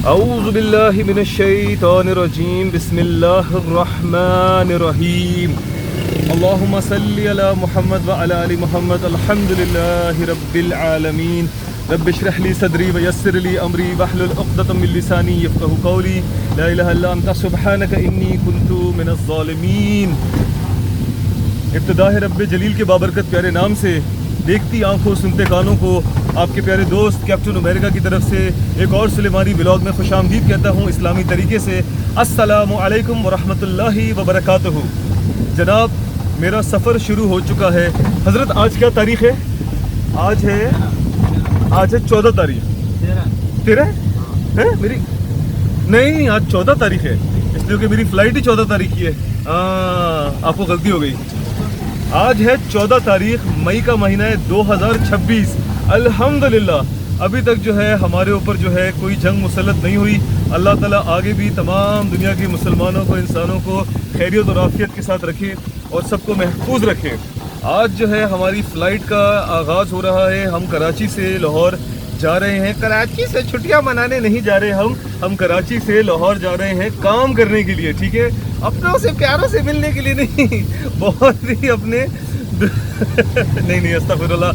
औज़ु बिल्लाहि मिनश्शैतानिर्रजीम बिस्मिल्लाहिर्रहमानिर्रहीम अल्लाहुम्मा सल्लि अला मुहम्मद व अला आलि मुहम्मद अल्हम्दुलिल्लाहि रब्बिल आलमीन रब्बि इश्रह ली सदरी व यस्सिर ली अमरी वहलुल उक़दतम मिन लिसानी यफ़क़हू क़ौली ला इलाहा इल्ला अंता सुब्हानका इन्नी कुन्तु मिनज़ ज़ालिमीन। इब्तिदा है रब्बे जलील के बाबरकत प्यारे नाम से, देखती आंखों सुनते कानों को आपके प्यारे दोस्त कैप्टन अमेरिका की तरफ से एक और सुलेमानी व्लॉग में खुशामदीद कहता हूँ इस्लामी तरीके से। अस्सलामु अलैकुम वरहमतुल्लाहि वबरकातुहू। जनाब, मेरा सफ़र शुरू हो चुका है। हज़रत आज क्या तारीख़ है? आज है 14 तारीख। 13 है मेरी? नहीं, आज 14 तारीख है, इसलिए कि मेरी फ़्लाइट ही 14 तारीख की है। आपको गलती हो गई। आज है 14 तारीख, मई का महीना है 2026। अल्हम्दुलिल्लाह अभी तक जो है हमारे ऊपर जो है कोई जंग मुसल्लत नहीं हुई। अल्लाह ताला आगे भी तमाम दुनिया के मुसलमानों को, इंसानों को खैरियत और आफियत के साथ रखे और सबको महफूज रखे। आज जो है हमारी फ़्लाइट का आगाज़ हो रहा है। हम कराची से लाहौर जा रहे हैं। कराची से छुट्टियां मनाने नहीं जा रहे हम कराची से लाहौर जा रहे हैं काम करने के लिए, ठीक है? अपनों से प्यारों से मिलने के लिए नहीं, बहुत ही अपने नहीं अस्तगफिरुल्लाह,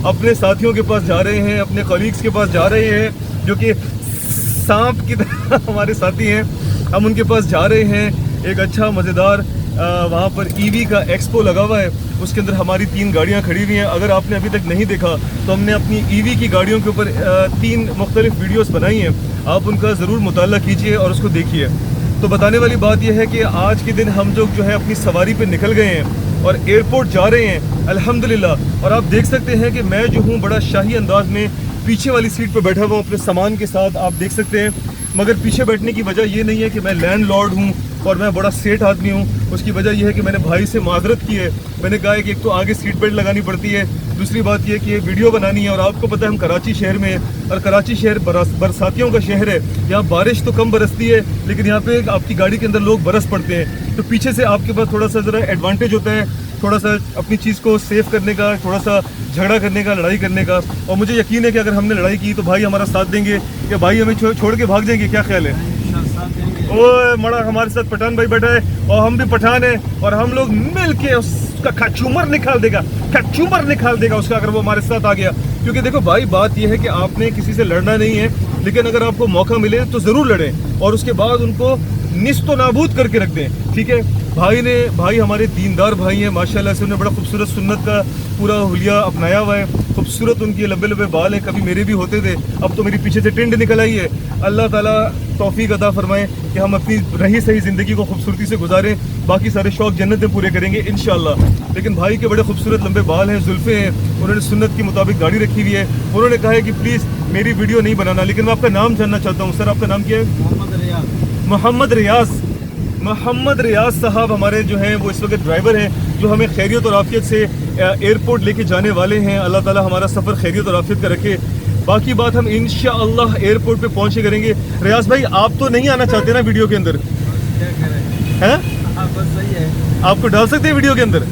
अपने साथियों के पास जा रहे हैं, अपने कलीग्स के पास जा रहे हैं जो कि सांप की तरह हमारे साथी हैं। हम उनके पास जा रहे हैं। एक अच्छा मज़ेदार वहाँ पर ईवी का एक्सपो लगा हुआ है, उसके अंदर हमारी 3 गाड़ियाँ खड़ी हुई हैं। अगर आपने अभी तक नहीं देखा तो हमने अपनी ईवी की गाड़ियों के ऊपर 3 मुख्तलिफ वीडियोस बनाई हैं। आप उनका ज़रूर मुताला कीजिए और उसको देखिए। तो बताने वाली बात यह है कि आज के दिन हम जो है अपनी सवारी पे निकल गए हैं और एयरपोर्ट जा रहे हैं अल्हम्दुलिल्लाह। और आप देख सकते हैं कि मैं जो हूँ बड़ा शाही अंदाज में पीछे वाली सीट पर बैठा हुआ हूँ अपने सामान के साथ, आप देख सकते हैं। मगर पीछे बैठने की वजह ये नहीं है कि मैं लैंडलॉर्ड हूँ और मैं बड़ा सेठ आदमी हूँ। उसकी वजह यह है कि मैंने भाई से माजरत की है। मैंने कहा है कि एक तो आगे सीट बेल्ट लगानी पड़ती है, दूसरी बात यह कि ये वीडियो बनानी है। और आपको पता है हम कराची शहर में हैं और कराची शहर बरसातियों का शहर है। यहाँ बारिश तो कम बरसती है लेकिन यहाँ पे आपकी गाड़ी के अंदर लोग बरस पड़ते हैं। तो पीछे से आपके पास थोड़ा सा ज़रा एडवांटेज होता है, थोड़ा सा अपनी चीज़ को सेव करने का, थोड़ा सा झगड़ा करने का, लड़ाई करने का। और मुझे यकीन है कि अगर हमने लड़ाई की तो भाई हमारा साथ देंगे या भाई हमें छोड़ के भाग जाएंगे। क्या ख्याल है? ओए मड़ा, हमारे साथ पठान भाई बैठा है और हम भी पठान हैं और हम लोग मिल के उसका खचूमर निकाल देगा उसका, अगर वो हमारे साथ आ गया। क्योंकि देखो भाई, बात यह है कि आपने किसी से लड़ना नहीं है, लेकिन अगर आपको मौका मिले तो ज़रूर लड़ें और उसके बाद उनको निस्तो नाबूद करके रख दें, ठीक है? भाई हमारे दीनदार भाई हैं माशाल्लाह से। उन्होंने बड़ा खूबसूरत सुन्नत का पूरा हुलिया अपनाया हुआ है। खूबसूरत उनके लंबे लंबे बाल हैं, कभी मेरे भी होते थे, अब तो मेरी पीछे से टिंड निकल आई है। अल्लाह ताला तौफीक अता फरमाए कि हम अपनी रही सही ज़िंदगी को खूबसूरती से गुजारें। बाकी सारे शौक जन्नत में पूरे करेंगे इंशाल्लाह। लेकिन भाई के बड़े खूबसूरत लंबे बाल हैं, जुल्फ़े हैं, उन्होंने सुन्नत के मुताबिक गाड़ी रखी हुई है। उन्होंने कहा है कि प्लीज़ मेरी वीडियो नहीं बनाना, लेकिन मैं आपका नाम जानना चाहता हूँ। सर, आपका नाम क्या है? मोहम्मद रियाज साहब हमारे जो हैं वो इस वक्त ड्राइवर हैं जो हमें खैरियत और आफियत से एयरपोर्ट लेके जाने वाले हैं। अल्लाह ताला हमारा सफ़र खैरियत और आफियत का रखे। बाकी बात हम इंशाअल्लाह एयरपोर्ट पे पहुंचे करेंगे। रियाज भाई, आप तो नहीं आना चाहते ना वीडियो के अंदर? हैं? बस सही है, आपको डाल सकते हैं वीडियो के अंदर?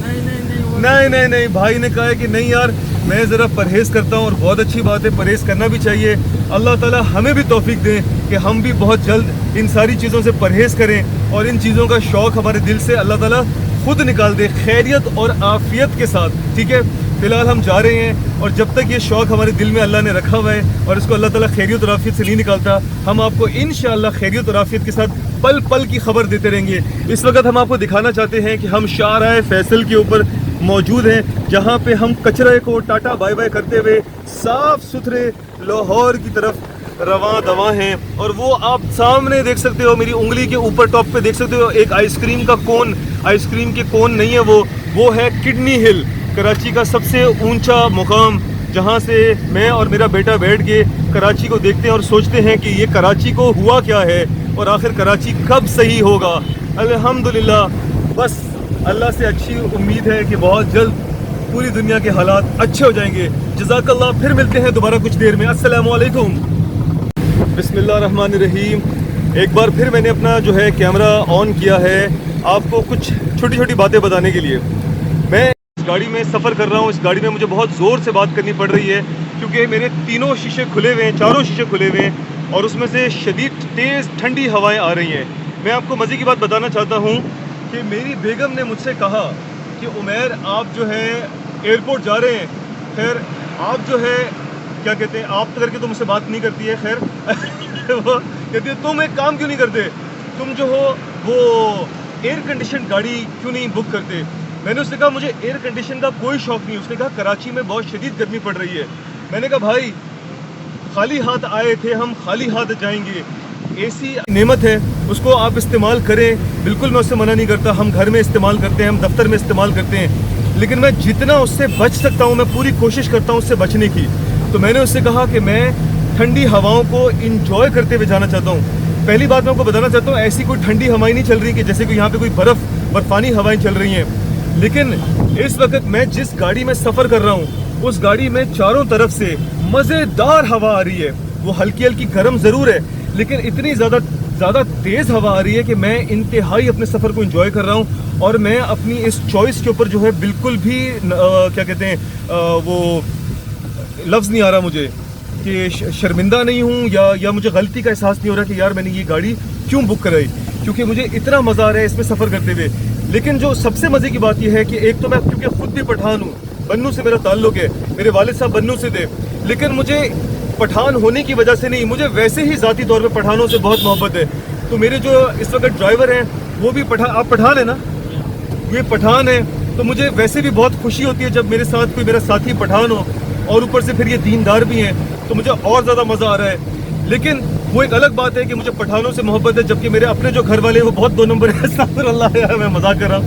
नहीं, भाई ने कहा है कि नहीं यार, मैं ज़रा परहेज़ करता हूँ और बहुत अच्छी बात है, परहेज़ करना भी चाहिए। अल्लाह ताला हमें भी तौफीक दे कि हम भी बहुत जल्द इन सारी चीज़ों से परहेज़ करें और इन चीज़ों का शौक़ हमारे दिल से अल्लाह ताला खुद निकाल दे खैरियत और आफियत के साथ, ठीक है? फ़िलहाल हम जा रहे हैं और जब तक ये शौक़ हमारे दिल में अल्लाह ने रखा हुआ है और इसको अल्लाह ताला खैरियत और आफियत से नहीं निकालता, हम आपको इंशाअल्लाह खैरियत और आफियत के साथ पल पल की खबर देते रहेंगे। इस वक्त हम आपको दिखाना चाहते हैं कि हम शाहराह फैसल के ऊपर मौजूद हैं, जहाँ पे हम कचरे को टाटा बाय बाय करते हुए साफ़ सुथरे लाहौर की तरफ रवां दवा हैं। और वो आप सामने देख सकते हो, मेरी उंगली के ऊपर टॉप पे देख सकते हो एक आइसक्रीम का कोन। आइसक्रीम के कोन नहीं है वो है किडनी हिल, कराची का सबसे ऊंचा मुकाम, जहाँ से मैं और मेरा बेटा बैठ के कराची को देखते हैं और सोचते हैं कि ये कराची को हुआ क्या है और आखिर कराची कब सही होगा। अल्हम्दुलिल्लाह, बस अल्लाह से अच्छी उम्मीद है कि बहुत जल्द पूरी दुनिया के हालात अच्छे हो जाएंगे। जज़ाकल्लाह। फिर मिलते हैं दोबारा कुछ देर में। अस्सलामु अलैकुम। बिस्मिल्लाहिर्रहमानिर्रहीम। एक बार फिर मैंने अपना जो है कैमरा ऑन किया है आपको कुछ छोटी छोटी बातें बताने के लिए। मैं गाड़ी में सफ़र कर रहा हूँ। इस गाड़ी में मुझे बहुत ज़ोर से बात करनी पड़ रही है क्योंकि मेरे तीनों शीशे खुले हुए हैं, चारों शीशे खुले हुए हैं। और उसमें से शदीद तेज़ ठंडी हवाएं आ रही हैं। मैं आपको मज़े की बात बताना चाहता हूँ कि मेरी बेगम ने मुझसे कहा कि उमैर आप जो है एयरपोर्ट जा रहे हैं, खैर आप जो है क्या कहते हैं, आप तो करके तो मुझसे बात नहीं करती है, खैर वो कहती है तुम एक काम क्यों नहीं करते, तुम जो हो वो एयर कंडीशन गाड़ी क्यों नहीं बुक करते। मैंने उससे कहा मुझे एयर कंडीशन का कोई शौक़ नहीं। उसने कहा कराची में बहुत शदीद गर्मी पड़ रही है। मैंने कहा भाई खाली हाथ आए थे, हम खाली हाथ जाएंगे। एसी नेमत है, उसको आप इस्तेमाल करें, बिल्कुल मैं उससे मना नहीं करता। हम घर में इस्तेमाल करते हैं, हम दफ्तर में इस्तेमाल करते हैं, लेकिन मैं जितना उससे बच सकता हूँ मैं पूरी कोशिश करता हूँ उससे बचने की। तो मैंने उससे कहा कि मैं ठंडी हवाओं को इंजॉय करते हुए जाना चाहता हूँ। पहली बात मैं आपको बताना चाहता हूँ, ऐसी कोई ठंडी हवाएं नहीं चल रही कि जैसे कि यहाँ पे कोई बर्फानी हवाएं चल रही हैं, लेकिन इस वक्त मैं जिस गाड़ी में सफ़र कर रहा हूँ उस गाड़ी में चारों तरफ से मज़ेदार हवा आ रही है। वो हल्की हल्की गर्म ज़रूर है, लेकिन इतनी ज़्यादा तेज़ हवा आ रही है कि मैं इंतहाई अपने सफ़र को एंजॉय कर रहा हूँ। और मैं अपनी इस चॉइस के ऊपर जो है बिल्कुल भी क्या कहते हैं वो लफ्ज़ नहीं आ रहा मुझे कि शर्मिंदा नहीं हूँ या मुझे गलती का एहसास नहीं हो रहा कि यार मैंने ये गाड़ी क्यों बुक कराई, क्योंकि मुझे इतना मज़ा आ रहा है इसमें सफ़र करते हुए। लेकिन जो सबसे मज़े की बात यह है कि एक तो मैं क्योंकि ख़ुद भी पठान हूँ, बन्नू से मेरा ताल्लुक़ है, मेरे वालिद साहब बन्नू से थे, लेकिन मुझे पठान होने की वजह से नहीं, मुझे वैसे ही ज़ाती तौर पे पठानों से बहुत मोहब्बत है। तो मेरे जो इस वक्त ड्राइवर हैं वो भी आप पठान है ना, ये पठान है, तो मुझे वैसे भी बहुत खुशी होती है जब मेरे साथ कोई मेरा साथी पठान हो, और ऊपर से फिर ये दीनदार भी हैं, तो मुझे और ज़्यादा मज़ा आ रहा है। लेकिन वो एक अलग बात है कि मुझे पठानों से मोहब्बत है, जबकि मेरे अपने जो घर वाले हैं वो बहुत 2 नंबर है। अल्लाह यार मैं मजाक कर रहा हूँ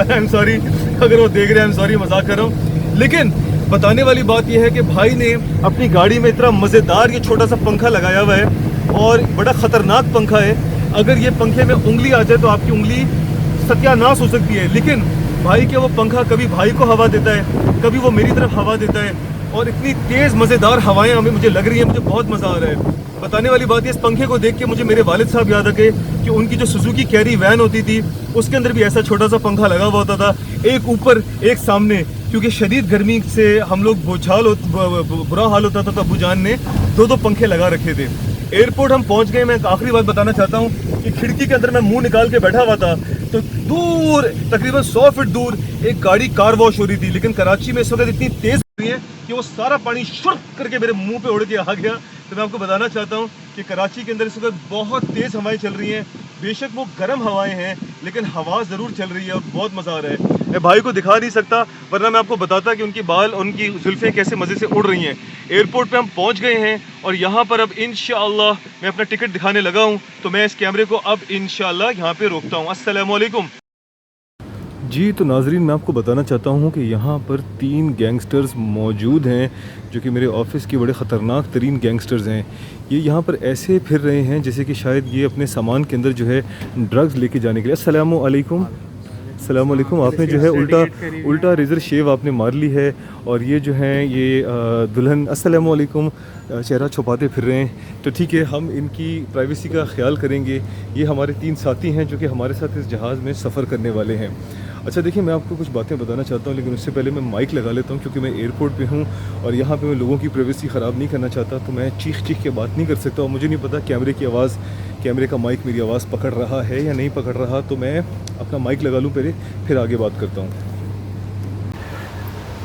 आई एम सॉरी, अगर वो देख रहे हैं आई एम सॉरी, मजाक कर रहा हूँ। लेकिन बताने वाली बात यह है कि भाई ने अपनी गाड़ी में इतना मज़ेदार ये छोटा सा पंखा लगाया हुआ है, और बड़ा ख़तरनाक पंखा है। अगर ये पंखे में उंगली आ जाए तो आपकी उंगली सत्यानाश हो सकती है। लेकिन भाई के वो पंखा कभी भाई को हवा देता है, कभी वो मेरी तरफ हवा देता है, और इतनी तेज़ मज़ेदार हवाएं हमें मुझे लग रही है, मुझे बहुत मज़ा आ रहा है। बताने वाली बात है, इस पंखे को देख के मुझे मेरे वालिद साहब याद आ गए कि उनकी जो सुजुकी कैरी वैन होती थी उसके अंदर भी ऐसा छोटा सा पंखा लगा हुआ होता था, एक ऊपर एक सामने, क्योंकि शदीद गर्मी से हम लोग बुरा हाल होता था, तो अबू जान ने 2 पंखे लगा रखे थे। एयरपोर्ट हम पहुंच गए। मैं एक आखिरी बात बताना चाहता हूँ कि खिड़की के अंदर मैं मुंह निकाल के बैठा हुआ था, तो दूर तकरीबन 100 फीट दूर एक गाड़ी कार वॉश हो रही थी। लेकिन कराची में इस वक्त इतनी तेज़ हो रही है कि वो सारा पानी शुर्क करके मेरे मुंह पे उड़ के आ गया। तो मैं आपको बताना चाहता हूँ कि कराची के अंदर इस वक्त बहुत तेज़ हवाएं चल रही हैं। बेशक वो गर्म हवाएं हैं, लेकिन हवा ज़रूर चल रही है और बहुत मज़ा आ रहा है। मैं भाई को दिखा नहीं सकता, वरना मैं आपको बताता कि उनकी बाल, उनकी जुल्फ़ें कैसे मज़े से उड़ रही हैं। एयरपोर्ट पे हम पहुंच गए हैं, और यहाँ पर अब इंशाअल्लाह मैं अपना टिकट दिखाने लगा हूँ, तो मैं इस कैमरे को अब इंशाअल्लाह यहाँ पे रोकता हूँ। अस्सलामु अलैकुम जी। तो नाजरीन, मैं आपको बताना चाहता हूँ कि यहाँ पर 3 गैंगस्टर्स मौजूद हैं, जो कि मेरे ऑफिस के बड़े ख़तरनाक तरीन गैंगस्टर्स हैं। ये यहाँ पर ऐसे फिर रहे हैं जैसे कि शायद ये अपने सामान के अंदर जो है ड्रग्स लेके जाने के लिए। अस्सलामु अलैकुम। अस्सलामु अलैकुम। आपने जो है उल्टा रेज़र शेव आपने मार ली है, और ये जो है ये दुल्हन अस्सलामु अलैकुम चेहरा छुपाते फिर रहे हैं। तो ठीक है, हम इनकी प्राइवेसी का ख्याल करेंगे। ये हमारे 3 साथी हैं जो कि हमारे साथ इस जहाज़ में सफ़र करने वाले हैं। अच्छा देखिए, मैं आपको कुछ बातें बताना चाहता हूँ, लेकिन उससे पहले मैं माइक लगा लेता हूँ, क्योंकि मैं एयरपोर्ट पे हूँ और यहाँ पे मैं लोगों की प्राइवेसी ख़राब नहीं करना चाहता, तो मैं चीख के बात नहीं कर सकता। और मुझे नहीं पता कैमरे का माइक मेरी आवाज़ पकड़ रहा है या नहीं पकड़ रहा, तो मैं अपना माइक लगा लूँ पहले, फिर आगे बात करता हूँ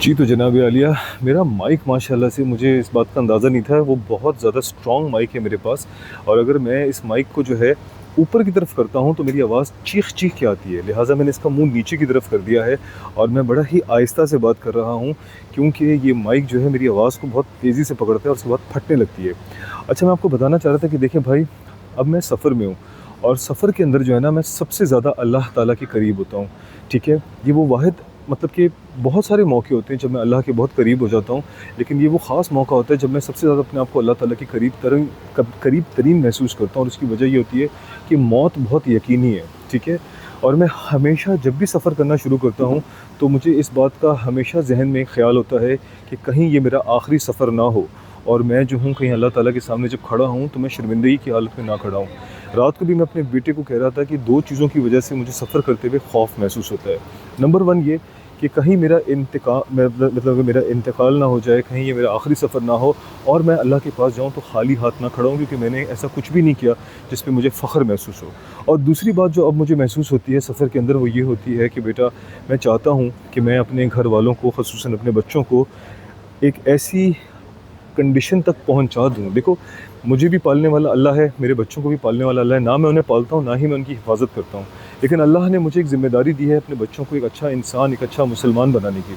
जी। तो जनाब आलिया, मेरा माइक माशाल्लाह से मुझे इस बात का अंदाज़ा नहीं था, वो बहुत ज़्यादा स्ट्रॉन्ग माइक है मेरे पास, और अगर मैं इस माइक को जो है ऊपर की तरफ करता हूँ तो मेरी आवाज़ चीख के आती है। लिहाजा मैंने इसका मुंह नीचे की तरफ कर दिया है, और मैं बड़ा ही आहिस्ता से बात कर रहा हूँ, क्योंकि ये माइक जो है मेरी आवाज़ को बहुत तेज़ी से पकड़ता है और उसके बाद फटने लगती है। अच्छा, मैं आपको बताना चाह रहा था कि देखें भाई, अब मैं सफ़र में हूँ, और सफ़र के अंदर जो है ना, मैं सबसे ज़्यादा अल्लाह ताला के करीब होता हूँ। ठीक है, ये वो वाहिद मतलब कि बहुत सारे मौके होते हैं जब मैं अल्लाह के बहुत करीब हो जाता हूँ, लेकिन ये वो ख़ास मौका होता है जब मैं सबसे ज़्यादा अपने आप को अल्लाह ताला के करीब तरीन महसूस करता हूँ। और उसकी वजह ये होती है कि मौत बहुत यकीनी है। ठीक है, और मैं हमेशा जब भी सफ़र करना शुरू करता हूँ तो मुझे इस बात का हमेशा जहन में ख्याल होता है कि कहीं ये मेरा आखिरी सफ़र ना हो, और मैं जो हूँ कहीं अल्लाह ताला के सामने जब खड़ा हूँ तो मैं शर्मिंदगी की हालत में ना खड़ा हूँ। रात को भी मैं अपने बेटे को कह रहा था कि 2 चीज़ों की वजह से मुझे सफ़र करते हुए खौफ महसूस होता है। नंबर 1 ये कि कहीं मेरा मतलब मेरा इंतकाल ना हो जाए, कहीं ये मेरा आखिरी सफ़र ना हो और मैं अल्लाह के पास जाऊँ तो खाली हाथ ना खड़ा हूँ, क्योंकि मैंने ऐसा कुछ भी नहीं किया जिस पे मुझे फ़ख्र महसूस हो। और दूसरी बात जो अब मुझे महसूस होती है सफ़र के अंदर, वो ये होती है कि बेटा मैं चाहता हूँ कि मैं अपने घर वालों को, ख़ुसूसन अपने बच्चों को, एक ऐसी कंडीशन तक पहुंचा दूं। देखो, मुझे भी पालने वाला अल्लाह है, मेरे बच्चों को भी पालने वाला अल्लाह है। ना मैं उन्हें पालता हूँ, ना ही मैं उनकी हिफाजत करता हूँ, लेकिन अल्लाह ने मुझे एक ज़िम्मेदारी दी है अपने बच्चों को एक अच्छा इंसान, एक अच्छा मुसलमान बनाने की।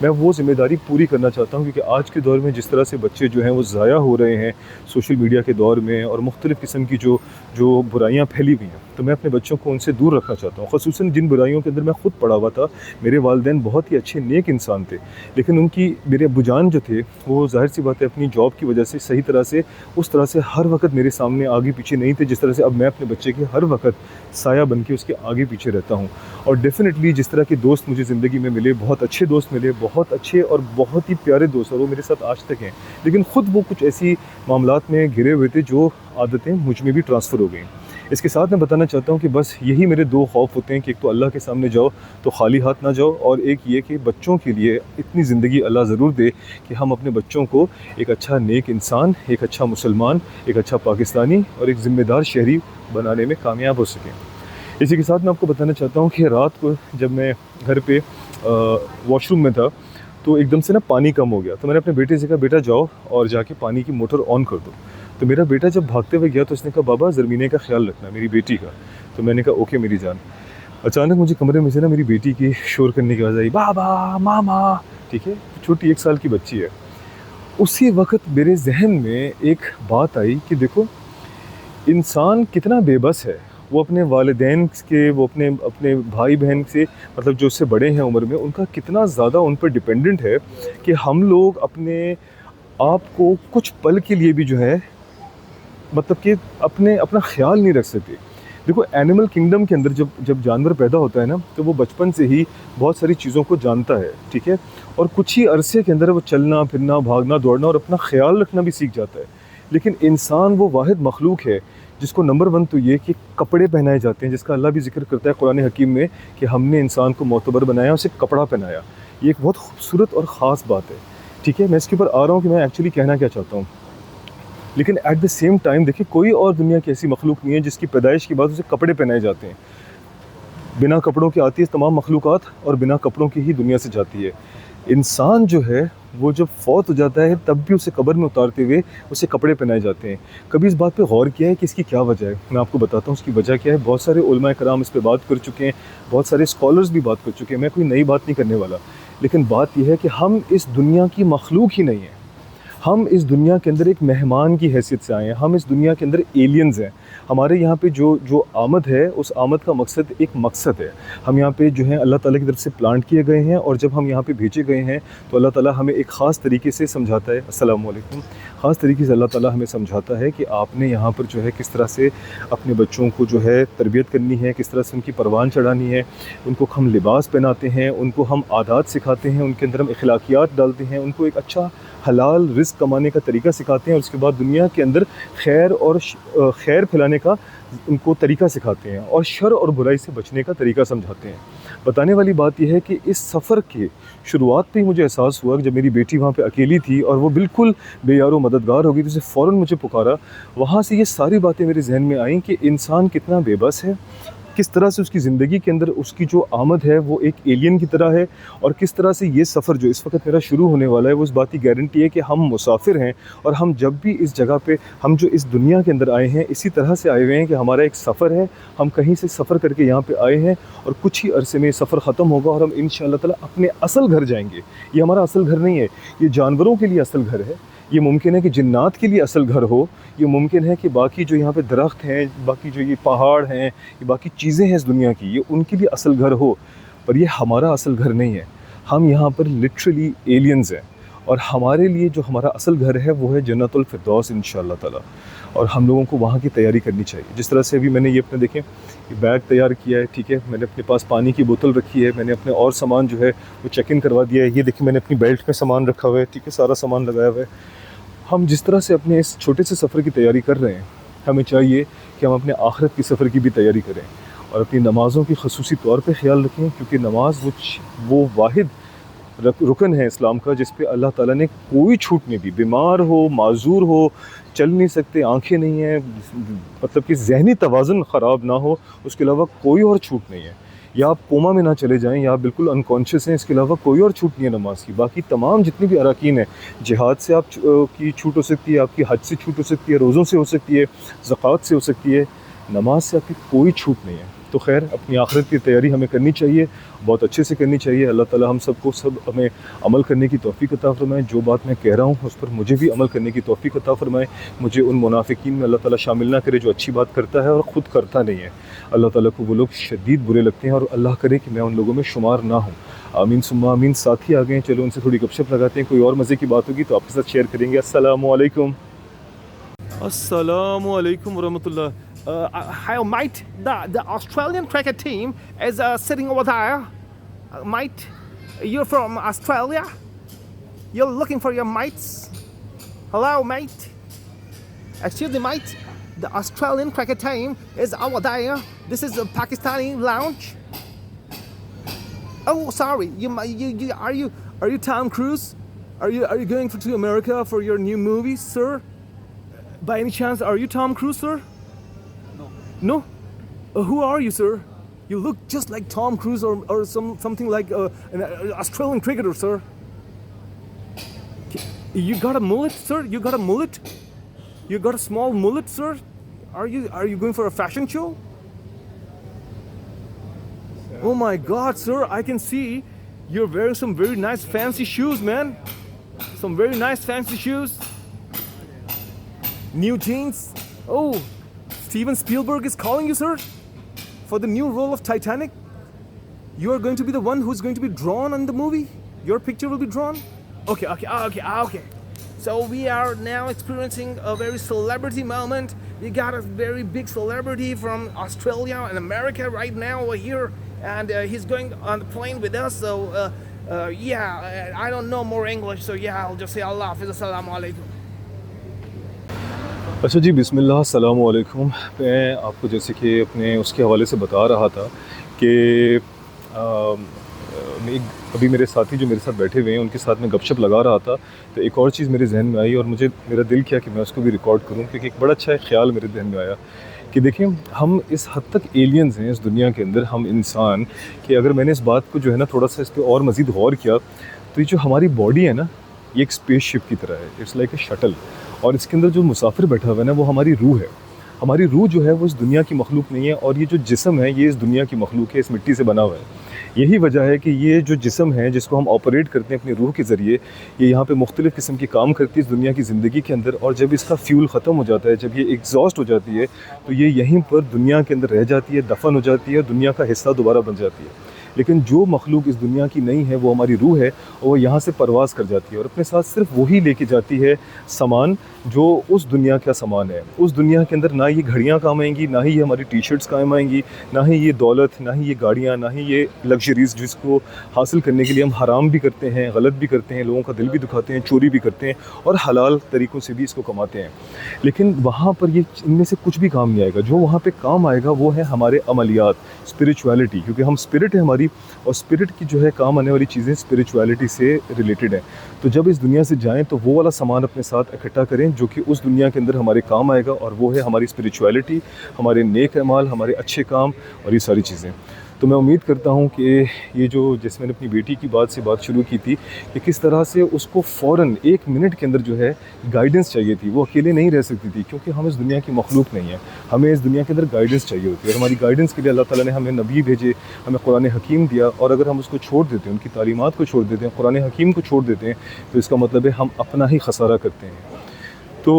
मैं वो ज़िम्मेदारी पूरी करना चाहता हूँ, क्योंकि आज के दौर में जिस तरह से बच्चे जो हैं वो ज़ाया हो रहे हैं सोशल मीडिया के दौर में, और मुख्तलिफ़ किस्म की जो जो बुराइयाँ फैली हुई हैं, तो मैं अपने बच्चों को उनसे दूर रखना चाहता हूँ। ख़ुसूसन जिन बुराइयों के अंदर मैं ख़ुद पड़ा हुआ था। मेरे वालिदैन बहुत ही अच्छे नेक इंसान थे, लेकिन उनकी, मेरे अब्बूजान जो थे वो ज़ाहिर सी बात है अपनी जॉब की वजह से सही तरह से, उस तरह से हर वक्त मेरे सामने आगे पीछे नहीं थे, जिस तरह से अब मैं अपने बच्चे के हर वक्त साया बन के उसके आगे पीछे रहता हूँ। और डेफ़िनेटली जिस तरह के दोस्त मुझे ज़िंदगी में मिले, बहुत अच्छे दोस्त मिले, बहुत अच्छे और बहुत ही प्यारे दोस्त, और वो मेरे साथ आज तक हैं, लेकिन ख़ुद वो कुछ ऐसी मामलात में घिरे हुए थे जो आदतें मुझ में भी ट्रांसफ़र हो गई। इसके साथ मैं बताना चाहता हूँ कि बस यही मेरे दो खौफ होते हैं कि एक तो अल्लाह के सामने जाओ तो खाली हाथ ना जाओ, और एक ये कि बच्चों के लिए इतनी ज़िंदगी अल्लाह ज़रूर दे कि हम अपने बच्चों को एक अच्छा नेक इंसान, एक अच्छा मुसलमान, एक अच्छा पाकिस्तानी और एक ज़िम्मेदार शहरी बनाने में कामयाब हो सकें। इसी के साथ मैं आपको बताना चाहता हूँ कि रात को जब मैं घर पे वॉशरूम में था तो एकदम से ना पानी कम हो गया, तो मैंने अपने बेटे से कहा बेटा जाओ और जाके पानी की मोटर ऑन कर दो। तो मेरा बेटा जब भागते हुए गया तो उसने कहा बाबा ज़रमीने का ख्याल रखना, मेरी बेटी का। तो मैंने कहा ओके मेरी जान। अचानक मुझे कमरे में से ना मेरी बेटी की शोर करने की आवाज़ आई, बाबा मामा, ठीक है, छोटी 1 साल की बच्ची है। उसी वक्त मेरे जहन में एक बात आई कि देखो इंसान कितना बेबस है, वो अपने वालिदैन के, वो अपने अपने भाई बहन से, मतलब जो उससे बड़े हैं उम्र में, उनका कितना ज़्यादा उन पर डिपेंडेंट है कि हम लोग अपने आप को कुछ पल के लिए भी जो है मतलब कि अपना ख्याल नहीं रख सकते। देखो एनिमल किंगडम के अंदर जब जानवर पैदा होता है ना, तो वो बचपन से ही बहुत सारी चीज़ों को जानता है, ठीक है, और कुछ ही अरसे के अंदर वो चलना फिरना, भागना दौड़ना और अपना ख्याल रखना भी सीख जाता है। लेकिन इंसान वो वाहिद मखलूक है जिसको नंबर 1 तो ये कि कपड़े पहनाए जाते हैं, जिसका अल्लाह भी जिक्र करता है कुरान हकीम में कि हमने इंसान को मोतबर बनाया, उसे कपड़ा पहनाया। ये एक बहुत खूबसूरत और ख़ास बात है, ठीक है। मैं इसके ऊपर आ रहा हूँ कि मैं एक्चुअली कहना क्या चाहता हूँ, लेकिन एट द सेम टाइम देखिए कोई और दुनिया की ऐसी मखलूक नहीं है जिसकी पैदाइश के बाद उसे कपड़े पहनाए जाते हैं। बिना कपड़ों के आती है तमाम मखलूक़ात और बिना कपड़ों की ही दुनिया से जाती है। इंसान जो है वो जब फौत हो जाता है तब भी उसे कब्र में उतारते हुए उसे कपड़े पहनाए जाते हैं। कभी इस बात पे गौर किया है कि इसकी क्या वजह है? मैं आपको बताता हूँ उसकी वजह क्या है। बहुत सारे उलमा कराम इस पे बात कर चुके हैं, बहुत सारे स्कॉलर्स भी बात कर चुके हैं, मैं कोई नई बात नहीं करने वाला। लेकिन बात यह है कि हम इस दुनिया की मखलूक ही नहीं है, हम इस दुनिया के अंदर एक मेहमान की हैसियत से आए हैं, हम इस दुनिया के अंदर एलियंस हैं। हमारे यहाँ पे जो आमद है उस आमद का मकसद एक मकसद है। हम यहाँ पे जो है अल्लाह ताला की तरफ से प्लांट किए गए हैं, और जब हम यहाँ पे भेजे गए हैं तो अल्लाह ताला हमें एक ख़ास तरीके से समझाता है, अस्सलाम वालेकुम, ख़ास तरीके से अल्लाह ताला हमें समझाता है कि आपने यहाँ पर जो है किस तरह से अपने बच्चों को जो है तरबियत करनी है, किस तरह से उनकी परवान चढ़ानी है। उनको हम लिबास पहनाते हैं, उनको हम आदात सिखाते हैं, उनके अंदर हम अखलाकियात डालते हैं, उनको एक अच्छा हलाल रिज़्क कमाने का तरीका सिखाते हैं, और उसके बाद दुनिया के अंदर खैर फैलाने का उनको तरीका सिखाते हैं, और शर और बुराई से बचने का तरीका समझाते हैं। बताने वाली बात यह है कि इस सफ़र के शुरुआत पे ही मुझे एहसास हुआ कि जब मेरी बेटी वहाँ पे अकेली थी और वो बिल्कुल बेयारो मददगार हो गई, तो उसे फ़ौरन मुझे पुकारा। वहाँ से ये सारी बातें मेरे जहन में आईं कि इंसान कितना बेबस है, किस तरह से उसकी ज़िंदगी के अंदर उसकी जो आमद है वो एक एलियन की तरह है, और किस तरह से ये सफ़र जो इस वक्त मेरा शुरू होने वाला है वो इस बात की गारंटी है कि हम मुसाफिर हैं, और हम जब भी इस जगह पे, हम जो इस दुनिया के अंदर आए हैं इसी तरह से आए हुए हैं कि हमारा एक सफ़र है, हम कहीं से सफ़र करके यहाँ पे आए हैं, और कुछ ही अरसे में सफ़र ख़त्म होगा और हम इंशाअल्लाह ताला अपने असल घर जाएंगे। ये हमारा असल घर नहीं है, ये जानवरों के लिए असल घर है, ये मुमकिन है कि जिन्नात के लिए असल घर हो, ये मुमकिन है कि बाकी जो यहाँ पे दरख्त हैं, बाकी जो ये पहाड़ हैं, ये बाकी चीज़ें हैं इस दुनिया की, ये उनके लिए असल घर हो, पर ये हमारा असल घर नहीं है। हम यहाँ पर लिटरली एलियंस हैं, और हमारे लिए जो हमारा असल घर है वो है जन्नतुल फिरदौस इंशाअल्लाह ताला, और हम लोगों को वहाँ की तैयारी करनी चाहिए। जिस तरह से अभी मैंने ये अपने देखें ये बैग तैयार किया है, ठीक है, मैंने अपने पास पानी की बोतल रखी है, मैंने अपने और सामान जो है वो चेक इन करवा दिया है। ये देखिए मैंने अपनी बेल्ट में सामान रखा हुआ है, ठीक है, सारा सामान लगाया हुआ है। हम जिस तरह से अपने इस छोटे से सफ़र की तैयारी कर रहे हैं, हमें चाहिए कि हम अपने आखिरत की सफ़र की भी तैयारी करें। और अपनी नमाज़ों की ख़ुसूसी तौर पे ख्याल रखें, क्योंकि नमाज वो वाहिद रुकन है इस्लाम का जिस पे अल्लाह ताला ने कोई छूट नहीं दी। बीमार हो, माजूर हो, चल नहीं सकते, आंखें नहीं हैं, मतलब कि जहनी तवाज़ुन ख़राब ना हो, उसके अलावा कोई और छूट नहीं है। या आप कोमा में ना चले जाएं या आप बिल्कुल अनकॉन्शियस हैं, इसके अलावा कोई और छूट नहीं है नमाज की। बाकी तमाम जितनी भी अराकीन है, जिहाद से आप की छूट हो सकती है, आपकी हज से छूट हो सकती है, रोज़ों से हो सकती है, ज़कात से हो सकती है, नमाज से आपकी कोई छूट नहीं है। तो खैर, अपनी आखिरत की तैयारी हमें करनी चाहिए, बहुत अच्छे से करनी चाहिए। अल्लाह ताला हम सबको हमें अमल करने की तौफ़ीक़ अता फ़रमाए। जो बात मैं कह रहा हूँ उस पर मुझे भी अमल करने की तौफ़ीक़ अता फ़रमाए। मुझे उन मुनाफ़िकीन में अल्लाह ताला शामिल ना करे जो अच्छी बात करता है और ख़ुद करता नहीं है। अल्लाह ताला को वो लोग शदीद बुरे लगते हैं और अल्लाह करे कि मैं उन लोगों में शुमार ना हूँ। आमीन सुम्मा आमीन। साथी आ गए हैं, चलो उनसे थोड़ी गपशप लगाते हैं। कोई और मज़े की बात होगी तो आपके साथ शेयर करेंगे। अस्सलामु अलैकुम। अस्सलामु अलैकुम वरहमतुल्लाह। Hi, mate. The Australian cricket team is sitting over there. Mate, you're from Australia? You're looking for your mates? Hello, mate. Excuse me, mate. The Australian cricket team is over there. This is a Pakistani lounge. Oh, sorry. Are you Tom Cruise? Are you going to America for your new movie, sir? By any chance, are you Tom Cruise, sir? No? Who are you, sir? You look just like Tom Cruise or something like an Australian cricketer, sir. You got a mullet, sir? You got a mullet? You got a small mullet, sir? Are you going for a fashion show? Oh my God, sir! I can see you're wearing some very nice fancy shoes, man. Some very nice fancy shoes. New jeans. Oh. Steven Spielberg is calling you, sir, for the new role of Titanic. You are going to be the one who's going to be drawn in the movie. Your picture will be drawn. Okay. So we are now experiencing a very celebrity moment. We got a very big celebrity from Australia and America right now over here, and he's going on the plane with us. So I don't know more English, so I'll just say Allah Hafiz, Assalamu Alaikum. अच्छा जी, बिस्मिल्लाह, अस्सलामु अलैकुम। मैं आपको जैसे कि अपने उसके हवाले से बता रहा था कि अभी मेरे साथी जो मेरे साथ बैठे हुए हैं उनके साथ में गपशप लगा रहा था, तो एक और चीज़ मेरे जहन में आई और मेरा दिल किया कि मैं उसको भी रिकॉर्ड करूं, क्योंकि एक बड़ा अच्छा ख्याल मेरे जहन में आया कि देखिए, हम इस हद तक एलियंस हैं इस दुनिया के अंदर, हम इंसान, कि अगर मैंने इस बात को जो है ना थोड़ा सा इस पर और मज़ीद गौर किया, तो ये जो हमारी बॉडी है ना, ये एक स्पेसशिप की तरह है। इट्स लाइक ए शटल, और इसके अंदर जो मुसाफिर बैठा हुआ है ना, वो हमारी रूह है। हमारी रूह जो है वो इस दुनिया की मखलूक नहीं है, और ये जो जिस्म है ये इस दुनिया की मखलूक है, इस मिट्टी से बना हुआ है। यही वजह है कि ये जो जिस्म है जिसको हम ऑपरेट करते हैं अपनी रूह के ज़रिए, ये यहाँ पे मुख्तलिफ़ किस्म के काम करती है इस दुनिया की ज़िंदगी के अंदर, और जब इसका फ्यूल ख़त्म हो जाता है, जब ये एग्जॉस्ट हो जाती है, तो ये यहीं पर दुनिया के अंदर रह जाती है, दफन हो जाती है, दुनिया का हिस्सा दोबारा बन जाती है। लेकिन जो मखलूक इस दुनिया की नहीं है, वो हमारी रूह है, और वो यहाँ से परवाज़ कर जाती है और अपने साथ सिर्फ वही लेके जाती है सामान जो उस दुनिया का सामान है। उस दुनिया के अंदर ना ये घड़ियाँ काम आएंगी, ना ही ये हमारी टी शर्ट्स काम आएंगी, ना ही ये दौलत, ना ही ये गाड़ियाँ, ना ही ये लग्जरीज़ जिसको हासिल करने के लिए हम हराम भी करते हैं, गलत भी करते हैं, लोगों का दिल भी दुखाते हैं, चोरी भी करते हैं और हलाल तरीक़ों से भी इसको कमाते हैं। लेकिन वहाँ पर ये इनमें से कुछ भी काम नहीं आएगा। जो वहाँ पर काम आएगा वो है हमारे अमलियात, स्पिरिचुअलिटी, क्योंकि हम स्पिरिट है हमारी, और स्पिरिट की जो है काम आने वाली चीज़ें स्पिरिचुअलिटी से रिलेटेड है। तो जब इस दुनिया से जाएं तो वो वाला सामान अपने साथ इकट्ठा करें जो कि उस दुनिया के अंदर हमारे काम आएगा, और वो है हमारी स्पिरिचुअलिटी, हमारे नेक अमाल, हमारे अच्छे काम और ये सारी चीज़ें। तो मैं उम्मीद करता हूँ कि ये जो जैसे मैंने अपनी बेटी की बात शुरू की थी कि किस तरह से उसको फ़ौरन 1 मिनट के अंदर जो है गाइडेंस चाहिए थी, वो अकेले नहीं रह सकती थी, क्योंकि हम इस दुनिया की मखलूक नहीं है, हमें इस दुनिया के अंदर गाइडेंस चाहिए होती है। और हमारी गाइडेंस के लिए अल्लाह ताला ने हमें नबी भेजे, हमें कुरान हकीम दिया, और अगर हम उसको छोड़ देते हैं, उनकी तालीमात को छोड़ देते हैं, कुरान हकीम को छोड़ देते हैं, तो इसका मतलब है हम अपना ही खसारा करते हैं। तो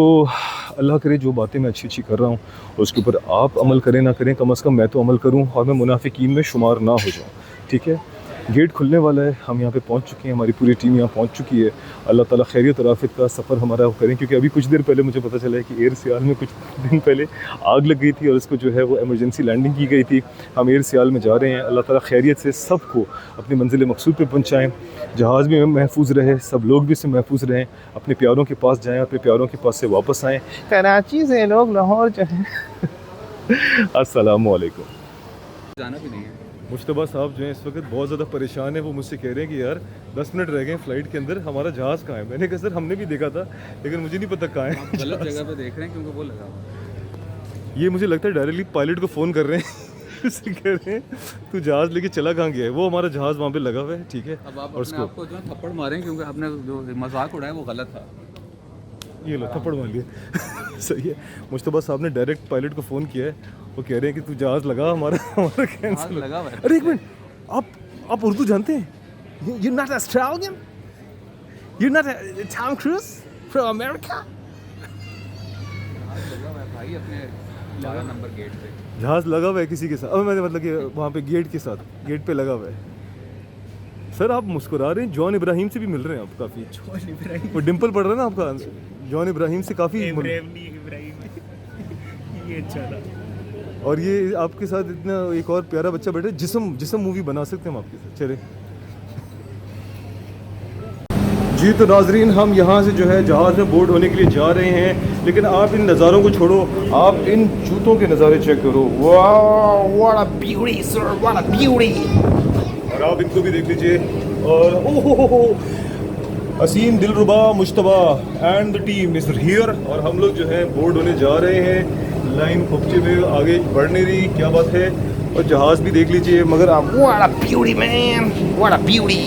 अल्लाह करे जो बातें मैं अच्छी कर रहा हूँ उसके ऊपर आप अमल करें ना करें, कम अज़ कम मैं तो अमल करूँ और मैं मुनाफिकीन में शुमार ना हो जाऊँ। ठीक है, गेट खुलने वाला है, हम यहाँ पे पहुँच चुके हैं, हमारी पूरी टीम यहाँ पहुँच चुकी है। अल्लाह ताला खैरियत और आफियत का सफ़र हमारा करें, क्योंकि अभी कुछ देर पहले मुझे पता चला है कि एयर सियाल में कुछ दिन पहले आग लग गई थी और उसको जो है वो एमरजेंसी लैंडिंग की गई थी। हम एयर सियाल में जा रहे हैं। अल्लाह ताला खैरियत से सबको अपनी मंजिल मकसूद पे पहुँचाएँ, जहाज़ भी महफूज रहे, सब लोग भी इससे महफूज रहें, अपने प्यारों के पास जाएँ, अपने प्यारों के पास से वापस आएँ, कराची से लोग लाहौर जाएँ। अस्सलामु अलैकुम। जाना भी नहीं है। मुश्तबा साहब जो हैं इस वक्त बहुत ज़्यादा परेशान है। वो मुझसे कह रहे हैं कि यार 10 मिनट रह गए फ़्लाइट के अंदर, हमारा जहाज़ कहाँ है। मैंने कहा सर हमने भी देखा था लेकिन मुझे नहीं पता कहाँ है। आप गलत जगह पे देख रहे हैं क्योंकि वो लगा हुआ है। ये मुझे लगता है डायरेक्टली पायलट को फ़ोन कर रहे हैं उससे कह रहे हैं तू जहाज़ लेके चला कहाँ गया है। वो हमारा जहाज़ वहाँ पे लगा हुआ है, ठीक है। अब आप और अपने आप को जो है थप्पड़ मारें क्योंकि आपने जो मजाक उड़ाया वो गलत था। ये लो थप्पड़ मार लिए सही है। मुश्तबा साहब ने डायरेक्ट पायलट को फ़ोन किया है। वो कह रहे हैं कि तू जहाज़ लगा, हमारा हमारा कैंसिल लगा हुआ है। अरे एक मिनट, आप उर्दू जानते हैं? You not Australian, you not Tom cruise from America. लगा हुआ है भाई अपने 12 नंबर गेट पे। जहाज़ लगा हुआ है किसी के साथ। अब मैंने मतलब कि वहाँ पे गेट के साथ, गेट पे लगा हुआ है। सर आप मुस्कुरा रहे हैं, जॉन इब्राहिम से भी मिल रहे हैं आप काफ़ी। वो डिम्पल पड़ रहा है ना आपका, जॉन इब्राहिम से काफ़ी ये अच्छा था। और ये आपके साथ इतना एक और प्यारा बच्चा बैठा है। जिस्म मूवी बना सकते हैं हम आपके साथ। चले जी। तो नाजरीन हम यहाँ से जो है जहाज़ में बोर्ड होने के लिए जा रहे हैं, लेकिन आप इन नज़ारों को छोड़ो, आप इन जूतों के नज़ारे चेक करो। वाह what a beauty sir, what a beauty. और आप इनको भी देख लीजिए। और ओहो हसीन दिलरुबा मुश्तबा and the team is here. और हम लोग जो है बोर्ड होने जा रहे हैं। लाइन खोपचे में आगे बढ़ नहीं रही, क्या बात है। और जहाज़ भी देख लीजिए। मगर आप what a beauty man, what a beauty.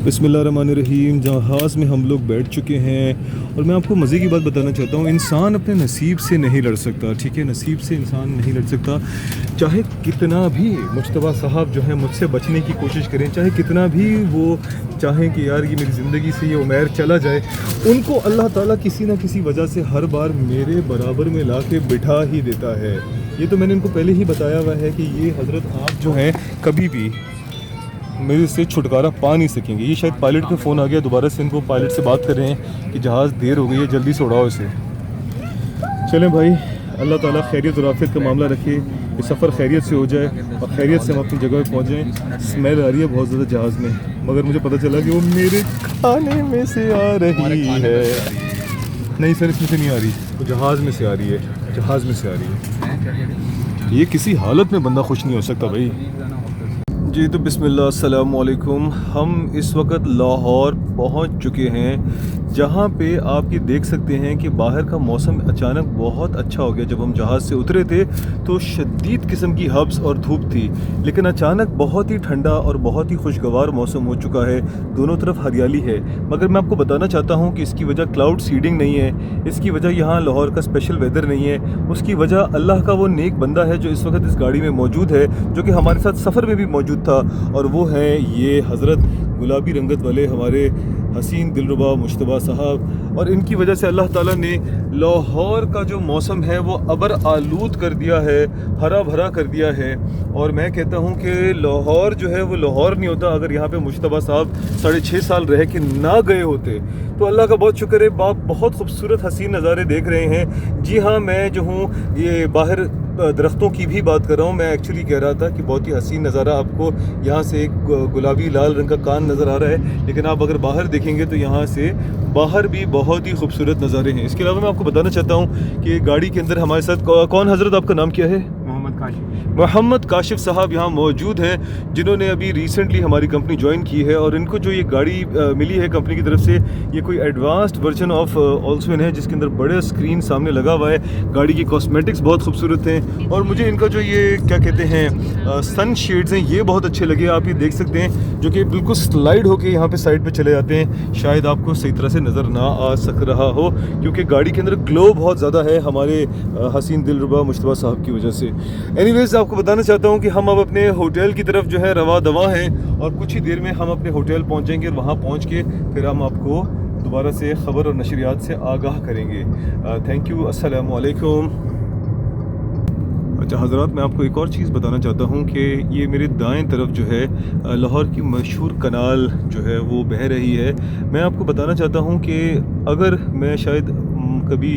बिस्मिल्लाहिर्रहमानिर्रहीम। जहाज़ में हम लोग बैठ चुके हैं और मैं आपको मज़े की बात बताना चाहता हूँ। इंसान अपने नसीब से नहीं लड़ सकता, ठीक है। नसीब से इंसान नहीं लड़ सकता। चाहे कितना भी मुश्तबा साहब जो है मुझसे बचने की कोशिश करें, चाहे कितना भी वो चाहें कि यार ये मेरी ज़िंदगी से ये उमैर चला जाए, उनको अल्लाह ताला किसी ना किसी वजह से हर बार मेरे बराबर में ला के बिठा ही देता है। ये तो मैंने इनको पहले ही बताया हुआ है कि ये हज़रत आप जो हैं कभी भी मेरे से छुटकारा पा नहीं सकेंगे। ये शायद पायलट का फ़ोन आ गया, दोबारा से इनको पायलट से बात कर रहे हैं कि जहाज़ देर हो गई है, जल्दी से उड़ाओ इसे। चलें भाई, अल्लाह ताला खैरियत और आफियत का मामला रखे, ये सफ़र खैरियत से हो जाए और खैरियत से हम अपनी जगह पर पहुँच जाएँ। स्मेल आ रही है बहुत ज़्यादा जहाज़ में, मगर मुझे पता चला कि वो मेरे खाने में से आ रही है। नहीं सर, इसमें से नहीं आ रही, वो जहाज़ में से आ रही है, जहाज़ में से आ रही है। ये किसी हालत में बंदा खुश नहीं हो सकता भाई। जी तो बिस्मिल्लाह अस्सलाम वालेकुम। हम इस वक्त लाहौर पहुंच चुके हैं, जहां पे आप ये देख सकते हैं कि बाहर का मौसम अचानक बहुत अच्छा हो गया। जब हम जहाज़ से उतरे थे तो शदीद किस्म की हब्स और धूप थी, लेकिन अचानक बहुत ही ठंडा और बहुत ही खुशगवार मौसम हो चुका है। दोनों तरफ हरियाली है। मगर मैं आपको बताना चाहता हूँ कि इसकी वजह क्लाउड सीडिंग नहीं है, इसकी वजह यहाँ लाहौर का स्पेशल वेदर नहीं है। उसकी वजह अल्लाह का वो नेक बंदा है जो इस वक्त इस गाड़ी में मौजूद है, जो कि हमारे साथ सफ़र में भी मौजूद था। और वो है ये हज़रत गुलाबी रंगत वाले हमारे हसीन दिलरुबा मुश्तबा साहब। और इनकी वजह से अल्लाह ताला ने लाहौर का जो मौसम है वो अबर आलूद कर दिया है, हरा भरा कर दिया है। और मैं कहता हूँ कि लाहौर जो है वो लाहौर नहीं होता अगर यहाँ पे मुश्तबा साहब 6.5 साल रह के ना गए होते। तो अल्लाह का बहुत शुक्र है, आप बहुत खूबसूरत हसीन नज़ारे देख रहे हैं। जी हाँ, मैं जो हूँ ये बाहर दरख्तों की भी बात कर रहा हूँ। मैं एक्चुअली कह रहा था कि बहुत ही हसीन नज़ारा आपको यहाँ से एक गुलाबी लाल रंग का कान नज़र आ रहा है, लेकिन आप अगर बाहर देखेंगे तो यहाँ से बाहर भी बहुत ही खूबसूरत नज़ारे हैं। इसके अलावा मैं आपको बताना चाहता हूँ कि गाड़ी के अंदर हमारे साथ कौन हज़रत, आपका नाम क्या है? मोहम्मद काशिफ साहब यहाँ मौजूद हैं, जिन्होंने अभी रिसेंटली हमारी कंपनी ज्वाइन की है। और इनको जो ये गाड़ी मिली है कंपनी की तरफ से, ये कोई एडवांस्ड वर्जन ऑफ ऑल्सविन है, जिसके अंदर बड़े स्क्रीन सामने लगा हुआ है। गाड़ी की कॉस्मेटिक्स बहुत खूबसूरत हैं। और मुझे इनका जो ये क्या कहते हैं सन शेड्स हैं, ये बहुत अच्छे लगे। आप ये देख सकते हैं, जो कि बिल्कुल स्लाइड होकर यहाँ पे साइड पे चले जाते हैं। शायद आपको सही तरह से नज़र ना आ सक रहा हो, क्योंकि गाड़ी के अंदर ग्लो बहुत ज़्यादा है हमारे हसीन दिलरुबा मुश्तबा साहब की वजह से। एनीवेज, आपको बताना चाहता हूँ कि हम अब अपने होटल की तरफ जो है रवा दवा हैं, और कुछ ही देर में हम अपने होटल पहुँच जाएंगे। और वहाँ पहुँच के फिर हम आपको दोबारा से ख़बर और नशरियात से आगाह करेंगे। थैंक यू, अस्सलाम वालेकुम। अच्छा हज़रात, मैं आपको एक और चीज़ बताना चाहता हूँ कि ये मेरे दाएं तरफ जो है लाहौर की मशहूर कनाल जो है वो बह रही है। मैं आपको बताना चाहता हूँ कि अगर मैं शायद कभी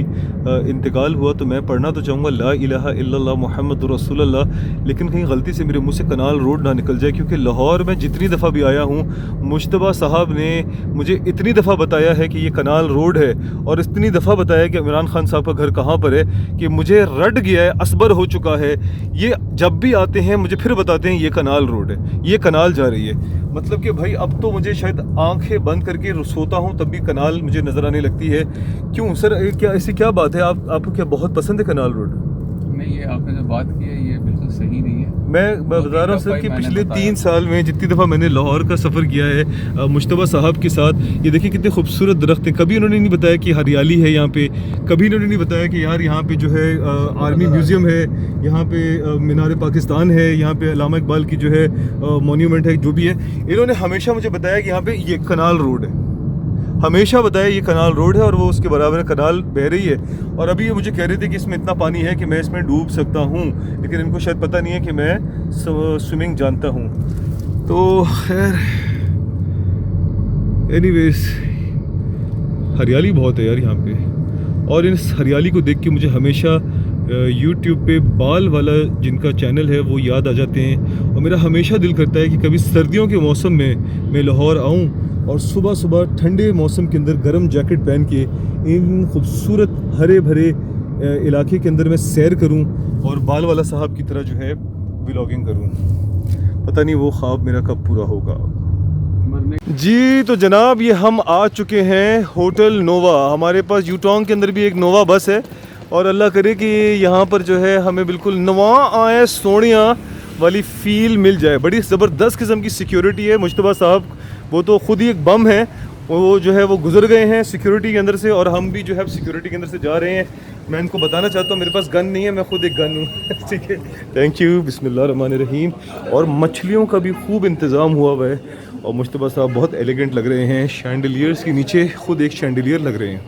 इंतकाल हुआ तो मैं पढ़ना तो चाहूँगा ला इलाहा इल्लल्लाह मुहम्मदुर रसूलुल्लाह, लेकिन कहीं गलती से मेरे मुंह से कनाल रोड ना निकल जाए, क्योंकि लाहौर में जितनी दफ़ा भी आया हूँ मुश्तबा साहब ने मुझे इतनी दफ़ा बताया है कि ये कनाल रोड है, और इतनी दफ़ा बताया कि इमरान खान साहब का घर कहाँ पर है कि मुझे रट गया है, असबर हो चुका है। ये जब भी आते हैं मुझे फिर बताते हैं ये कनाल रोड है, ये कनाल जा रही है। मतलब कि भाई अब तो मुझे शायद आंखें बंद करके सोता हूँ तब भी कनाल मुझे नज़र आने लगती है। क्यों सर, क्या ऐसी क्या बात है, आपको क्या बहुत पसंद है कनाल रोड? नहीं, ये आपने जो बात की है ये बिल्कुल सही नहीं है। मैं बता रहा हूँ सर कि पिछले 3 साल में जितनी दफ़ा मैंने लाहौर का सफ़र किया है मुश्तबा साहब के साथ, ये देखिए कितने खूबसूरत दरख्त हैं। कभी उन्होंने नहीं बताया कि हरियाली है यहाँ पे, कभी उन्होंने नहीं बताया कि यार यहाँ पे जो है आर्मी म्यूज़ियम है, यहाँ पे मीनार पाकिस्तान है, यहाँ पे अल्लामा इकबाल की जो है मोन्यूमेंट है, जो भी है। इन्होंने हमेशा मुझे बताया कि यहाँ पे ये कनाल रोड है, हमेशा बताया ये कनाल रोड है और वो उसके बराबर में कनाल बह रही है। और अभी ये मुझे कह रहे थे कि इसमें इतना पानी है कि मैं इसमें डूब सकता हूँ, लेकिन इनको शायद पता नहीं है कि मैं स्विमिंग जानता हूँ। तो खैर एनीवेज, हरियाली बहुत है यार यहाँ पे, और इस हरियाली को देख के मुझे हमेशा यूट्यूब पे बाल वाला जिनका चैनल है वो याद आ जाते हैं। और मेरा हमेशा दिल करता है कि कभी सर्दियों के मौसम में मैं लाहौर आऊँ और सुबह सुबह ठंडे मौसम के अंदर गर्म जैकेट पहन के इन खूबसूरत हरे भरे इलाके के अंदर मैं सैर करूं और बाल वाला साहब की तरह जो है व्लॉगिंग करूं। पता नहीं वो ख्वाब मेरा कब पूरा होगा। जी तो जनाब, ये हम आ चुके हैं होटल नोवा। हमारे पास यूटोंग के अंदर भी एक नोवा बस है, और अल्लाह करे कि यहाँ पर जो है हमें बिल्कुल नवा आए सोनिया वाली फ़ील मिल जाए। बड़ी ज़बरदस्त किस्म की सिक्योरिटी है। मुश्तबा साहब वो तो ख़ुद ही एक बम है, वो जो है वो गुजर गए हैं सिक्योरिटी के अंदर से, और हम भी जो है सिक्योरिटी के अंदर से जा रहे हैं। मैं इनको बताना चाहता हूँ मेरे पास गन नहीं है, मैं खुद एक गन हूँ। ठीक है, थैंक यू, बिस्मिल्लाहिर्रहमानिर्रहीम। और मछलियों का भी खूब इंतज़ाम हुआ हुआ है, और मुश्तबा साहब बहुत एलिगेंट लग रहे हैं। शैंडलियर्स के नीचे खुद एक शैंडलियर लग रहे हैं।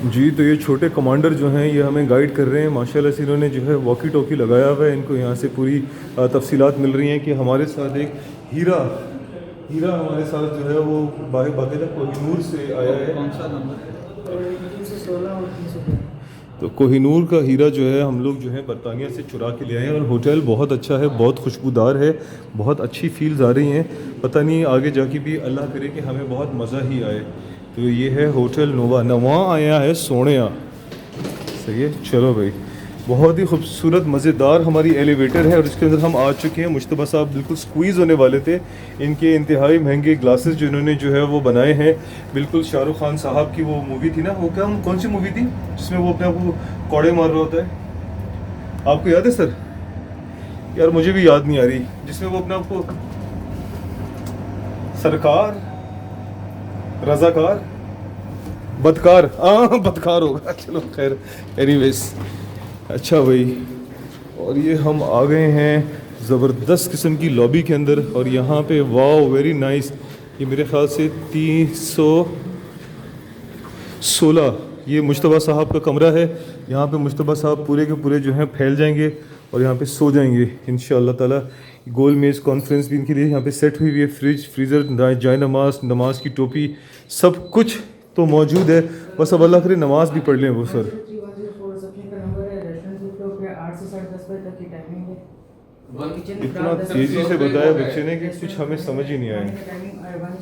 जी तो ये छोटे कमांडर जो हैं ये हमें गाइड कर रहे हैं। माशाल्लाह से इन्होंने जो है वॉकी टॉकी लगाया हुआ है, इनको यहाँ से पूरी तफसीलात मिल रही हैं कि हमारे साथ एक हीरा हमारे साथ जो है वो बाकायदा कोहिनूर से आया है। कौन सा नंबर? 316 और 315। तो कोहिनूर का हीरा जो है हम लोग जो है बरतानिया से चुरा के ले आए हैं, और होटल बहुत अच्छा है, बहुत खुशबूदार है, बहुत अच्छी फील्स आ रही हैं। पता नहीं आगे जाके भी अल्लाह करे कि हमें बहुत मज़ा ही आए। तो ये है होटल नोवा, नवा आया है सोनिया। सही है, चलो भाई, बहुत ही खूबसूरत मज़ेदार हमारी एलिवेटर है, और इसके अंदर हम आ चुके हैं। मुश्तबा साहब बिल्कुल स्क्वीज़ होने वाले थे। इनके इंतहाई महंगे ग्लासेस जो इन्होंने जो है वो बनाए हैं, बिल्कुल शाहरुख खान साहब की वो मूवी थी ना, वो क्या कौन सी मूवी थी जिसमें वो अपने आप को कौड़े मार रहा होता है, आपको याद है सर? यार मुझे भी याद नहीं आ रही, जिसमें वो अपने आप को सरकार रजाकार बदकार, हाँ बदकार होगा। चलो खैर, एनीवेज अच्छा भाई। और ये हम आ गए हैं ज़बरदस्त किस्म की लॉबी के अंदर, और यहाँ पे वाओ वेरी नाइस। ये मेरे ख़्याल से 316 ये मुश्तबा साहब का कमरा है। यहाँ पे मुश्तबा साहब पूरे के पूरे जो हैं फैल जाएंगे और यहाँ पे सो जाएंगे इंशाअल्लाह ताला। गोल मेज़ कॉन्फ्रेंस भी इनके लिए यहाँ पे सेट हुई है, फ्रिज, फ्रीज़र, जाए नमाज की टोपी, सब कुछ तो मौजूद है। बस अब अल्लाह करे नमाज भी पढ़ लें वो सर। इतना तेज़ी से बताया बच्चे ने कि कुछ हमें समझ ही नहीं आया।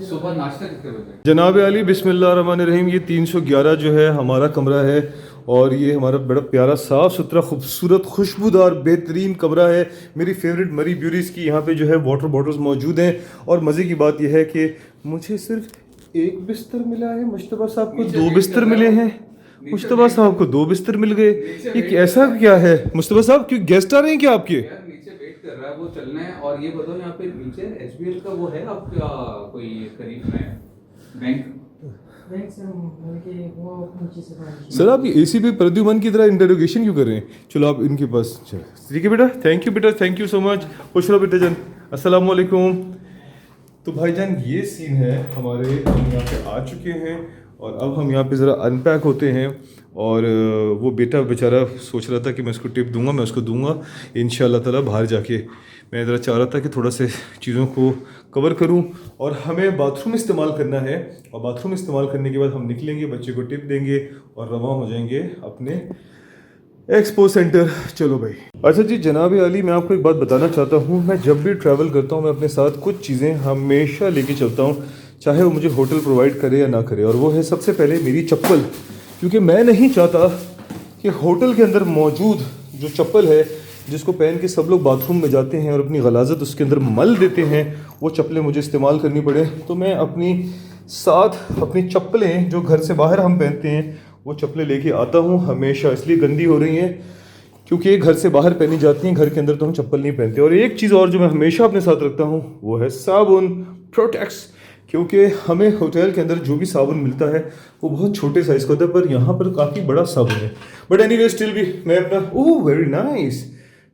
सुबह नाश्ता कितने बजे? जनाब अली, बिस्मिल्लाहिर्रहमानिर्रहीम। ये 311 जो है हमारा कमरा है, और ये हमारा बड़ा प्यारा साफ़ सुथरा खूबसूरत खुशबूदार बेहतरीन कमरा है। मेरी फेवरेट मरी ब्यूरीज़ की यहाँ पे जो है वाटर बॉटल्स मौजूद हैं। और मज़े की बात यह है कि मुझे सिर्फ एक बिस्तर मिला है, मुश्तबा साहब को 2 बिस्तर मिले हैं, मुश्तबा साहब को 2 बिस्तर मिल गए। ये ऐसा क्या है मुश्तबा साहब, क्यों गेस्ट आ रहे हैं क्या आपके? नीचे वेट कर रहा है वो चलना है। और ये बताओ यहाँ पे नीचे एचबीएल का वो है आपका कोई करीब में बैंक से वो नीचे से बाहर। सर आप एसी पे प्रद्युमन की तरह इंटरोगेशन क्यों कर रहे हैं? चलो आप इनके पास चलो। ठीक है बेटा, थैंक यू बेटा, थैंक यू सो मच। खुश रहो बेटा जान, अस्सलाम वालेकुम। तो भाईजान ये सीन है हमारे, हम यहाँ पे आ चुके हैं और अब हम यहाँ पे ज़रा अनपैक होते हैं। और वो बेटा बेचारा सोच रहा था कि मैं उसको टिप दूंगा, मैं उसको दूंगा इंशाल्लाह ताला बाहर जाके। मैं ज़रा चाह रहा था कि थोड़ा से चीज़ों को कवर करूं। और हमें बाथरूम इस्तेमाल करना है, और बाथरूम इस्तेमाल करने के बाद हम निकलेंगे, बच्चे को टिप देंगे और रवा हो जाएंगे अपने एक्सपो सेंटर। चलो भाई। अच्छा जी जनाब अली, मैं आपको एक बात बताना चाहता हूँ, मैं जब भी ट्रैवल करता हूँ मैं अपने साथ कुछ चीज़ें हमेशा लेके चलता हूँ, चाहे वो मुझे होटल प्रोवाइड करे या ना करे। और वो है सबसे पहले मेरी चप्पल, क्योंकि मैं नहीं चाहता कि होटल के अंदर मौजूद जो चप्पल है जिसको पहन के सब लोग बाथरूम में जाते हैं और अपनी गलाजत उसके अंदर मल देते हैं, वो चप्पलें मुझे इस्तेमाल करनी पड़े। तो मैं अपनी साथ अपनी चप्पलें जो घर से बाहर हम पहनते हैं वो चप्पलें लेके आता हूँ हमेशा। इसलिए गंदी हो रही हैं क्योंकि घर से बाहर पहनी जाती हैं, घर के अंदर तो हम चप्पल नहीं पहनते। और एक चीज़ और जो मैं हमेशा अपने साथ रखता हूँ वो है साबुन, प्रोटेक्स, क्योंकि हमें होटल के अंदर जो भी साबुन मिलता है वो बहुत छोटे साइज़ का होता है, पर यहाँ पर काफ़ी बड़ा साबुन है। बट एनीवे स्टिल भी मैं अपना ओह वेरी नाइस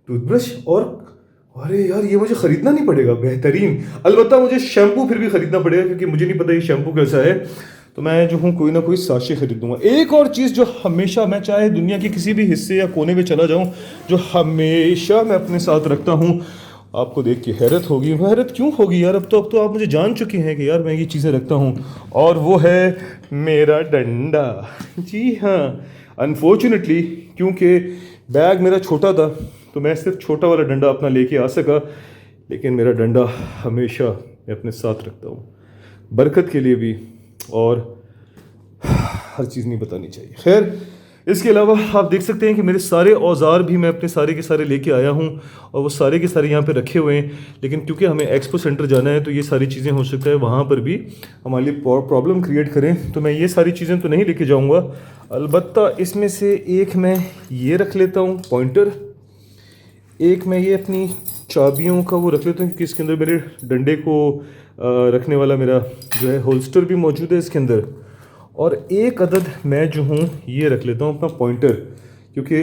टूथब्रश, और अरे यार ये मुझे ख़रीदना नहीं पड़ेगा, बेहतरीन। अलबत्ता मुझे शैम्पू फिर भी ख़रीदना पड़ेगा क्योंकि मुझे नहीं पता ये शैम्पू कैसा है, तो मैं जो हूँ कोई ना कोई साशे खरीदूंगा। एक और चीज़ जो हमेशा, मैं चाहे दुनिया के किसी भी हिस्से या कोने में चला जाऊँ, जो हमेशा मैं अपने साथ रखता हूँ, आपको देख के हैरत होगी। हैरत क्यों होगी यार, अब तो आप मुझे जान चुके हैं कि यार मैं ये चीज़ें रखता हूँ, और वो है मेरा डंडा। जी हाँ, अनफॉर्चुनेटली क्योंकि बैग मेरा छोटा था तो मैं सिर्फ छोटा वाला डंडा अपना लेके आ सका, लेकिन मेरा डंडा हमेशा मैं अपने साथ रखता हूँ, बरकत के लिए भी, और हर चीज़ नहीं बतानी चाहिए। खैर, इसके अलावा आप देख सकते हैं कि मेरे सारे औजार भी मैं अपने सारे के सारे लेके आया हूँ, और वो सारे के सारे यहाँ पे रखे हुए हैं। लेकिन क्योंकि हमें एक्सपो सेंटर जाना है तो ये सारी चीज़ें हो सकता है वहाँ पर भी हमारे लिए प्रॉब्लम क्रिएट करें, तो मैं ये सारी चीज़ें तो नहीं लेके जाऊँगा। अलबत्ता इसमें से एक मैं ये रख लेता हूँ पॉइंटर, एक मैं ये अपनी चाबियों का वो रख लेता हूँ क्योंकि इसके अंदर मेरे डंडे को रखने वाला मेरा जो है होल्स्टर भी मौजूद है इसके अंदर, और एक अदद मैं जो हूँ ये रख लेता हूँ अपना पॉइंटर, क्योंकि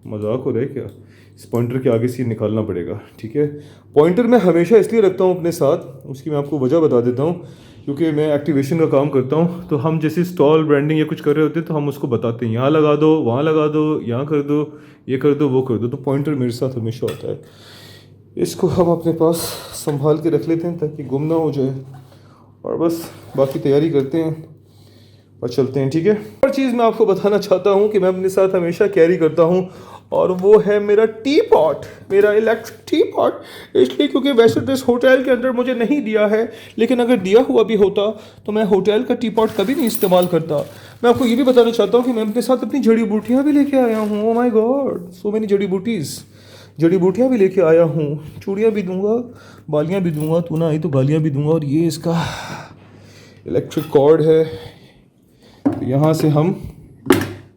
मजाक हो रहा है क्या, इस पॉइंटर के आगे से निकालना पड़ेगा। ठीक है, पॉइंटर मैं हमेशा इसलिए रखता हूँ अपने साथ, उसकी मैं आपको वजह बता देता हूँ, क्योंकि मैं एक्टिवेशन का काम करता हूँ, तो हम जैसे स्टॉल ब्रांडिंग या कुछ कर रहे होते हैं तो हम उसको बताते हैं यहाँ लगा दो, वहाँ लगा दो, यहाँ कर दो, ये कर दो, वो कर दो, तो पॉइंटर मेरे साथ हमेशा होता है। इसको हम अपने पास संभाल के रख लेते हैं ताकि गुम ना हो जाए, और बस बाकी तैयारी करते हैं और चलते हैं। ठीक है, और चीज़ मैं आपको बताना चाहता हूँ कि मैं अपने साथ हमेशा कैरी करता हूँ, और वो है मेरा टी पॉट, मेरा इलेक्ट्रिक टी पॉट। इसलिए क्योंकि वैसे तो इस होटल के अंदर मुझे नहीं दिया है, लेकिन अगर दिया हुआ भी होता तो मैं होटल का टी पॉट कभी नहीं इस्तेमाल करता। मैं आपको ये भी बताना चाहता हूँ कि मैं अपने साथ अपनी जड़ी बूटियाँ भी लेके आया हूँ। Oh my God, so many जड़ी बूटियाँ भी लेके आया हूँ। चूड़ियाँ भी दूंगा, बालियाँ भी दूंगा, तू ना आई तो गालियाँ भी दूंगा। और ये इसका इलेक्ट्रिक कॉर्ड है, तो यहाँ से हम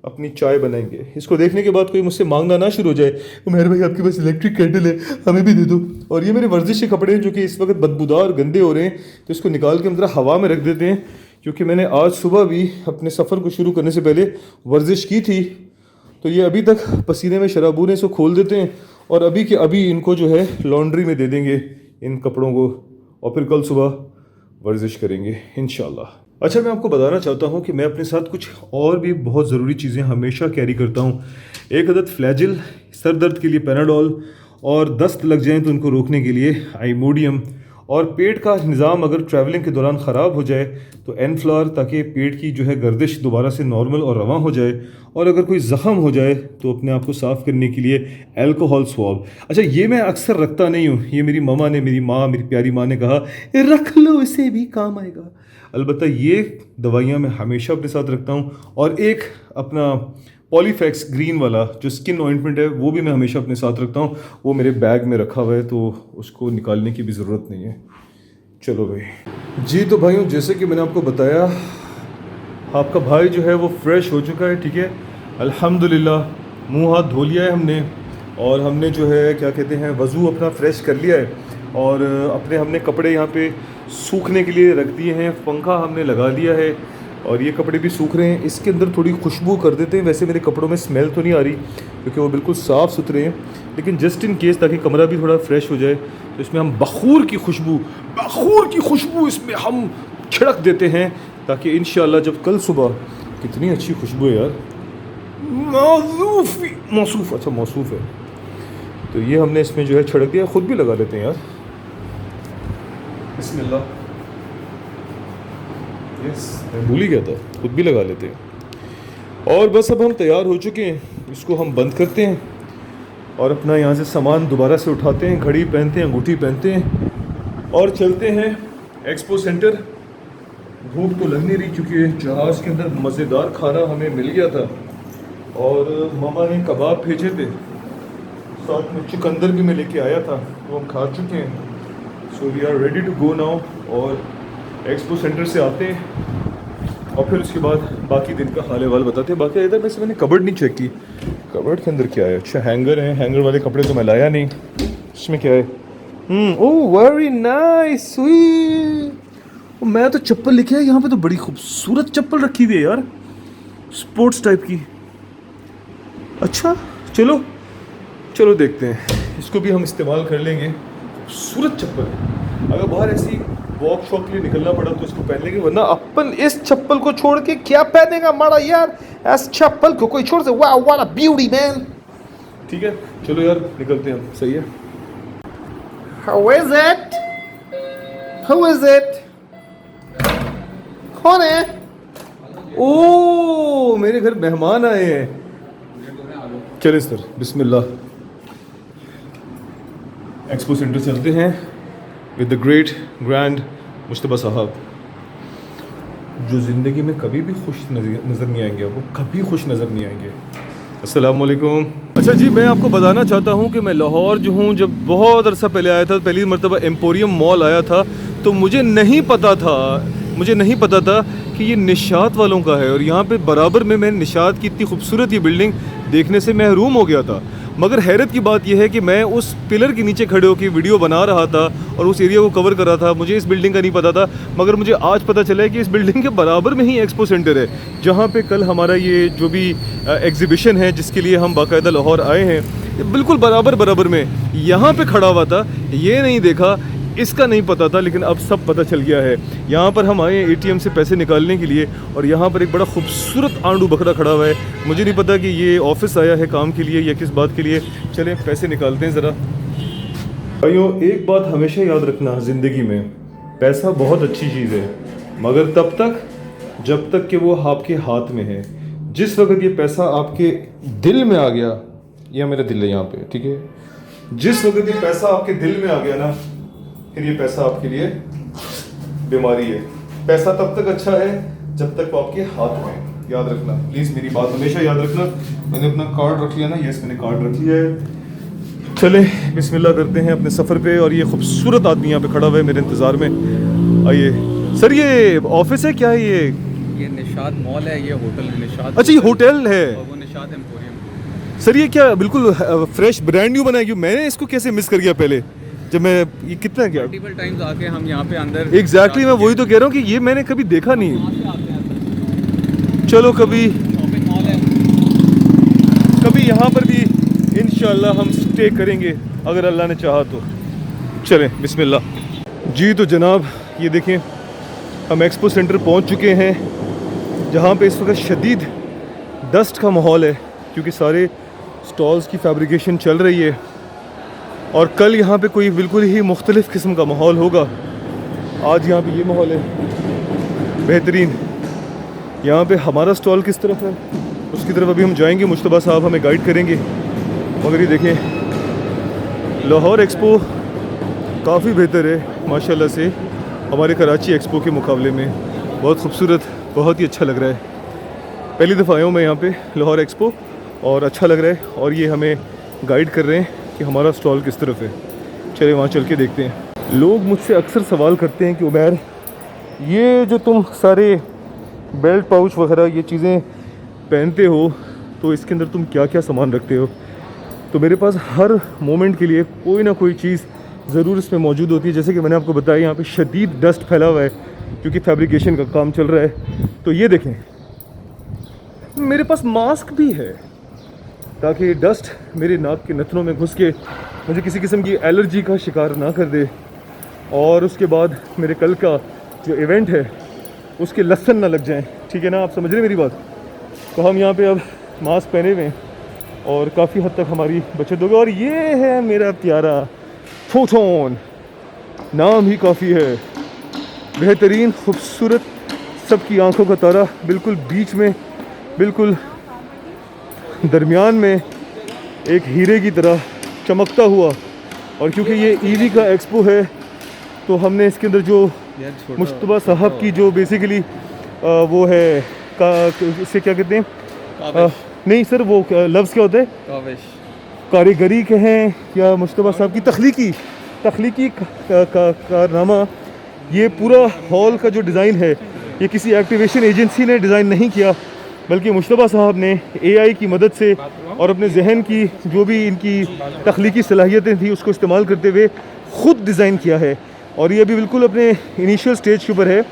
अपनी चाय बनाएंगे। इसको देखने के बाद कोई मुझसे मांगना ना शुरू हो जाए, तो मेरे भाई आपके पास इलेक्ट्रिक कैंडल है, हमें भी दे दो। और ये मेरे वर्जिश के कपड़े हैं जो कि इस वक्त बदबूदार गंदे हो रहे हैं, तो इसको निकाल के हम ज़रा हवा में रख देते हैं, क्योंकि मैंने आज सुबह भी अपने सफ़र को शुरू करने से पहले वर्जिश की थी, तो ये अभी तक पसीने में शराबूर, इसको खोल देते हैं और अभी के अभी इनको जो है लॉन्ड्री में दे देंगे इन कपड़ों को, और फिर कल सुबह वर्जिश करेंगे इंशाल्लाह। अच्छा, मैं आपको बताना चाहता हूँ कि मैं अपने साथ कुछ और भी बहुत ज़रूरी चीज़ें हमेशा कैरी करता हूँ। एक अदद फ्लैजिल, सर दर्द के लिए पैनाडोल, और दस्त लग जाएं तो उनको रोकने के लिए आइमोडियम, और पेट का निज़ाम अगर ट्रैवलिंग के दौरान ख़राब हो जाए तो एनफ्लॉर, ताकि पेट की जो है गर्दिश दोबारा से नॉर्मल और रवां हो जाए, और अगर कोई ज़ख़म हो जाए तो अपने आप को साफ़ करने के लिए अल्कोहल स्वॉब। अच्छा, ये मैं अक्सर रखता नहीं हूँ, ये मेरी ममा ने, मेरी माँ, मेरी प्यारी माँ ने कहा रख लो, इसे भी काम आएगा। अलबत्ता ये दवाइयाँ मैं हमेशा अपने साथ रखता हूँ, और एक अपना पॉलीफैक्स ग्रीन वाला जो स्किन ऑइंटमेंट है वो भी मैं हमेशा अपने साथ रखता हूँ, वो मेरे बैग में रखा हुआ है, तो उसको निकालने की भी ज़रूरत नहीं है। चलो भाई जी, तो भाइयों जैसे कि मैंने आपको बताया, आपका भाई जो है वो फ्रेश हो चुका है। ठीक है, अल्हम्दुलिल्लाह, मुंह हाथ धो लिया है हमने, और हमने जो है क्या कहते हैं वज़ू अपना फ्रेश कर लिया है, और अपने हमने कपड़े यहाँ पे सूखने के लिए रख दिए हैं, पंखा हमने लगा दिया है, और ये कपड़े भी सूख रहे हैं। इसके अंदर थोड़ी खुशबू कर देते हैं, वैसे मेरे कपड़ों में स्मेल तो नहीं आ रही क्योंकि वो बिल्कुल साफ़ सुथरे हैं, लेकिन जस्ट इन केस ताकि कमरा भी थोड़ा फ्रेश हो जाए तो इसमें हम बखूर की खुशबू इसमें हम छिड़क देते हैं, ताकि इंशाल्लाह जब कल सुबह, कितनी अच्छी खुशबू है यार, मौसूफ, अच्छा मौसूफ है, तो ये हमने इसमें जो है छिड़क दिया। ख़ुद भी लगा लेते हैं यार, बिस्मिल्लाह। यस, मैं भूल ही गया था, खुद भी लगा लेते हैं। और बस अब हम तैयार हो चुके हैं, इसको हम बंद करते हैं और अपना यहाँ से सामान दोबारा से उठाते हैं, घड़ी पहनते हैं, अंगूठी पहनते हैं और चलते हैं एक्सपो सेंटर। भूख तो लग नहीं रही क्योंकि जहाज़ के अंदर मज़ेदार खाना हमें मिल गया था और मामा ने कबाब भेजे थे, साथ में चुकंदर भी मैं लेके आया था, वो हम खा चुके हैं। So we are ready to go now और एक्सपो सेंटर से आते हैं और फिर उसके बाद बाकी दिन का हाल वाल बताते हैं। बाकी इधर वैसे मैंने कबर्ड नहीं चेक की, कबर्ड के अंदर क्या है? अच्छा हैंगर है, हैंगर वाले कपड़े तो मैं लाया नहीं। इसमें क्या है? Oh very nice, sweet. मैं तो चप्पल लेके आया, यहाँ पे तो बड़ी खूबसूरत चप्पल रखी हुई है यार, स्पोर्ट्स टाइप की। अच्छा चलो चलो देखते हैं, इसको भी हम इस्तेमाल कर लेंगे। खूबसूरत चप्पल, अगर बाहर ऐसी वॉक शॉक के लिए निकलना पड़ा तो इसको पहन लेंगे, वरना अपन इस चप्पल को छोड़ के क्या पहनेगा माड़ा यार, इस चप्पल को कोई छोड़ दे। वाह व्हाट अ ब्यूटी मैन। ठीक है चलो यार निकलते हैं हम, सही है। How is it, how is it, कौन है? ओ मेरे घर मेहमान आए हैं, चले सर बिस्मिल्लाह। एक्सपो सेंटर चलते हैं with the great grand Mushtaba साहब, जो ज़िंदगी में कभी भी खुश नज़र नहीं आएंगे, वो कभी खुश नज़र नहीं आएंगे। अस्सलाम वालेकुम। अच्छा जी, मैं आपको बताना चाहता हूँ कि मैं लाहौर जो हूँ, जब बहुत अरसा पहले आया था, पहली मरतबा एम्पोरियम मॉल आया था, तो मुझे नहीं पता था कि ये निशात वालों का है, और यहाँ पे बराबर में मैं निशात की इतनी खूबसूरत ये बिल्डिंग देखने से महरूम हो गया था। मगर हैरत की बात यह है कि मैं उस पिलर के नीचे खड़े होकर वीडियो बना रहा था और उस एरिया को कवर कर रहा था, मुझे इस बिल्डिंग का नहीं पता था। मगर मुझे आज पता चला है कि इस बिल्डिंग के बराबर में ही एक्सपो सेंटर है, जहाँ पे कल हमारा ये जो भी एग्जीबिशन है जिसके लिए हम बाकायदा लाहौर आए हैं, बिल्कुल बराबर में यहाँ पे खड़ा हुआ था। ये नहीं देखा, इसका नहीं पता था, लेकिन अब सब पता चल गया है। यहाँ पर हम आए ATM से पैसे निकालने के लिए, और यहाँ पर एक बड़ा खूबसूरत आंडू बकरा खड़ा हुआ है। मुझे नहीं पता कि ये ऑफिस आया है काम के लिए या किस बात के लिए। चलें पैसे निकालते हैं ज़रा। भाइयों एक बात हमेशा याद रखना, ज़िंदगी में पैसा बहुत अच्छी चीज़ है, मगर तब तक जब तक कि वो आपके हाथ में है। जिस वक्त ये पैसा आपके दिल में आ गया, यह मेरा दिल है यहाँ पे, ठीक है, जिस वक्त ये पैसा आपके दिल में आ गया ना, फिर ये पैसा आपके लिए बीमारी है। पैसा तब तक अच्छा है जब तक वो आपके हाथ में है, याद रखना प्लीज़, मेरी बात हमेशा याद रखना। मैंने अपना कार्ड रख लिया ना, यस मैंने कार्ड रख लिया है। चले बिस्मिल्लाह करते हैं अपने सफ़र पे। और ये खूबसूरत आदमी यहाँ पे खड़ा हुआ है मेरे इंतज़ार में। आइए सर, ये ऑफिस है क्या है? ये निशात मॉल है, ये होटल निशात। अच्छा ये होटल है, और वो निशात एम्पोरियम। सर ये क्या बिल्कुल फ्रेश ब्रांड न्यू बनाया? क्यों मैंने इसको कैसे मिस कर गया पहले, जब मैं ये कितना क्या मल्टीपल टाइम्स आके हम यहाँ पे अंदर। एग्जैक्टली मैं वही तो कह रहा हूँ कि ये मैंने कभी देखा नहीं। चलो कभी शॉपिंग मॉल है, कभी यहाँ पर भी इंशाल्लाह हम स्टे करेंगे अगर अल्लाह ने चाहा तो। चलें बिस्मिल्लाह। जी तो जनाब ये देखें, हम एक्सपो सेंटर पहुँच चुके हैं, जहाँ पे इस वक्त शदीद डस्ट का माहौल है क्योंकि सारे स्टॉल्स की फैब्रिकेशन चल रही है। और कल यहाँ पे कोई बिल्कुल ही मुख्तलिफ़ किस्म का माहौल होगा। आज यहाँ पे ये माहौल है बेहतरीन। यहाँ पे हमारा स्टॉल किस तरफ है उसकी तरफ अभी हम जाएंगे, मुश्तबा साहब हमें गाइड करेंगे। मगर ये देखें लाहौर एक्सपो काफ़ी बेहतर है माशाल्लाह से हमारे कराची एक्सपो के मुकाबले में। बहुत खूबसूरत, बहुत ही अच्छा लग रहा है। पहली दफ़ा आया हूँ मैं यहाँ पे लाहौर एक्सपो और अच्छा लग रहा है। और ये हमें गाइड कर रहे हैं कि हमारा स्टॉल किस तरफ है। चलिए वहाँ चल के देखते हैं। लोग मुझसे अक्सर सवाल करते हैं कि उमैर ये जो तुम सारे बेल्ट पाउच वगैरह ये चीज़ें पहनते हो तो इसके अंदर तुम क्या क्या सामान रखते हो? तो मेरे पास हर मोमेंट के लिए कोई ना कोई चीज़ ज़रूर इसमें मौजूद होती है। जैसे कि मैंने आपको बताया यहाँ पे शदीद डस्ट फैला हुआ है क्योंकि फैब्रिकेशन का काम चल रहा है। तो ये देखें मेरे पास मास्क भी है ताकि डस्ट मेरे नाक के नथनों में घुस के मुझे किसी किस्म की एलर्जी का शिकार ना कर दे। और उसके बाद मेरे कल का जो इवेंट है उसके लहसन ना लग जाएं, ठीक है ना, आप समझ रहे मेरी बात। तो हम यहाँ पे अब मास्क पहने हुए हैं और काफ़ी हद तक हमारी बचत होगी। और ये है मेरा प्यारा फोटोन, नाम ही काफ़ी है, बेहतरीन, खूबसूरत, सबकी आंखों का तारा, बिल्कुल बीच में, बिल्कुल दरमियान में एक हीरे की तरह चमकता हुआ। और क्योंकि ये ईवी का एक्सपो है तो हमने इसके अंदर जो मुश्तबा साहब की जो बेसिकली वो है इससे क्या कहते हैं, नहीं सर वो लफ्ज़ क्या होता है, कारीगरी के हैं या मुश्तबा साहब की तख्लीकी कारनामा। ये पूरा हॉल का जो डिज़ाइन है ये किसी एक्टिवेशन एजेंसी ने डिज़ाइन नहीं किया, बल्कि मुश्तबा साहब ने AI की मदद से और अपने जहन की जो भी इनकी तख्लीकी सलाहियतें थी उसको इस्तेमाल करते हुए ख़ुद डिज़ाइन किया है। और ये भी बिल्कुल अपने इनिशियल स्टेज के ऊपर है।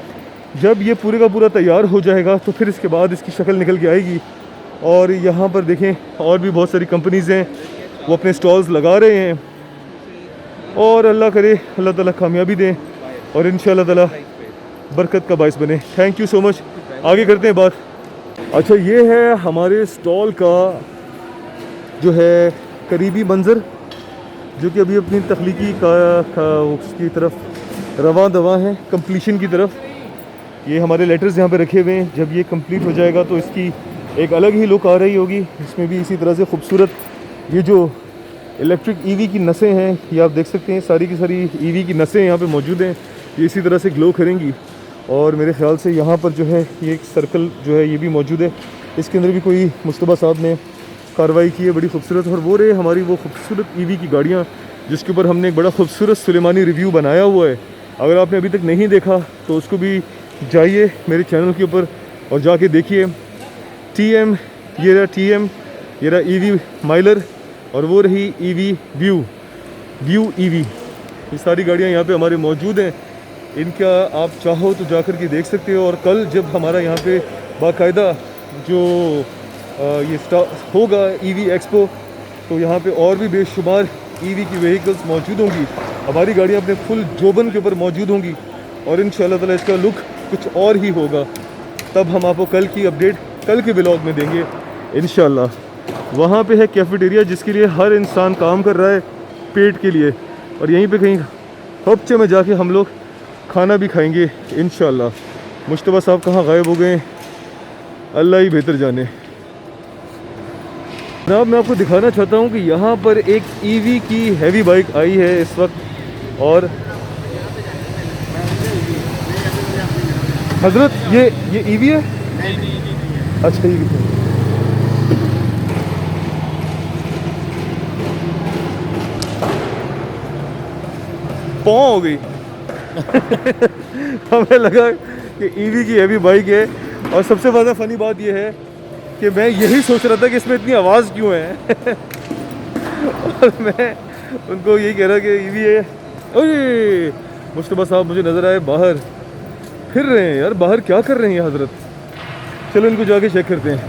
जब ये पूरे का पूरा तैयार हो जाएगा तो फिर इसके बाद इसकी शक्ल निकल के आएगी। और यहाँ पर देखें और भी बहुत सारी कंपनीज़ हैं, वो अपने स्टॉल्स लगा रहे हैं। और अल्लाह करे अल्लाह ताला कामयाबी दें और इंशाअल्लाह ताला बरकत का बाइस बने। Thank you so much. आगे करते हैं बात। अच्छा, ये है हमारे स्टॉल का जो है करीबी मंज़र, जो कि अभी अपनी तख्लीकी का उसकी तरफ रवां दवा है, कंप्लीशन की तरफ। ये हमारे लेटर्स यहाँ पे रखे हुए हैं, जब ये कंप्लीट हो जाएगा तो इसकी एक अलग ही लुक आ रही होगी। इसमें भी इसी तरह से खूबसूरत ये जो इलेक्ट्रिक ईवी की नसें हैं, ये आप देख सकते हैं, सारी की सारी ईवी की नसें यहाँ पे मौजूद हैं, ये इसी तरह से ग्लो करेंगी। और मेरे ख्याल से यहाँ पर जो है ये एक सर्कल जो है ये भी मौजूद है, इसके अंदर भी कोई मुश्तबा साहब ने कार्रवाई की है, बड़ी खूबसूरत। और वो रहे हमारी वो खूबसूरत ईवी की गाड़ियाँ, जिसके ऊपर हमने एक बड़ा खूबसूरत सुलेमानी रिव्यू बनाया हुआ है। अगर आपने अभी तक नहीं देखा तो उसको भी जाइए मेरे चैनल के ऊपर और जाके देखिए। TM, ये रहा TM, ये रहा EV माइलर, और वो रही EV व्यू EV। ये सारी गाड़ियाँ यहाँ पे हमारे मौजूद हैं। इनका आप चाहो तो जाकर के देख सकते हो। और कल जब हमारा यहाँ पे बाकायदा जो ये होगा EV एक्सपो, तो यहाँ पे और भी बेशुमार EV की व्हीकल्स मौजूद होंगी। हमारी गाड़ियाँ अपने फुल जोबन के ऊपर मौजूद होंगी और इंशाअल्लाह ताला इसका लुक कुछ और ही होगा। तब हम आपको कल की अपडेट कल के व्लॉग में देंगे इंशाअल्लाह। वहाँ पे है कैफेटेरिया, जिसके लिए हर इंसान काम कर रहा है पेट के लिए, और यहीं पे कहीं हफ्ते में जाके हम लोग खाना भी खाएंगे इंशाअल्लाह। मुश्तबा साहब कहाँ गायब हो गए, अल्लाह ही बेहतर जाने। जनाब, मैं आपको दिखाना चाहता हूँ कि यहाँ पर एक EV की हैवी बाइक आई है इस वक्त। और हजरत ये EV है? अच्छा, EV है। पौ हो गई हमें लगा कि EV की हैवी बाइक है। और सबसे ज़्यादा फनी बात यह है कि मैं यही सोच रहा था कि इसमें इतनी आवाज़ क्यों है और मैं उनको यही कह रहा कि EV है। ओए मुश्तबा साहब मुझे नज़र आए बाहर फिर रहे हैं यार, बाहर क्या कर रहे हैं हजरत? चलो इनको जाके चेक करते हैं।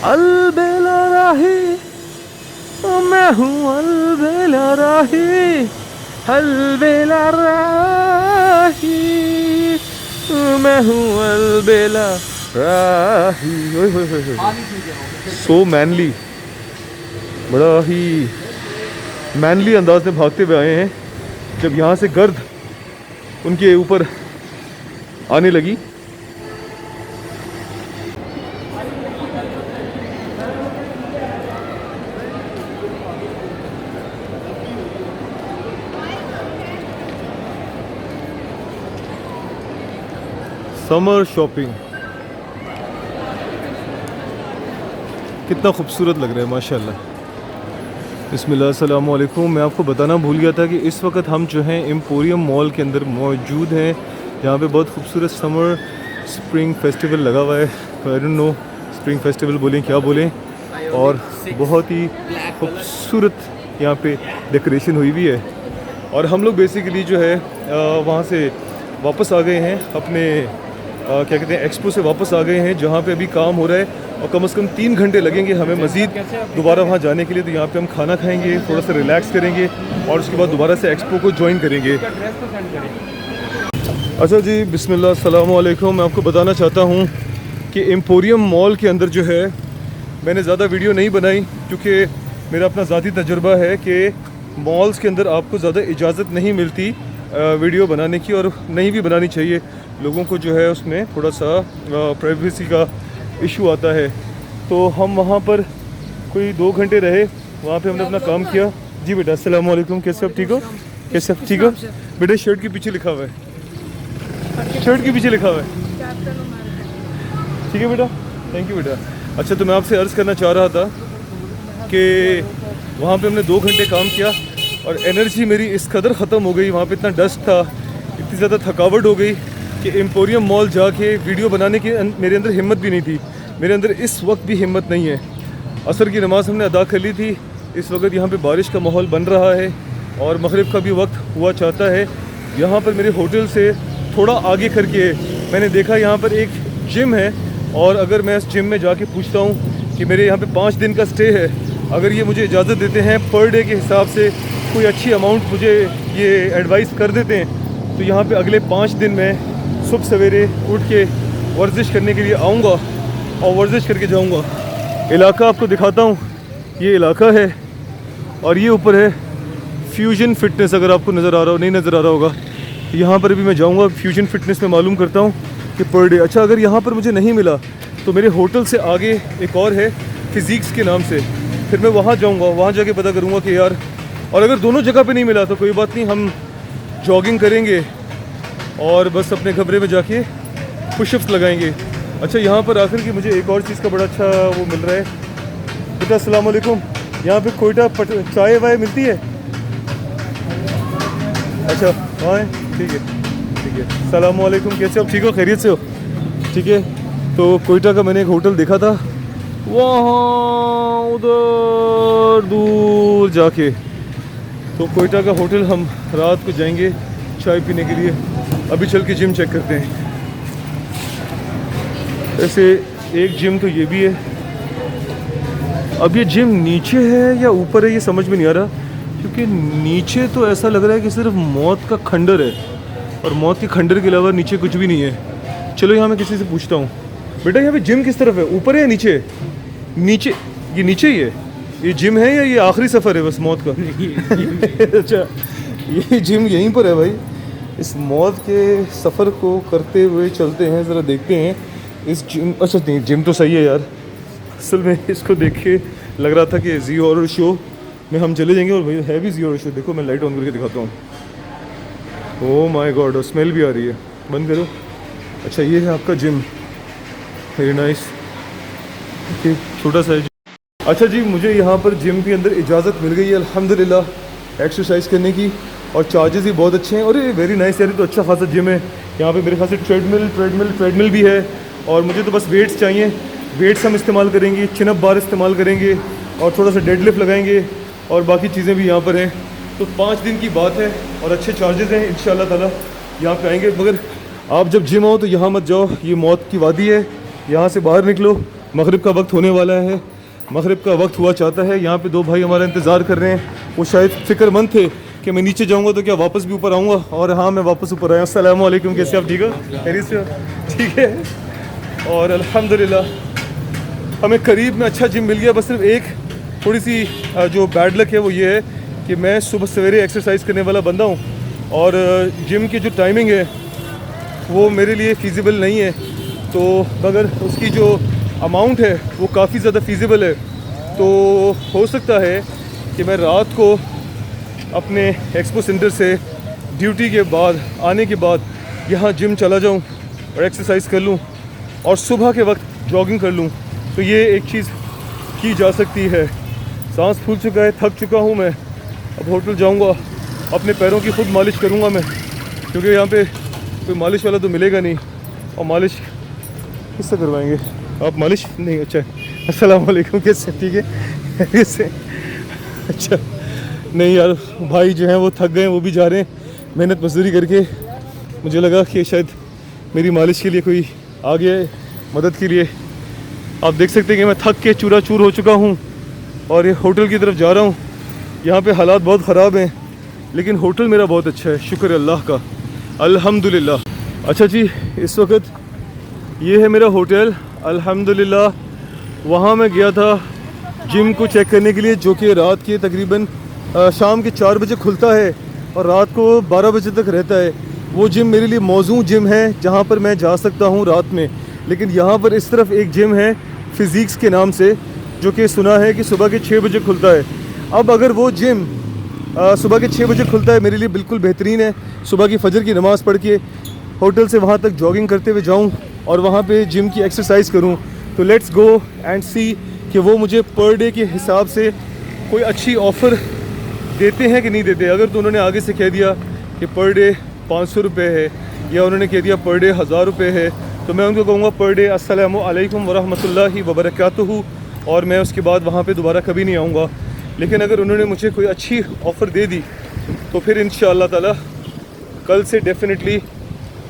अलबेला राही, मैं हूँ अलबेला राही, अलबेला राही, मैं हूँ अलबेला राही। सो मैनली, बड़ा ही मैनली अंदाज में भागते हुए आए हैं। जब यहाँ से गर्द उनके ऊपर आने लगी, समर शॉपिंग कितना खूबसूरत लग रहा है माशाल्लाह। बिस्मिल्लाह, अस्सलामु अलैकुम। मैं आपको बताना भूल गया था कि इस वक्त हम जो हैं एम्पोरियम मॉल के अंदर मौजूद हैं, जहाँ पे बहुत खूबसूरत समर स्प्रिंग फेस्टिवल लगा हुआ है। I don't know spring festival बोलें क्या बोलें। और बहुत ही खूबसूरत यहाँ पे डेकोरेशन हुई हुई है। और हम लोग बेसिकली जो है वहाँ से वापस आ गए हैं अपने क्या कहते हैं एक्सपो से वापस आ गए हैं, जहाँ पे अभी काम हो रहा है। और कम से कम 3 घंटे लगेंगे हमें मज़ीद दोबारा वहाँ जाने के लिए। तो यहाँ पे हम खाना खाएंगे, थोड़ा सा रिलैक्स करेंगे और उसके बाद दोबारा से एक्सपो को ज्वाइन करेंगे। अच्छा जी, बिस्मिल्लाह, अस्सलाम वालेकुम। मैं आपको बताना चाहता हूँ कि एम्पोरियम मॉल के अंदर जो है, मैंने ज़्यादा वीडियो नहीं बनाई क्योंकि मेरा अपना ज़ाती तजुर्बा है कि मॉल्स के अंदर आपको ज़्यादा इजाज़त नहीं मिलती वीडियो बनाने की, और नहीं भी बनानी चाहिए। लोगों को जो है उसमें थोड़ा सा प्राइवेसी का इशू आता है। तो हम वहाँ पर कोई 2 घंटे रहे, वहाँ पे हमने अपना काम किया। जी बेटा, अस्सलाम वालेकुम, कैसे आप? ठीक हो? कैसे आप? ठीक हो बेटा? शर्ट के पीछे लिखा हुआ है, शर्ट के पीछे लिखा हुआ है। ठीक है बेटा, थैंक यू बेटा। अच्छा, तो मैं आपसे अर्ज़ करना चाह रहा था कि वहाँ पे हमने 2 घंटे काम किया और एनर्जी मेरी इस कदर ख़त्म हो गई, वहाँ पे इतना डस्ट था, इतनी ज़्यादा थकावट हो गई कि एम्पोरियम मॉल जाके वीडियो बनाने की मेरे अंदर हिम्मत भी नहीं थी। मेरे अंदर इस वक्त भी हिम्मत नहीं है। असर की नमाज़ हमने अदा कर ली थी। इस वक्त यहाँ पे बारिश का माहौल बन रहा है और मगरिब का भी वक्त हुआ चाहता है। यहाँ पर मेरे होटल से थोड़ा आगे करके मैंने देखा यहाँ पर एक जिम है, और अगर मैं इस जिम में जाके पूछता हूँ कि मेरे यहाँ पे 5 दिन का स्टे है, अगर ये मुझे इजाज़त देते हैं पर डे के हिसाब से, कोई अच्छी अमाउंट मुझे ये एडवाइस कर देते हैं, तो यहाँ पे अगले 5 दिन में सुबह सवेरे उठ के वर्जिश करने के लिए आऊँगा और वर्जिश करके जाऊँगा। इलाका आपको दिखाता हूँ, ये इलाका है और ये ऊपर है फ्यूजन फिटनेस। अगर आपको नज़र आ रहा हो, नहीं नज़र आ रहा होगा, यहाँ पर भी मैं जाऊँगा। फ्यूजन फिटनेस में मालूम करता हूँ कि पर डे। अच्छा, अगर यहाँ पर मुझे नहीं मिला तो मेरे होटल से आगे एक और है फिज़िक्स के नाम से, फिर मैं वहाँ जाऊँगा, वहाँ जाके पता करूँगा कि यार, और अगर दोनों जगह पे नहीं मिला तो कोई बात नहीं, हम जॉगिंग करेंगे और बस अपने कमरे में जाके पुशअप्स लगाएंगे। अच्छा, यहाँ पर आखिर की मुझे एक और चीज़ का बड़ा अच्छा वो मिल रहा है। बेटा अस्सलाम वालेकुम, यहाँ पे कोयटा चाय वाय मिलती है? अच्छा हाँ, ठीक है ठीक है। अस्सलाम वालेकुम, कैसे आप? ठीक हो? खैरियत से हो? ठीक है। तो कोयटा का मैंने एक होटल देखा था वहाँ उधर दूर जाके, तो कोयटा का होटल हम रात को जाएंगे चाय पीने के लिए। अभी चल के जिम चेक करते हैं। ऐसे एक जिम तो ये भी है। अब ये जिम नीचे है या ऊपर है ये समझ में नहीं आ रहा, क्योंकि नीचे तो ऐसा लग रहा है कि सिर्फ मौत का खंडर है और मौत के खंडर के अलावा नीचे कुछ भी नहीं है। चलो यहाँ मैं किसी से पूछता हूँ, बेटा यहाँ पे जिम किस तरफ है, ऊपर है या नीचे? नीचे, ये नीचे ही है। ये जिम है या ये आखिरी सफ़र है बस मौत का? अच्छा, ये जिम यहीं पर है भाई। इस मौत के सफ़र को करते हुए चलते हैं, ज़रा देखते हैं इस जिम। अच्छा नहीं, जिम तो सही है यार। असल में इसको देख के लग रहा था कि जी हॉरर शो में हम चले जाएंगे, और भाई है भी जी हॉरर शो। देखो मैं लाइट ऑन करके दिखाता हूँ। ओह माय गॉड, और स्मेल भी आ रही है। बंद करो। अच्छा, ये है आपका जिम, वेरी नाइस। ओके, छोटा सा है। अच्छा जी, मुझे यहाँ पर जिम के अंदर इजाज़त मिल गई है अल्हम्दुलिल्लाह एक्सरसाइज करने की, और चार्जेस भी बहुत अच्छे हैं। और ये वेरी नाइस यार, तो अच्छा खासा जिम है। यहाँ पे मेरे ख्याल से ट्रेडमिल भी है, और मुझे तो बस वेट्स चाहिए। वेट्स हम इस्तेमाल करेंगे, चिन अप बार इस्तेमाल करेंगे, और थोड़ा सा डेडलिफ्ट लगाएंगे, और बाकी चीज़ें भी यहाँ पर हैं। तो 5 दिन की बात है और अच्छे चार्जेस हैं। इंशाल्लाह ताला यहाँ पे आएंगे। मगर आप जब जिम आओ तो यहाँ मत जाओ, ये मौत की वादी है। यहाँ से बाहर निकलो, मगरिब का वक्त होने वाला है, मगरिब का वक्त हुआ चाहता है। यहाँ पे 2 भाई हमारा इंतज़ार कर रहे हैं। वो शायद फ़िक्रमंद थे कि मैं नीचे जाऊँगा तो क्या वापस भी ऊपर आऊँगा, और हाँ मैं वापस ऊपर आया। अस्सलाम वालेकुम, कैसे आप? ठीक हो? खैरियत से हो? ठीक है। और अल्हम्दुलिल्लाह हमें करीब में अच्छा जिम मिल गया। बस सिर्फ एक थोड़ी सी जो बैड लक है वो ये है कि मैं सुबह सवेरे एक्सरसाइज करने वाला बंदा हूँ, और जिम की जो टाइमिंग है वो मेरे लिए फ़ीज़िबल नहीं है। तो मगर उसकी जो अमाउंट है वो काफ़ी ज़्यादा फ़ीज़िबल है। तो हो सकता है कि मैं रात को अपने एक्सपो सेंटर से ड्यूटी के बाद आने के बाद यहाँ जिम चला जाऊँ और एक्सरसाइज कर लूँ, और सुबह के वक्त जॉगिंग कर लूँ। तो ये एक चीज़ की जा सकती है। सांस फूल चुका है, थक चुका हूँ मैं। अब होटल जाऊँगा, अपने पैरों की खुद मालिश करूँगा मैं, क्योंकि यहाँ पे कोई मालिश वाला तो मिलेगा नहीं। और मालिश किससे करवाएंगे आप? मालिश नहीं। अच्छा, अस्सलाम वालेकुम, कैसे? ठीक है, कैसे? अच्छा नहीं यार, भाई जो हैं वो थक गए, वो भी जा रहे हैं मेहनत मजदूरी करके। मुझे लगा कि शायद मेरी मालिश के लिए कोई आ गया है मदद के लिए। आप देख सकते हैं कि मैं थक के चूरा चूर हो चुका हूँ और ये होटल की तरफ जा रहा हूँ। यहाँ पे हालात बहुत ख़राब हैं, लेकिन होटल मेरा बहुत अच्छा है, शुक्र अल्लाह का, अल्हम्दुलिल्लाह। अच्छा जी, इस वक्त ये है मेरा होटल अल्हम्दुलिल्लाह। वहाँ मैं गया था जिम को चेक करने के लिए, जो कि रात के तकरीबन शाम के 4 बजे खुलता है और रात को 12 बजे तक रहता है। वो जिम मेरे लिए मौजूद जिम है जहाँ पर मैं जा सकता हूँ रात में। लेकिन यहाँ पर इस तरफ एक जिम है फिज़िक्स के नाम से, जो कि सुना है कि सुबह के 6 बजे खुलता है। अब अगर वो जिम सुबह के 6 बजे खुलता है, मेरे लिए बिल्कुल बेहतरीन है। सुबह की फजर की नमाज़ पढ़ के होटल से वहाँ तक जॉगिंग करते हुए जाऊँ और वहाँ पे जिम की एक्सरसाइज करूँ। तो लेट्स गो एंड सी कि वो मुझे पर डे के हिसाब से कोई अच्छी ऑफ़र देते हैं कि नहीं देते। अगर तो उन्होंने आगे से कह दिया कि पर डे 500 रुपये है, या उन्होंने कह दिया पर डे 1000 रुपये है, तो मैं उनको कहूँगा पर डे अस्सलामु अलैकुम वरहमतुल्लाहि वबरकातुहू, और मैं उसके बाद वहाँ पे दोबारा कभी नहीं आऊँगा। लेकिन अगर उन्होंने मुझे कोई अच्छी ऑफ़र दे दी तो फिर इंशाअल्लाह ताला कल से डेफिनेटली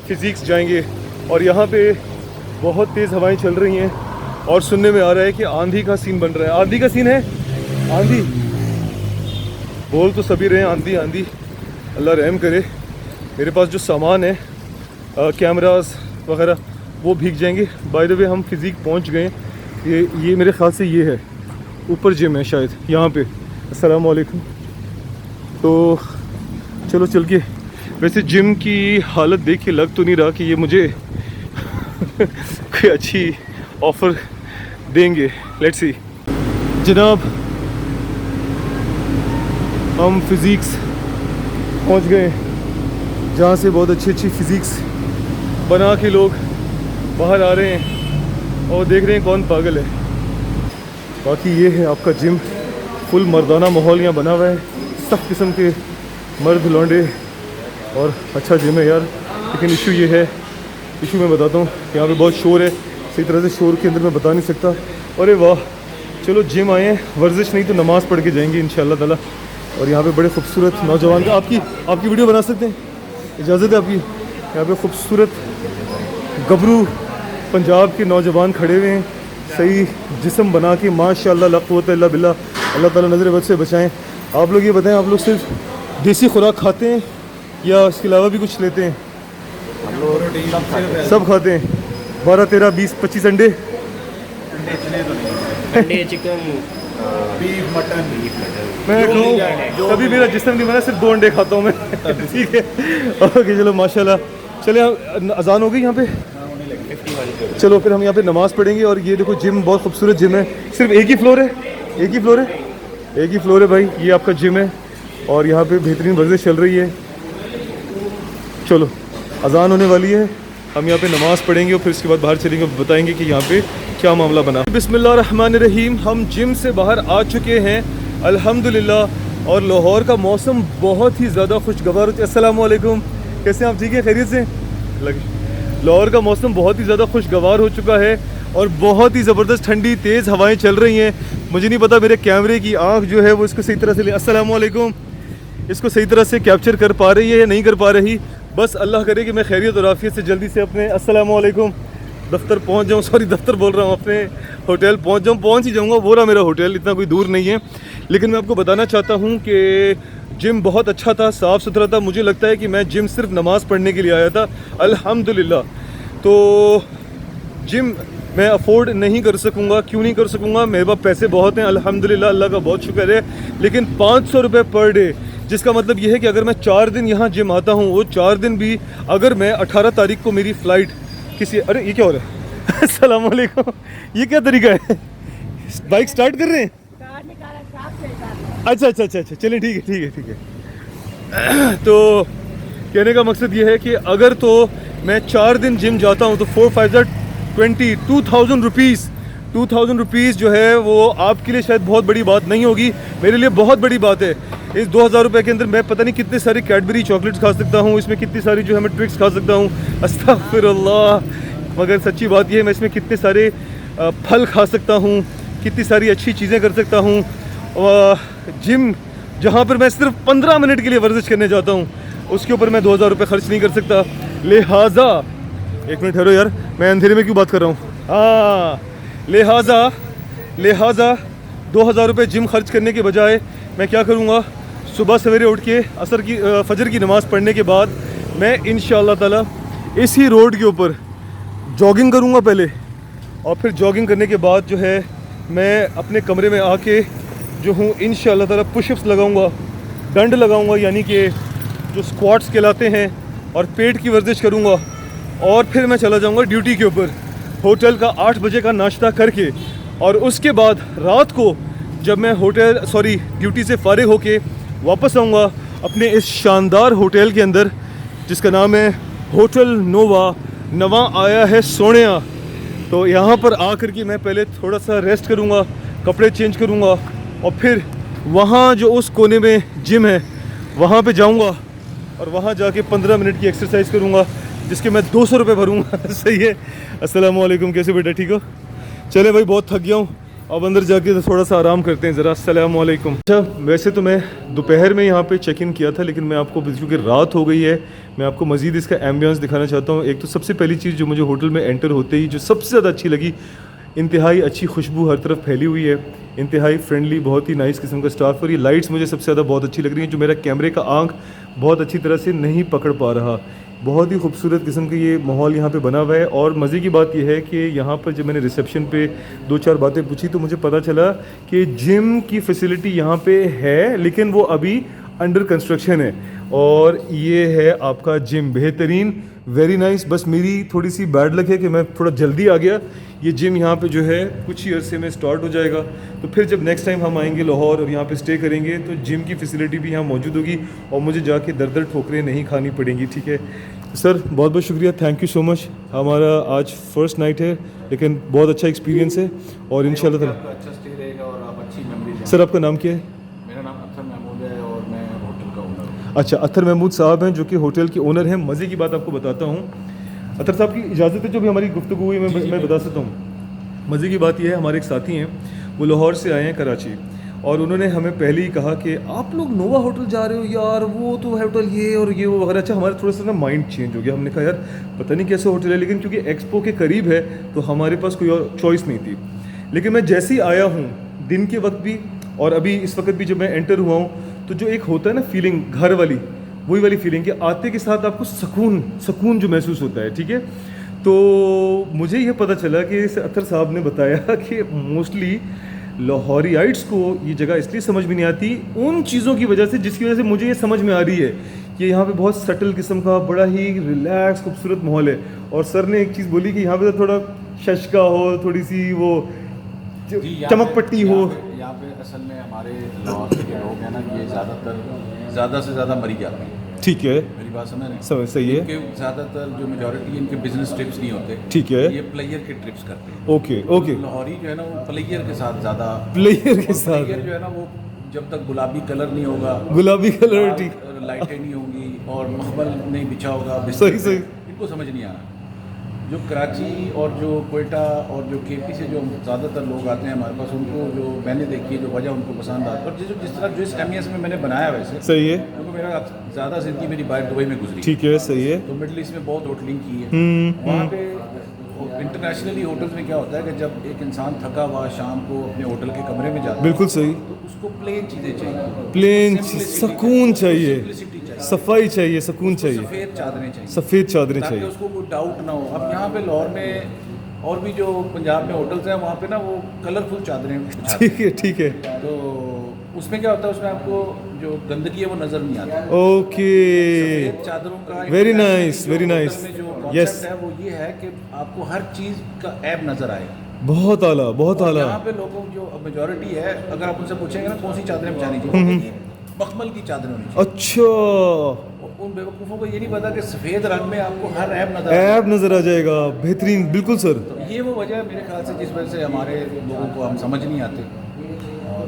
फ़िज़िक्स जाएंगे। और यहाँ पे बहुत तेज़ हवाएं चल रही हैं और सुनने में आ रहा है कि आंधी का सीन बन रहा है। आंधी का सीन है, आंधी बोल तो सभी रहे हैं, आंधी आंधी, अल्लाह रहम करे। मेरे पास जो सामान है कैमरास वगैरह वो भीग जाएंगे। बाय द वे हम फिज़िक्स पहुँच गए। ये मेरे ख्याल से ये है, ऊपर जिम है शायद यहाँ पे। अस्सलाम वालेकुम। तो चलो चल के, वैसे जिम की हालत देख के लग तो नहीं रहा कि ये मुझे कोई अच्छी ऑफ़र देंगे। Let's see. जनाब, हम फिज़िक्स पहुंच गए जहाँ से बहुत अच्छी अच्छी फ़िज़िक्स बना के लोग बाहर आ रहे हैं और देख रहे हैं कौन पागल है। बाकी ये है आपका जिम, फुल मर्दाना माहौल यहाँ बना हुआ है, सब किस्म के मर्द लौंडे, और अच्छा जिम है यार। लेकिन इशू ये है, इशू मैं बताता हूँ, यहाँ पे बहुत शोर है। सही तरह से शोर के अंदर मैं बता नहीं सकता। अरे वाह, चलो जिम आए हैं, वर्जिश नहीं तो नमाज़ पढ़ के जाएंगे इंशाअल्लाह ताला। और यहाँ पे बड़े खूबसूरत नौजवान, आपकी वीडियो बना सकते हैं, इजाज़त है आपकी। यहाँ पे खूबसूरत गबरू पंजाब के नौजवान खड़े हुए हैं, सही जिस्म बना के, माशाअल्लाह ला कुव्वत इल्ला बिल्लाह। अल्लाह ताला नज़र बद से बचाएं। आप लोग ये बताएं, आप लोग सिर्फ देसी खुराक खाते हैं या इसके अलावा भी कुछ लेते हैं? सब खाते हैं। 12, 13, 20, 25 अंडे, चिकन, बीफ, मटन। मैं कहूँ कभी मेरा जिस्म नहीं बना, सिर्फ 2 अंडे खाता हूँ मैं। ठीक है, ओके, चलो माशाल्लाह। चले, अजान हो गई यहाँ पे। चलो फिर हम यहाँ पे नमाज़ पढ़ेंगे। और ये देखो जिम, बहुत खूबसूरत जिम है। सिर्फ एक ही फ्लोर है, एक ही फ्लोर है, एक ही फ्लोर है भाई। ये आपका जिम है और यहाँ पे बेहतरीन वर्जिश चल रही है। चलो अजान होने वाली है, हम यहाँ पे नमाज़ पढ़ेंगे और फिर उसके बाद बाहर चलेंगे, बताएंगे कि यहाँ पे क्या मामला बना। बिस्मिल्लाहिर्रहमानिर्रहीम। हम जिम से बाहर आ चुके हैं अल्हम्दुलिल्लाह, और लाहौर का मौसम बहुत ही ज़्यादा खुशगवार। अस्सलाम वालेकुम, कैसे हैं आप? ठीक है, खैरियत से? लाहौर का मौसम बहुत ही ज़्यादा खुशगवार हो चुका है और बहुत ही ज़बरदस्त ठंडी तेज़ हवाएं चल रही हैं। मुझे नहीं पता मेरे कैमरे की आँख जो है वो इसको सही तरह से अस्सलाम वालेकुम, इसको सही तरह से कैप्चर कर पा रही है या नहीं कर पा रही। बस अल्लाह करे कि मैं खैरियत और आफियत से जल्दी से अपने अस्सलाम वालेकुम दफ्तर पहुंच जाऊं। सॉरी, दफ्तर बोल रहा हूं, अपने होटल पहुंच जाऊं। पहुंच ही जाऊंगा, वो रहा मेरा होटल, इतना कोई दूर नहीं है। लेकिन मैं आपको बताना चाहता हूं कि जिम बहुत अच्छा था, साफ़ सुथरा था। मुझे लगता है कि मैं जिम सिर्फ नमाज़ पढ़ने के लिए आया था अल्हम्दुलिल्लाह। तो जिम मैं अफोर्ड नहीं कर सकूँगा। क्यों नहीं कर सकूँगा? मेरे पास पैसे बहुत हैं अल्हम्दुलिल्लाह, अल्लाह का बहुत शुक्र है। लेकिन 500 रुपये पर डे, जिसका मतलब ये है कि अगर मैं 4 दिन यहाँ जिम आता हूँ, वो 4 दिन भी अगर मैं 18 तारीख को मेरी फ़्लाइट किसी, अरे ये क्या हो रहा है? अस्सलाम वालेकुम, ये क्या तरीका है? बाइक स्टार्ट कर रहे हैं? अच्छा अच्छा अच्छा अच्छा, चलिए ठीक है ठीक है ठीक है। तो कहने का मकसद ये है कि अगर तो मैं 4 दिन जिम जाता हूँ तो 4, 5, 20, 2000 रुपीज़ 2000 रुपीज़ जो है वो आपके लिए शायद बहुत बड़ी बात नहीं होगी, मेरे लिए बहुत बड़ी बात है। इस 2000 रुपये के अंदर मैं पता नहीं कितने सारी कैडबरी चॉकलेट्स खा सकता हूँ, इसमें कितनी सारी जो है मैं ट्रिक्स खा सकता हूँ, अस्तगफिरुल्लाह। मगर सच्ची बात यह है, मैं इसमें कितने सारे फल खा सकता हूँ, कितनी सारी अच्छी चीज़ें कर सकता हूँ। जिम जहाँ पर मैं सिर्फ 15 मिनट के लिए वर्जिश करने जाता हूँ, उसके ऊपर मैं 2000 रुपये खर्च नहीं कर सकता। लिहाजा, एक मिनट ठहरो यार, मैं अंधेरे में क्यों बात कर रहा हूँ? हाँ, लिहाजा 2000 रुपये जिम खर्च करने के बजाय मैं क्या करूँगा, सुबह सवेरे उठ के फजर की नमाज़ पढ़ने के बाद मैं इंशाअल्लाह ताला इसी रोड के ऊपर जॉगिंग करूँगा पहले, और फिर जॉगिंग करने के बाद जो है मैं अपने कमरे में आके जो हूँ इंशाअल्लाह ताला पुशअप्स लगाऊँगा, डंड लगाऊँगा यानी कि जो स्क्वाट्स कहलाते हैं, और पेट की वर्जिश करूँगा। और फिर मैं चला जाऊँगा ड्यूटी के ऊपर होटल का 8 बजे का नाश्ता करके, और उसके बाद रात को जब मैं ड्यूटी से फारिग होके वापस आऊँगा अपने इस शानदार होटल के अंदर जिसका नाम है होटल नोवा, नवा आया है सोनिया। तो यहाँ पर आकर के मैं पहले थोड़ा सा रेस्ट करूँगा, कपड़े चेंज करूँगा, और फिर वहाँ जो उस कोने में जिम है वहाँ पे जाऊँगा और वहाँ जाके 15 मिनट की एक्सरसाइज करूँगा जिसके मैं 200 रुपये भरूँगा। सही है। अस्सलाम वालेकुम, कैसे बेटा, ठीक हो? चले भाई, बहुत थक गया हूँ, अब अंदर जाके थोड़ा सा आराम करते हैं ज़रा। अस्सलाम वालेकुम। अच्छा, वैसे तो मैं दोपहर में यहाँ पे चेक इन किया था, लेकिन मैं आपको क्योंकि रात हो गई है मैं आपको मज़ीद इसका एम्बियंस दिखाना चाहता हूँ। एक तो सबसे पहली चीज़ जो मुझे होटल में एंटर होते ही जो सबसे ज़्यादा अच्छी लगी, इंतहाई अच्छी खुशबू हर तरफ फैली हुई है, इंतहाई फ्रेंडली, बहुत ही नाइस किस्म का स्टाफ, और ये लाइट्स मुझे सबसे ज़्यादा बहुत अच्छी लग रही हैं जो मेरा कैमरे का आंख बहुत अच्छी तरह से नहीं पकड़ पा रहा। बहुत ही खूबसूरत किस्म का ये माहौल यहाँ पे बना हुआ है। और मज़े की बात यह है कि यहाँ पर जब मैंने रिसेप्शन पे 2-4 बातें पूछी तो मुझे पता चला कि जिम की फैसिलिटी यहाँ पे है, लेकिन वो अभी अंडर कंस्ट्रक्शन है, और ये है आपका जिम, बेहतरीन, वेरी नाइस। बस मेरी थोड़ी सी बैड लक है कि मैं थोड़ा जल्दी आ गया। ये जिम यहाँ पे जो है कुछ ही अरसे में स्टार्ट हो जाएगा, तो फिर जब नेक्स्ट टाइम हम आएंगे लाहौर और यहाँ पे स्टे करेंगे तो जिम की फैसिलिटी भी यहाँ मौजूद होगी और मुझे जाके दर ठोकरें नहीं खानी पड़ेंगी। ठीक है सर, बहुत बहुत शुक्रिया, थैंक यू सो मच। हमारा आज फर्स्ट नाइट है, लेकिन बहुत अच्छा एक्सपीरियंस है, और इंशाल्लाह ताला अच्छा स्टे रहेगा और आप अच्छी मेमोरीज। सर आपका नाम क्या है? मेरा नाम अख्तर महमूद है और मैं होटल का ओनर हूँ। अच्छा, अत्तर महमूद साहब हैं जो कि होटल के ओनर हैं। मज़े की बात आपको बताता हूँ, अत्तर साहब की इजाज़त है जो भी हमारी गुफ्तगू हुई मैं बता सकता हूँ। मज़े की बात यह है, हमारे एक साथी हैं, वो लाहौर से आए हैं कराची, और उन्होंने हमें पहले ही कहा कि आप लोग नोवा होटल जा रहे हो यार, वो तो होटल ये और ये वो वगैरह। अच्छा, हमारा थोड़ा सा ना माइंड चेंज हो गया, हमने कहा यार पता नहीं कैसे होटल है, लेकिन क्योंकि एक्सपो के करीब है तो हमारे पास कोई और चॉइस नहीं थी। लेकिन मैं जैसे ही आया हूँ दिन के वक्त भी और अभी इस वक्त भी जब मैं एंटर हुआ हूँ, तो जो एक होता है ना फीलिंग घर वाली, वही वाली फीलिंग कि आते के साथ आपको सुकून जो महसूस होता है। ठीक है, तो मुझे ये पता चला कि अत्तर साहब ने बताया कि मोस्टली लाहौरियाइट्स को ये जगह इसलिए समझ में नहीं आती उन चीज़ों की वजह से जिसकी वजह से मुझे ये समझ में आ रही है कि यहाँ पे बहुत सटल किस्म का बड़ा ही रिलैक्स खूबसूरत माहौल है। और सर ने एक चीज़ बोली कि यहाँ पे तो थोड़ा शशका हो, थोड़ी सी वो चमक पट्टी हो। यहाँ पे असल में हमारे लाहौर के लोग हैं ना, ये ज़्यादा से ज़्यादा मरी जाते हैं। ठीक है, मेरी बात समझ रहे हैं? सही है। इनके ज़्यादातर जो मेजॉरिटी इनके बिजनेस ट्रिप्स नहीं होते। ठीक है, ये प्लेयर के ट्रिप्स करते हैं। ओके। लाहौरी जो है ना वो प्लेयर के साथ ज़्यादा, प्लेयर के साथ प्लेयर जो है ना वो जब तक गुलाबी कलर नहीं होगा, गुलाबी कलर, ठीक, लाइटें नहीं होंगी और मखमल नहीं बिछा होगा, सही इनको समझ नहीं आ रहा। जो कराची और जो कोयटा और जो केपी से जो ज़्यादातर लोग आते हैं हमारे पास, उनको जो मैंने देखी है जो वजह उनको पसंद आता है, और जिस तरह जो इस एमईएस में मैंने बनाया वैसे सही है, क्योंकि मेरा ज़्यादा ज़िंदगी मेरी बाहर दुबई में गुजरी। ठीक है, सही है। तो मिडल ईस्ट में बहुत होटलिंग की है। वहाँ पे इंटरनेशनली होटल्स में क्या होता है कि जब एक इंसान थका हुआ शाम को अपने होटल के कमरे में जाता है, बिल्कुल सही, तो उसको प्लेन चीज़ें चाहिए, प्लेन सुकून चाहिए, सिंपलिसिटी चाहिए, सफाई चाहिए, सुकून चाहिए, सफ़ेद चादरें चाहिए, सफ़ेद चादरें ताकि चाहिए। उसको कोई डाउट ना हो। अब यहाँ पे लाहौर में और भी जो पंजाब में होटल्स हैं वहाँ पे ना वो कलरफुल चादरें बिछाते ठीक है, हैं। तो उसमें क्या होता है, उसमें आपको जो गंदगी है वो नज़र नहीं आती। ओके, सफ़ेद चादरों का वेरी नाइस, वेरी नाइस, जो यस, कॉन्सेप्ट है वो ये है कि आपको हर चीज़ का ऐब नज़र आए। बहुत आला, बहुत और आला। यहाँ पे लोगों जो मेजॉरिटी है, अगर आप उनसे पूछेंगे ना कौन सी चादरें बिछानी चाहिए, मखमल की चादरें होनी चाहिए। अच्छा, उन बेवकूफ़ों को ये नहीं पता कि सफ़ेद रंग में आपको हर ऐब नजर आ जाएगा। बेहतरीन, बिल्कुल सर। तो ये वो वजह है मेरे ख्याल से जिस वजह से हमारे लोगों को हम समझ नहीं आते।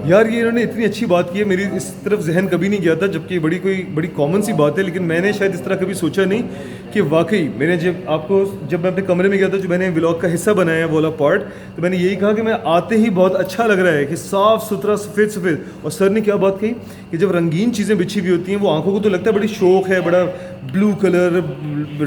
यार ये इन्होंने इतनी अच्छी बात की है, मेरी इस तरफ जहन कभी नहीं गया था, जबकि ये बड़ी कॉमन सी बात है, लेकिन मैंने शायद इस तरह कभी सोचा नहीं कि वाकई मैंने जब मैं अपने कमरे में गया था, जो मैंने व्लॉग का हिस्सा बनाया वो वाला पार्ट, तो मैंने यही कहा कि मैं आते ही बहुत अच्छा लग रहा है कि साफ़ सुथरा सफ़ेद। और सर ने क्या बात कही कि जब रंगीन चीज़ें बिछी हुई होती हैं वो आंखों को तो लगता है बड़ी शौक है, बड़ा ब्लू कलर,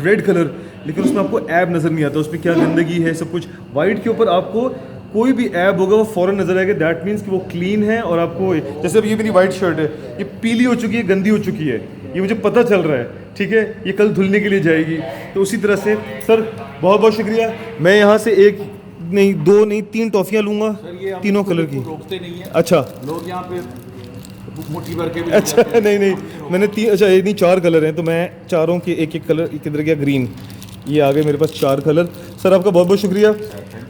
रेड कलर, लेकिन उसमें आपको ऐब नज़र नहीं आता, उसमें क्या गंदगी है, सब कुछ। वाइट के ऊपर आपको कोई भी ऐब होगा वो फ़ौरन नज़र आएगा, दैट मीन्स कि वो क्लीन है। और आपको जैसे अब ये मेरी वाइट शर्ट है, ये पीली हो चुकी है, गंदी हो चुकी है, ये मुझे पता चल रहा है, ठीक है। ये कल धुलने के लिए जाएगी। तो उसी तरह से सर बहुत बहुत शुक्रिया। मैं यहाँ से एक नहीं, दो नहीं, 3 टॉफ़ियाँ लूँगा, तीनों कलर की। रोकते नहीं है अच्छा लोग यहाँ पे मुट्ठी भर के भी अच्छा नहीं नहीं, मैंने 3, अच्छा ये नहीं 4 कलर हैं, तो मैं चारों के एक एक कलर, किधर गया ग्रीन, ये आ गए मेरे पास 4 कलर। सर आपका बहुत बहुत शुक्रिया।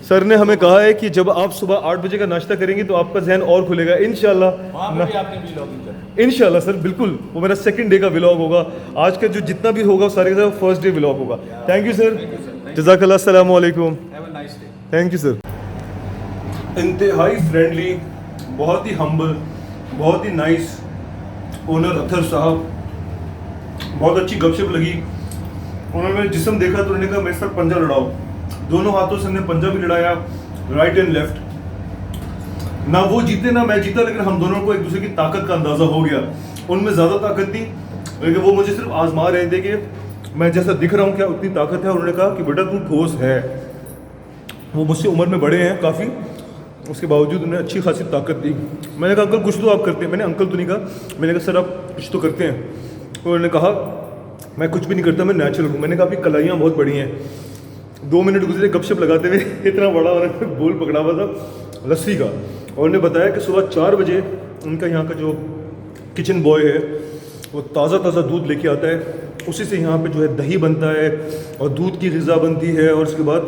सर ने हमें कहा है कि जब आप सुबह 8 बजे का नाश्ता करेंगे तो आपका जहन और खुलेगा इंशाल्लाह। वहाँ पे भी आपने व्लॉगिंग करना। इंशाल्लाह सर, बिल्कुल। वो मेरा सेकंड डे का व्लॉग होगा। आज का जो जितना भी होगा सारे का फर्स्ट डे व्लॉग होगा। थैंक यू सर, जज़ाकल्लाह, अस्सलामु अलैकुम। Have a nice day. Thank you sir. इंतहाई फ्रेंडली, बहुत ही हम्बल, बहुत ही नाइस ओनर अथर साहब, बहुत अच्छी गपशप लगी। उन्होंने मेरा जिस्म देखा तो उन्होंने कहा मेरे साथ पंजा लड़ाओ। दोनों हाथों से हमने पंजा भी लड़ाया, राइट एंड लेफ्ट। ना वो जीते ना मैं जीता, लेकिन हम दोनों को एक दूसरे की ताकत का अंदाज़ा हो गया। उनमें ज़्यादा ताकत थी, लेकिन वो मुझे सिर्फ आजमा रहे थे कि मैं जैसा दिख रहा हूँ क्या उतनी ताकत है। उन्होंने कहा कि बेटा तू ठोस है। वो मुझसे उम्र में बड़े हैं काफ़ी, उसके बावजूद उन्हें अच्छी खासी ताकत दी। मैंने कहा अंकल कुछ तो आप करते हैं। मैंने अंकल तो नहीं कहा, मैंने कहा सर आप कुछ तो करते हैं। तो उन्होंने कहा मैं कुछ भी नहीं करता, मैं नेचुरल हूँ। मैंने कहा आपकी कलाइयाँ बहुत बड़ी हैं। 2 मिनट गुजरे गपशप लगाते हुए, इतना बड़ा उन्होंने बोल पकड़ा हुआ था लस्सी का। और उन्होंने बताया कि सुबह 4 बजे उनका यहाँ का जो किचन बॉय है वो ताज़ा दूध लेके आता है, उसी से यहाँ पे जो है दही बनता है और दूध की ग़िज़ा बनती है। और उसके बाद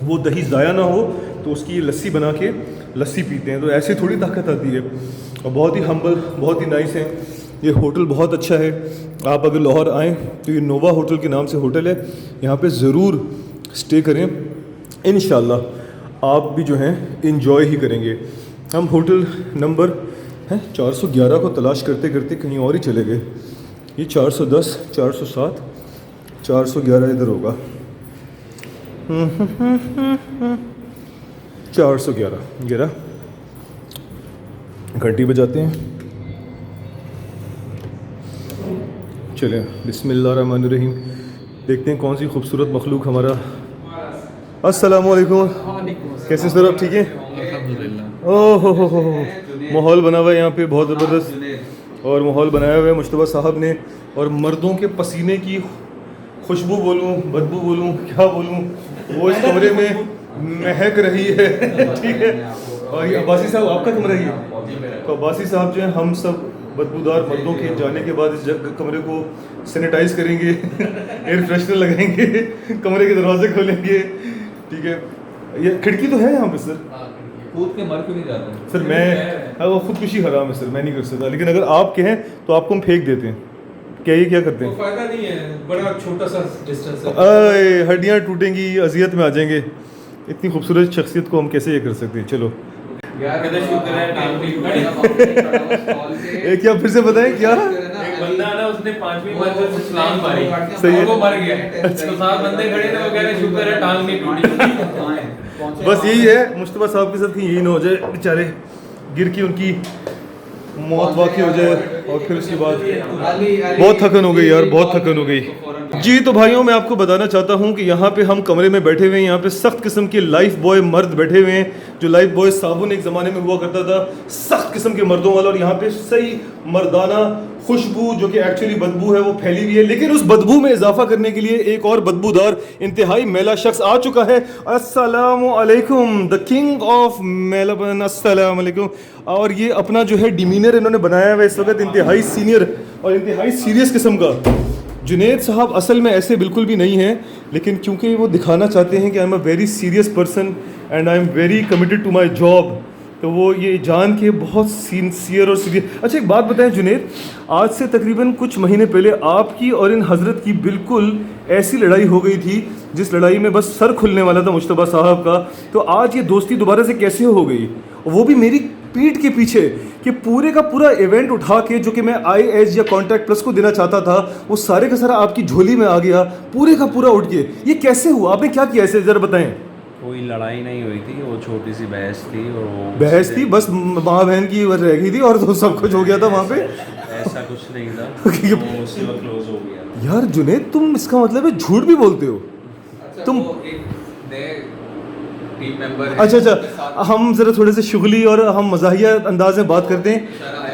वो दही ज़ाया ना हो तो उसकी लस्सी बना के लस्सी पीते हैं। तो ऐसे थोड़ी ताकत आती है। और बहुत ही हम्बल, बहुत ही नाइस है। ये होटल बहुत अच्छा है। आप अगर लाहौर आएँ तो ये नोवा होटल के नाम से होटल है, यहाँ पे ज़रूर स्टे करें। इंशाल्लाह आप भी जो हैं इंजॉय ही करेंगे। हम होटल नंबर 411 को तलाश करते करते कहीं और ही चले गए। ये 410, 407, 411 इधर होगा। 411 घंटी बजाते हैं। चलें बिस्मिल्लाहिर्रहमानिर्रहीम, देखते हैं कौन सी खूबसूरत मखलूक हमारा। अस्सलाम वालेकुम, कैसे सर आप ठीक हैं? ओह हो, माहौल बना हुआ है यहाँ पे बहुत ज़बरदस्त। और माहौल बनाया हुआ है मुश्तबा साहब ने। और मर्दों के पसीने की खुशबू बोलूँ, बदबू बोलूँ, क्या बोलूँ, वो इस कमरे में महक रही है। ठीक है। और ये अब्बासी साहब आपका कमरा ही है। तो अब्बासी साहब जो है हम सब बदबूदार मर्दों के जाने के बाद इस कमरे को सैनिटाइज करेंगे, एयर फ्रेशनर लगाएंगे, कमरे के दरवाजे खोलेंगे। ठीक है। ये खिड़की तो है यहाँ पे सर। कूद के मर क्यों नहीं जाते हैं? सर मैं वो खुदकुशी हराम है सर, मैं नहीं कर सकता। लेकिन अगर आप कहें तो आपको हम फेंक देते हैं। क्या ये क्या करते हैं? फायदा नहीं है, बड़ा छोटा सा डिस्टेंस है। अरे हड्डियाँ टूटेंगी, अजियत में आ जाएंगे। इतनी खूबसूरत शख्सियत को हम कैसे ये कर सकते हैं? चलो क्या फिर से बताएं क्या? एक बंदा ना उसने 5वीं मंजिल से छलांग मारी, सही है। वो मर गया। तो 7 बंदे खड़े थे, वो कह रहे शुक्र है टांग नहीं टूटी। बस यही है, मुश्तबा साहब के साथ यही ना हो जाए, बेचारे गिर के उनकी मौत वाक़ई हो जाए। और फिर उसके बाद बहुत थकन हो गई यार, बहुत थकन हो गई जी। तो भाइयों मैं आपको बताना चाहता हूँ कि यहाँ पे हम कमरे में बैठे हुए हैं। यहाँ पे सख्त किस्म के लाइफ बॉय मर्द बैठे हुए हैं। जो लाइफ बॉय साबुन एक ज़माने में हुआ करता था, सख्त किस्म के मर्दों वाला। और यहाँ पे सही मर्दाना खुशबू जो कि एक्चुअली बदबू है वो फैली हुई है। लेकिन उस बदबू में इजाफा करने के लिए एक और बदबूदार इंतहाई मैला शख्स आ चुका है। अस्सलामु अलैकुम, द किंग ऑफ मैलापन, अस्सलामु अलैकुम। और ये अपना जो है डिमीनर इन्होंने बनाया हुआ है इस वक्त इंतहाई सीनियर और इंतहाई सीरियस किस्म का। जुनैद साहब असल में ऐसे बिल्कुल भी नहीं हैं, लेकिन क्योंकि वो दिखाना चाहते हैं कि I am a very serious person and I am very committed to my job, तो वो ये जान के बहुत सिंसियर और सीरियस। अच्छा एक बात बताएं जुनैद, आज से तकरीबन कुछ महीने पहले आपकी और इन हज़रत की बिल्कुल ऐसी लड़ाई हो गई थी जिस लड़ाई में बस सर खुलने वाला था मुश्तबा साहब का। तो आज ये दोस्ती दोबारा से कैसे हो गई, वो भी मेरी पीठ के पीछे, कि पूरे का पूरा इवेंट उठा के जो कि मैं IAS या कॉन्टैक्ट प्लस को देना चाहता था वो सारे का सारा आपकी झोली में आ गया, पूरे का पूरा उठ के। ये कैसे हुआ, आपने क्या किया, ऐसे ज़रा बताएं। कोई लड़ाई नहीं हुई थी, वो छोटी सी बहस थी। और वो बहस थी, बस माँ बहन की रह गई थी और तो सब कुछ हो गया था वहाँ पे। ऐसा कुछ नहीं था, वो उसी वक्त क्लोज हो गया। यार जुनैद तुम इसका मतलब है झूठ भी बोलते हो तुम। टीम मेंबर अच्छा हम ज़रा थोड़े से शुगली और हम मज़ाहिया अंदाज में बात करते हैं।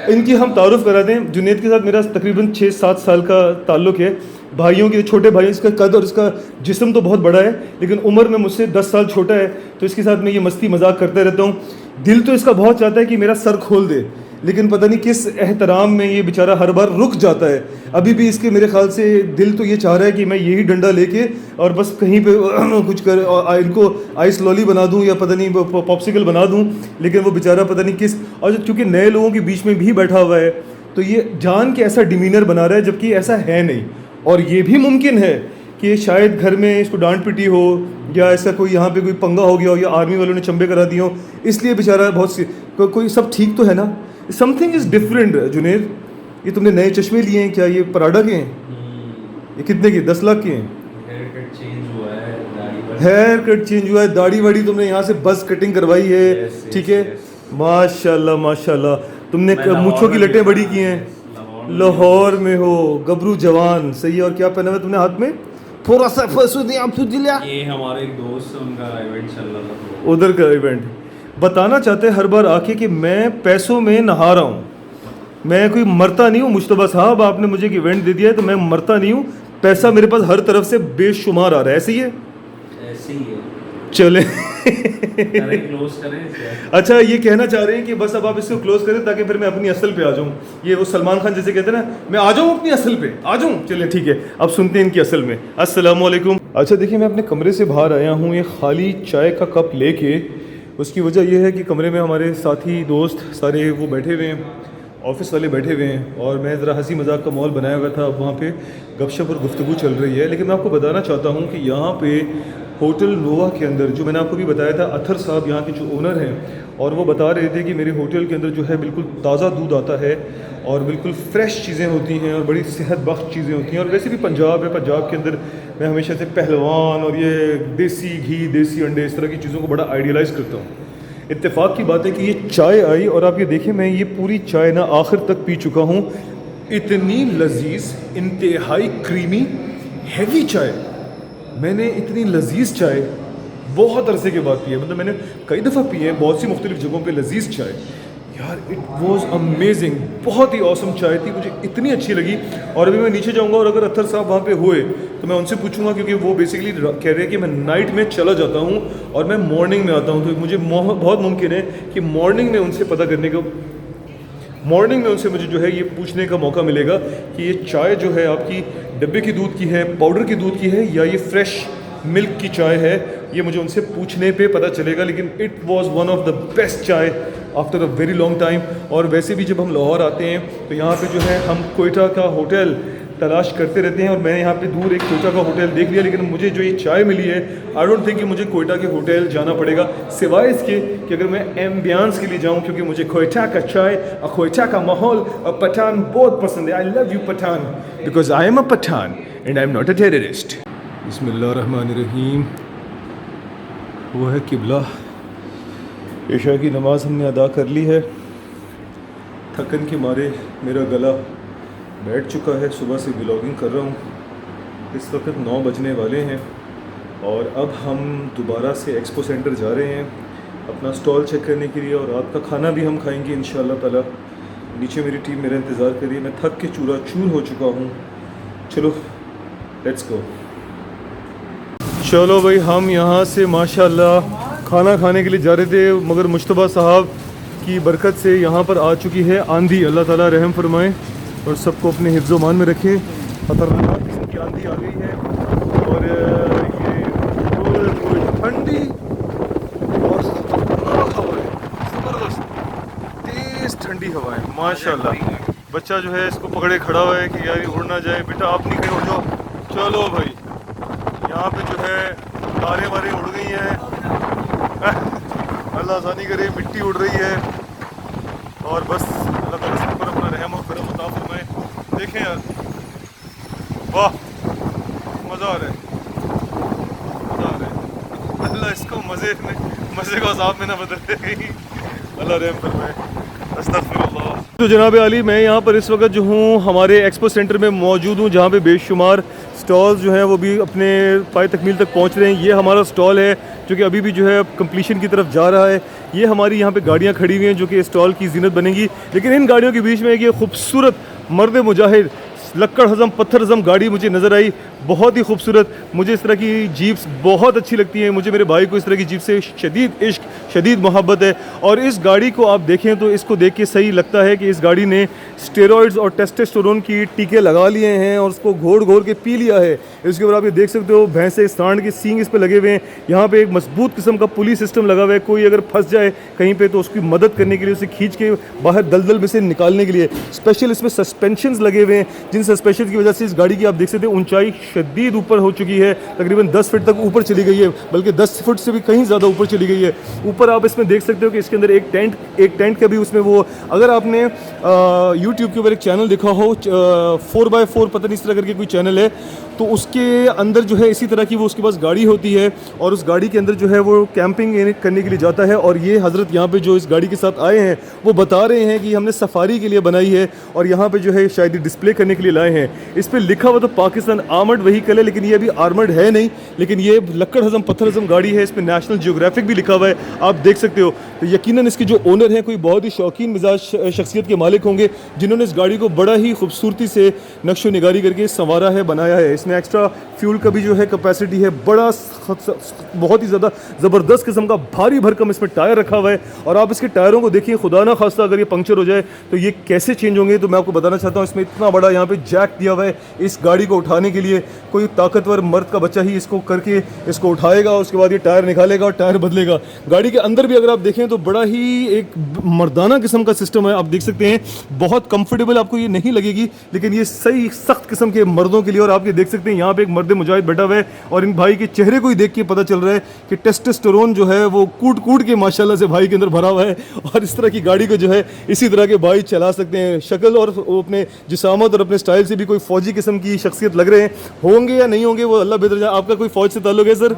इनकी हम तारुफ करा दें। जुनैद के साथ मेरा तकरीबन 6-7 साल का ताल्लुक़ है। भाइयों के छोटे भाई, इसका कद और इसका जिस्म तो बहुत बड़ा है, लेकिन उम्र में मुझसे 10 साल छोटा है, तो इसके साथ मैं ये मस्ती मजाक करते रहता हूँ। दिल तो इसका बहुत चाहता है कि मेरा सर खोल दे, लेकिन पता नहीं किस एहतराम में ये बेचारा हर बार रुक जाता है। अभी भी इसके मेरे ख्याल से दिल तो ये चाह रहा है कि मैं यही डंडा लेके और बस कहीं पे कुछ कर और इनको आइस लॉली बना दूं या पता नहीं पॉप्सिकल बना दूं, लेकिन वो बेचारा पता नहीं किस, और चूँकि नए लोगों के बीच में भी बैठा हुआ है तो ये जान के ऐसा डिमीनर बना रहा है, जबकि ऐसा है नहीं। और ये भी मुमकिन है कि शायद घर में इसको डांट पिटी हो या ऐसा कोई यहाँ पे कोई पंगा हो गया हो या आर्मी वालों ने चंबे करा दिए हो, इसलिए बेचारा बहुत सी कोई सब ठीक तो है ना। Something is different. जुनैद, ये तुमने नए चश्मे लिए हैं क्या? ये पराडा के हैं? ये कितने के? 10 लाख के हैं? हेयर कट चेंज हुआ है, हेयर कट चेंज हुआ है, दाढ़ी वाड़ी तुमने यहाँ से बस कटिंग करवाई है। ठीक है, माशाल्लाह माशाल्लाह। तुमने मूंछों की लटें बड़ी की हैं, लाहौर में हो, गबरू जवान, सही है। और क्या पहना हुआ तुमने हाथ में? थोड़ा सा ये हमारे एक दोस्त है, उनका इवेंट चल रहा था, उधर का इवेंट। बताना चाहते हैं हर बार आके कि मैं पैसों में नहा रहा हूँ, मैं कोई मरता नहीं हूँ। मुश्तबा साहब, आपने मुझे एक इवेंट दे दिया है तो मैं मरता नहीं हूँ, पैसा मेरे पास हर तरफ से बेशुमार आ रहा है। ऐसे ही है? ऐसे ही है। चले क्लोज करें इसे। अच्छा, ये कहना चाह रहे हैं कि बस अब आप इसको क्लोज करें ताकि फिर मैं अपनी असल पे आ जाऊँ। ये वो सलमान खान जैसे कहते हैं ना, मैं आ जाऊँ अपनी असल पे, आ जाऊँ। चलिए ठीक है, अब सुनते हैं इनकी असल में। अस्सलाम वालेकुम। अच्छा देखिए, मैं अपने कमरे से बाहर आया हूँ ये खाली चाय का कप लेके। उसकी वजह यह है कि कमरे में हमारे साथी दोस्त सारे वो बैठे हुए हैं, ऑफिस वाले बैठे हुए हैं, और मैं ज़रा हंसी मजाक का माहौल बनाया हुआ था। अब वहाँ पे गपशप और गुफ्तगू चल रही है। लेकिन मैं आपको बताना चाहता हूँ कि यहाँ पे होटल नोवा के अंदर, जो मैंने आपको भी बताया था, अथर साहब यहाँ के जो ओनर हैं, और वो बता रहे थे कि मेरे होटल के अंदर जो है बिल्कुल ताज़ा दूध आता है और बिल्कुल फ़्रेश चीज़ें होती हैं और बड़ी सेहत बख्श चीज़ें होती हैं। और वैसे भी पंजाब है, पंजाब के अंदर मैं हमेशा से पहलवान और ये देसी घी, देसी अंडे, इस तरह की चीज़ों को बड़ा आइडियलाइज़ करता हूँ। इत्तेफाक की बात है कि ये चाय आई और आप ये देखें, मैं ये पूरी चाय ना आखिर तक पी चुका हूँ। इतनी लजीज, इंतहाई क्रीमी, हैवी चाय। मैंने इतनी लजीज चाय बहुत अरसे के बाद पी है। मतलब मैंने कई दफ़ा पी है बहुत सी मुख्तलिफ जगहों पे लजीज चाय। यार इट वाज अमेजिंग, बहुत ही औसम चाय थी, मुझे इतनी अच्छी लगी। और अभी मैं नीचे जाऊंगा और अगर अत्तर साहब वहाँ पे हुए तो मैं उनसे पूछूंगा, क्योंकि वो बेसिकली कह रहे हैं कि मैं नाइट में चला जाता हूँ और मैं मॉर्निंग में आता हूँ। तो मुझे बहुत मुमकिन है कि मॉर्निंग में उनसे पता करने का, मॉर्निंग में उनसे मुझे जो है ये पूछने का मौका मिलेगा कि ये चाय जो है आपकी डब्बे की दूध की है, पाउडर की दूध की है, या ये फ्रेश मिल्क की चाय है। ये मुझे उनसे पूछने पे पता चलेगा। लेकिन it was one of the best chai after a very long time. और वैसे भी जब हम लाहौर आते हैं तो यहाँ पे जो है हम कोयटा का होटल तलाश करते रहते हैं, और मैंने यहाँ पे दूर एक कोयटा का होटल देख लिया। लेकिन मुझे जो ये चाय मिली है, आई डोंट थिंक कि मुझे कोयटा के होटल जाना पड़ेगा, सिवाय इसके कि अगर मैं एम्बियंस के लिए जाऊँ, क्योंकि मुझे कोयटा का चाय और कोयटा का माहौल और पठान बहुत पसंद है। I love you Pathan, because I am a Pathan and I am not a terrorist. बिस्मिल्लाहिर्रहमानिर्रहीम। वो है किबला। इशा की नमाज़ हमने अदा कर ली है। थकन के मारे मेरा गला बैठ चुका है, सुबह से व्लॉगिंग कर रहा हूँ। इस वक्त 9 बजने वाले हैं और अब हम दोबारा से एक्सपो सेंटर जा रहे हैं अपना स्टॉल चेक करने के लिए, और रात का खाना भी हम खाएंगे इंशाल्लाह ताला। नीचे मेरी टीम मेरा इंतज़ार कर रही है। मैं थक के चूरा चूर हो चुका हूँ। चलो लेट्स गो। चलो भाई, हम यहाँ से माशाल्लाह खाना खाने के लिए जा रहे थे, मगर मुश्तबा साहब की बरकत से यहाँ पर आ चुकी है आंधी। अल्लाह ताला रहम फरमाए और सबको अपने हिफ्ज़ मान में रखें। खतरनाक किस्म की आंधी आ गई है और ये ठंडी और ज़बरदस्त तेज़ ठंडी हवा है माशाल्लाह। बच्चा जो है इसको पकड़े खड़ा हुआ है कि यार उड़ ना जाए। बेटा आप नहीं कहीं उड़ जाओ। चलो भाई, यहाँ पे जो है तारे वारे उड़ गई हैं। अल्लाह आसानी करे, मिट्टी उड़ रही है और बस अल्लाह ताला सब पर अपना रहम और करम अता फरमाए। देखें यार, वाह मज़ा आ रहा है, मज़ा आ रहा है। अल्लाह इसको मज़े को अज़ाब में ना बदल दे, अल्लाह रहम फरमाए। अस्तग़फिरुल्लाह। तो जनाब अली, मैं यहाँ पर इस वक्त जो हूँ हमारे एक्सपो सेंटर में मौजूद हूँ, जहाँ पे बेशुमार स्टॉल्स जो हैं वो भी अपने पाए तकमील तक पहुंच रहे हैं। ये हमारा स्टॉल है जो कि अभी भी जो है कंप्लीशन की तरफ जा रहा है। ये हमारी यहाँ पे गाड़ियाँ खड़ी हुई हैं जो कि स्टॉल की जीनत बनेंगी। लेकिन इन गाड़ियों के बीच में एक ये खूबसूरत मर्द मुजाहिद लक्कड़ हज़म पत्थर हज़म गाड़ी मुझे नज़र आई, बहुत ही खूबसूरत। मुझे इस तरह की जीप्स बहुत अच्छी लगती हैं। मुझे मेरे भाई को इस तरह की जीप से शदीद इश्क, शदीद मोहब्बत है। और इस गाड़ी को आप देखें तो इसको देख के सही लगता है कि इस गाड़ी ने स्टेरॉइड्स और टेस्टोस्टेरोन की टीके लगा लिए हैं और उसको घोड़ घोड़ के पी लिया है। इसके ऊपर आप ये देख सकते हो भैंसे सांड के सींग इस पे लगे हुए हैं। यहाँ पे एक मजबूत किस्म का पुलिस सिस्टम लगा हुआ है। कोई अगर फंस जाए कहीं पे तो उसकी मदद करने के लिए, उसे खींच के बाहर दलदल में से निकालने के लिए स्पेशल इसमें सस्पेंशंस लगे हुए हैं, जिन सस्पेंशन की वजह से इस गाड़ी की आप देख सकते हैं ऊंचाई शदीद ऊपर हो चुकी है। तकरीबन 10 फीट तक ऊपर चली गई है, बल्कि 10 फुट से भी कहीं ज़्यादा ऊपर चली गई है। ऊपर आप इसमें देख सकते हो कि इसके अंदर एक टेंट का भी उसमें वो, अगर आपने यूट्यूब के ऊपर एक चैनल देखा हो 4x4 पता नहीं इस तरह करके कोई चैनल है, तो उसके अंदर जो है इसी तरह की वो उसके पास गाड़ी होती है और उस गाड़ी के अंदर जो है वो कैंपिंग करने के लिए जाता है। और ये हज़रत यहाँ पे जो इस गाड़ी के साथ आए हैं वो बता रहे हैं कि हमने सफारी के लिए बनाई है और यहाँ पे जो है शायद डिस्प्ले करने के लिए लाए हैं। इस पर लिखा हुआ तो पाकिस्तान आर्मर्ड व्हीकल है, लेकिन ये अभी आर्मर्ड है नहीं, लेकिन ये लक्कड़ हज़म पत्थर हज़म गाड़ी है। इस पर नेशनल जियोग्राफिक भी लिखा हुआ है, आप देख सकते हो। तो यकीनन इसके जो ओनर हैं कोई बहुत ही शौकीन मिजाज शख्सियत के मालिक होंगे, जिन्होंने इस गाड़ी को बड़ा ही खूबसूरती से नक्शो निगारी करके संवारा है, बनाया है। इसमें एक्स्ट्रा फ्यूल का भी जो है कैपेसिटी है, बड़ा बहुत ही ज़्यादा ज़बरदस्त किस्म का भारी भरकम इसमें टायर रखा हुआ है। और आप इसके टायरों को देखिए, खुदा ना खास्ता अगर ये पंक्चर हो जाए तो ये कैसे चेंज होंगे, तो मैं आपको बताना चाहता हूँ। इसमें इतना बड़ा यहाँ पे जैक दिया हुआ है इस गाड़ी को उठाने के लिए। कोई ताकतवर मर्द का बच्चा ही इसको करके इसको उठाएगा, उसके बाद ये टायर निकालेगा और टायर बदलेगा। गाड़ी के अंदर भी अगर आप देखें तो बड़ा ही एक मर्दाना किस्म का सिस्टम है, आप देख सकते हैं। बहुत कंफर्टेबल आपको ये नहीं लगेगी, लेकिन ये सही सख्त किस्म के मर्दों के लिए। और आप ये देख सकते हैं यहाँ पे एक मर्द मुजाहिद बैठा हुआ है और इन भाई के चेहरे को ही देख के पता चल रहा है कि टेस्टोस्टेरोन जो है वो कूट कूट के माशाल्लाह से भाई के अंदर भरा हुआ है। और इस तरह की गाड़ी को जो है इसी तरह के भाई चला सकते हैं। शक्ल और अपने जिसामत और अपने स्टाइल से भी कोई फौजी किस्म की शख्सियत लग रहे हैं, होंगे या नहीं होंगे वो अल्लाह बेहतर जाने। आपका कोई फौज से ताल्लुक है सर?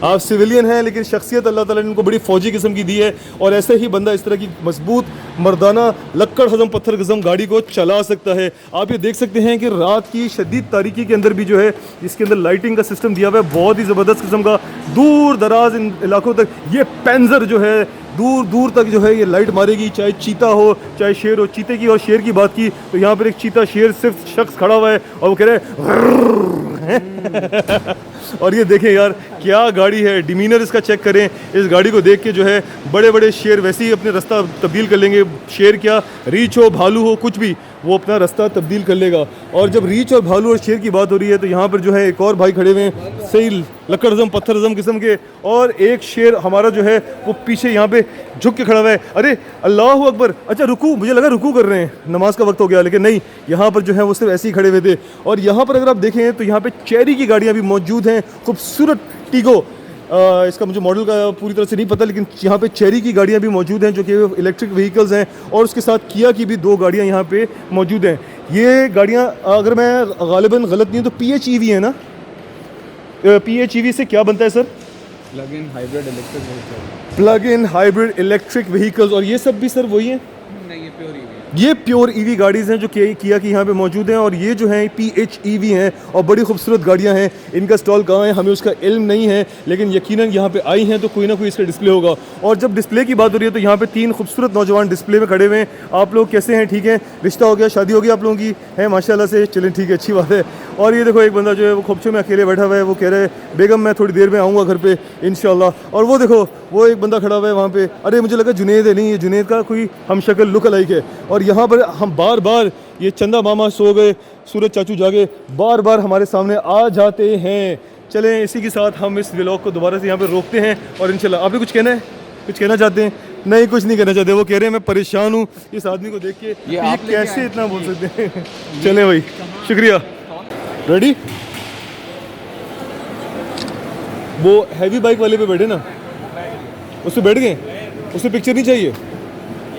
आप सिविलियन हैं, लेकिन शख्सियत अल्लाह ताला ने उनको बड़ी फौजी किस्म की दी है। और ऐसे ही बंदा इस तरह की मजबूत मर्दाना लक्कड़ हज़म पत्थर हज़म गाड़ी को चला सकता है। आप ये देख सकते हैं कि रात की शदीद तारीकी के अंदर भी जो है इसके अंदर लाइटिंग का सिस्टम दिया हुआ है, बहुत ही ज़बरदस्त किस्म का। दूर दराज इन इलाकों तक ये पेंजर जो है दूर दूर तक जो है ये लाइट मारेगी, चाहे चीता हो चाहे शेर हो। चीते की और शेर की बात की तो यहाँ पर एक चीता शेर सिर्फ शख्स खड़ा हुआ है और वो कह रहे हैं और ये देखें यार क्या गाड़ी है, डिमीनर इसका चेक करें। इस गाड़ी को देख के जो है बड़े बड़े शेर वैसे ही अपने रास्ता तब्दील कर लेंगे। शेर क्या, रीछ हो भालू हो कुछ भी, वो अपना रास्ता तब्दील कर लेगा। और जब रीछ और भालू और शेर की बात हो रही है तो यहाँ पर जो है एक और भाई खड़े हुए हैं, सही लक्कड़ हज़म पत्थर हज़म किस्म के। और एक शेर हमारा जो है वो पीछे यहाँ पे झुक के खड़ा हुआ है। अरे अल्लाह अकबर, अच्छा रुकू, मुझे लगा रुकू कर रहे हैं, नमाज का वक्त हो गया, लेकिन नहीं, यहाँ पर जो है वो सिर्फ ऐसे ही खड़े हुए थे। और यहाँ पर अगर आप देखें तो यहाँ पे चेरी की गाड़ियाँ भी मौजूद हैं, खूबसूरत टीगो। इसका मुझे मॉडल का पूरी तरह से नहीं पता, लेकिन यहाँ पे चेरी की गाड़ियाँ भी मौजूद हैं जो कि इलेक्ट्रिक व्हीकल्स हैं। और उसके साथ किया की भी 2 गाड़ियाँ यहाँ पे मौजूद हैं। ये गाड़ियाँ अगर मैं गालिबन गलत नहीं हूँ तो PHEV है ना? PHEV से क्या बनता है sir? Plug in hybrid electric vehicle. Plug in hybrid electric vehicles. और ये सब भी सर वही हैं? नहीं, ये प्योर ईवी। ये प्योर ईवी गाड़ीज़ हैं जो किया की यहाँ पे मौजूद हैं। और ये जो हैं PHEV हैं और बड़ी खूबसूरत गाड़ियाँ हैं। इनका स्टॉल कहाँ है हमें उसका इल्म नहीं है, लेकिन यकीनन यहाँ पे आई हैं तो कोई ना कोई इसका डिस्प्ले होगा। और जब डिस्प्ले की बात हो रही है तो यहाँ पे 3 खूबसूरत नौजवान डिस्प्ले में खड़े हुए हैं। आप लोग कैसे हैं? ठीक है? रिश्ता हो गया, शादी हो गई आप लोगों की? है माशाल्लाह से, चलें ठीक है, अच्छी बात है। और ये देखो एक बंदा जो है वो खोपचों में अकेले बैठा हुआ है, वो कह रहा है बेगम मैं थोड़ी देर में आऊँगा घर पे इंशाल्लाह। और वो देखो वो एक बंदा खड़ा हुआ है वहाँ पे, अरे मुझे लगा जुनेद है, नहीं ये जुनेद का कोई हम शक्ल लुक अलाइक है। और यहाँ पर हम बार बार ये चंदा मामा सो गए, सूरज चाचू जागे, बार बार हमारे सामने आ जाते हैं। चलें इसी के साथ हम इस व्लॉग को दोबारा से यहाँ पे रोकते हैं और इंशाल्लाह। आपने कुछ कहना है? कुछ कहना चाहते हैं? नहीं, कुछ नहीं कहना चाहते। वो कह रहे हैं मैं परेशान हूँ इस आदमी को देख के, ये कैसे इतना बोल सकते हैं। चलें भाई, शुक्रिया। रेडी? वो हैवी बाइक वाले पे बैठे ना, उस पर बैठ गए, उससे पिक्चर नहीं चाहिए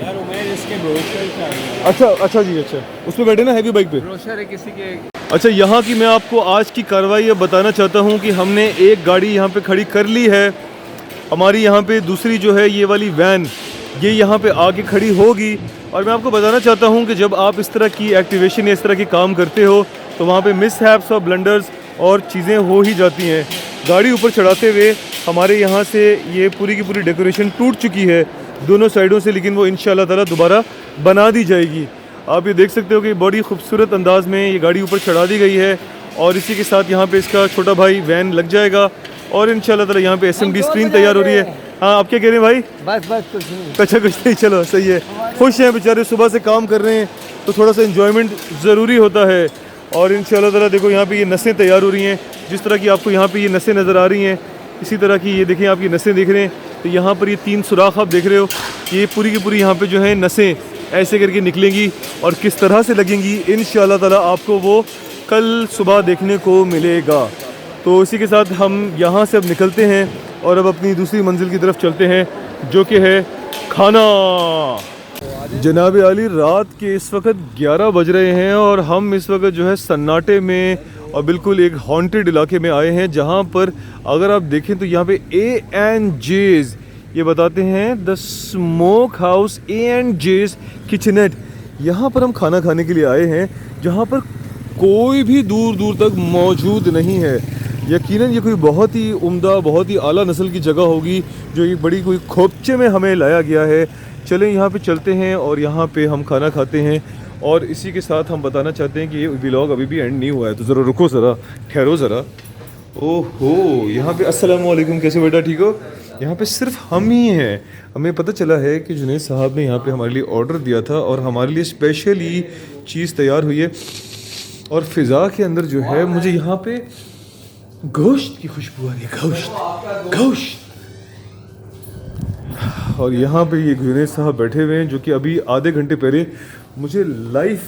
यार उमेर इसके ब्रोशर चाहिए। अच्छा जी, अच्छा उस पर बैठे ना हैवी बाइक पे। ब्रोशर है किसी के। अच्छा, यहाँ की मैं आपको आज की कार्रवाई ये बताना चाहता हूँ कि हमने एक गाड़ी यहाँ पे खड़ी कर ली है। हमारी यहाँ पे दूसरी जो है ये वाली वैन, ये यहाँ पे आके खड़ी होगी। और मैं आपको बताना चाहता हूँ कि जब आप इस तरह की एक्टिवेशन या इस तरह के काम करते हो तो वहाँ पे मिस हैप्स और ब्लंडर्स और चीज़ें हो ही जाती हैं। गाड़ी ऊपर चढ़ाते हुए हमारे यहाँ से ये पूरी की पूरी डेकोरेशन टूट चुकी है दोनों साइडों से, लेकिन वो इंशाल्लाह ताला दोबारा बना दी जाएगी। आप ये देख सकते हो कि बड़ी खूबसूरत अंदाज में ये गाड़ी ऊपर चढ़ा दी गई है और इसी के साथ यहाँ पे इसका छोटा भाई वैन लग जाएगा और इंशाल्लाह ताला यहाँ पे SMD स्क्रीन तैयार हो रही है। हाँ, आप क्या कह रहे हैं भाई? बस कुछ नहीं। अच्छा, कुछ नहीं, चलो सही है। खुश हैं बेचारे, सुबह से काम कर रहे हैं तो थोड़ा सा इन्जॉयमेंट ज़रूरी होता है। और इंशाल्लाह ताला देखो यहाँ पे ये नसें तैयार हो रही हैं, जिस तरह की आपको यहाँ पे ये नसें नज़र आ रही हैं, इसी तरह की ये देखें आप ये नसें देख रहे हैं। तो यहाँ पर ये 3 सुराख आप देख रहे हो, ये पूरी की पूरी यहाँ पे जो है नसें ऐसे करके निकलेंगी और किस तरह से लगेंगी इंशाल्लाह ताला आपको वो कल सुबह देखने को मिलेगा। तो इसी के साथ हम यहाँ से अब निकलते हैं और अब अपनी दूसरी मंजिल की तरफ चलते हैं, जो कि है खाना। जनाब आली, रात के इस वक्त 11 बज रहे हैं और हम इस वक्त जो है सन्नाटे में और बिल्कुल एक हॉन्टेड इलाके में आए हैं, जहाँ पर अगर आप देखें तो यहाँ पे A&J's ये बताते हैं the smoke house A&J's kitchenette. यहाँ पर हम खाना खाने के लिए आए हैं, जहाँ पर कोई भी दूर दूर तक मौजूद नहीं है। यकीनन ये कोई बहुत ही उम्दा, बहुत ही आला नस्ल की जगह होगी, जो एक बड़ी कोई खोपचे में हमें लाया गया है। चलें यहाँ पे चलते हैं और यहाँ पे हम खाना खाते हैं। और इसी के साथ हम बताना चाहते हैं कि ये व्लॉग अभी भी एंड नहीं हुआ है, तो ज़रा रुको, ज़रा ठहरो ज़रा। ओहो, यहाँ पे अस्सलाम वालेकुम, कैसे बेटा, ठीक हो? यहाँ पे सिर्फ हम ही हैं। हमें पता चला है कि जुनैद साहब ने यहाँ पे हमारे लिए ऑर्डर दिया था और हमारे लिए स्पेशली चीज़ तैयार हुई है। और फ़िज़ा के अंदर जो है मुझे यहाँ पे गोश्त की खुशबू आ रही है, गोश्त। और यहाँ पे ये जुनैद साहब बैठे हुए हैं, जो कि अभी आधे घंटे पहले मुझे लाइफ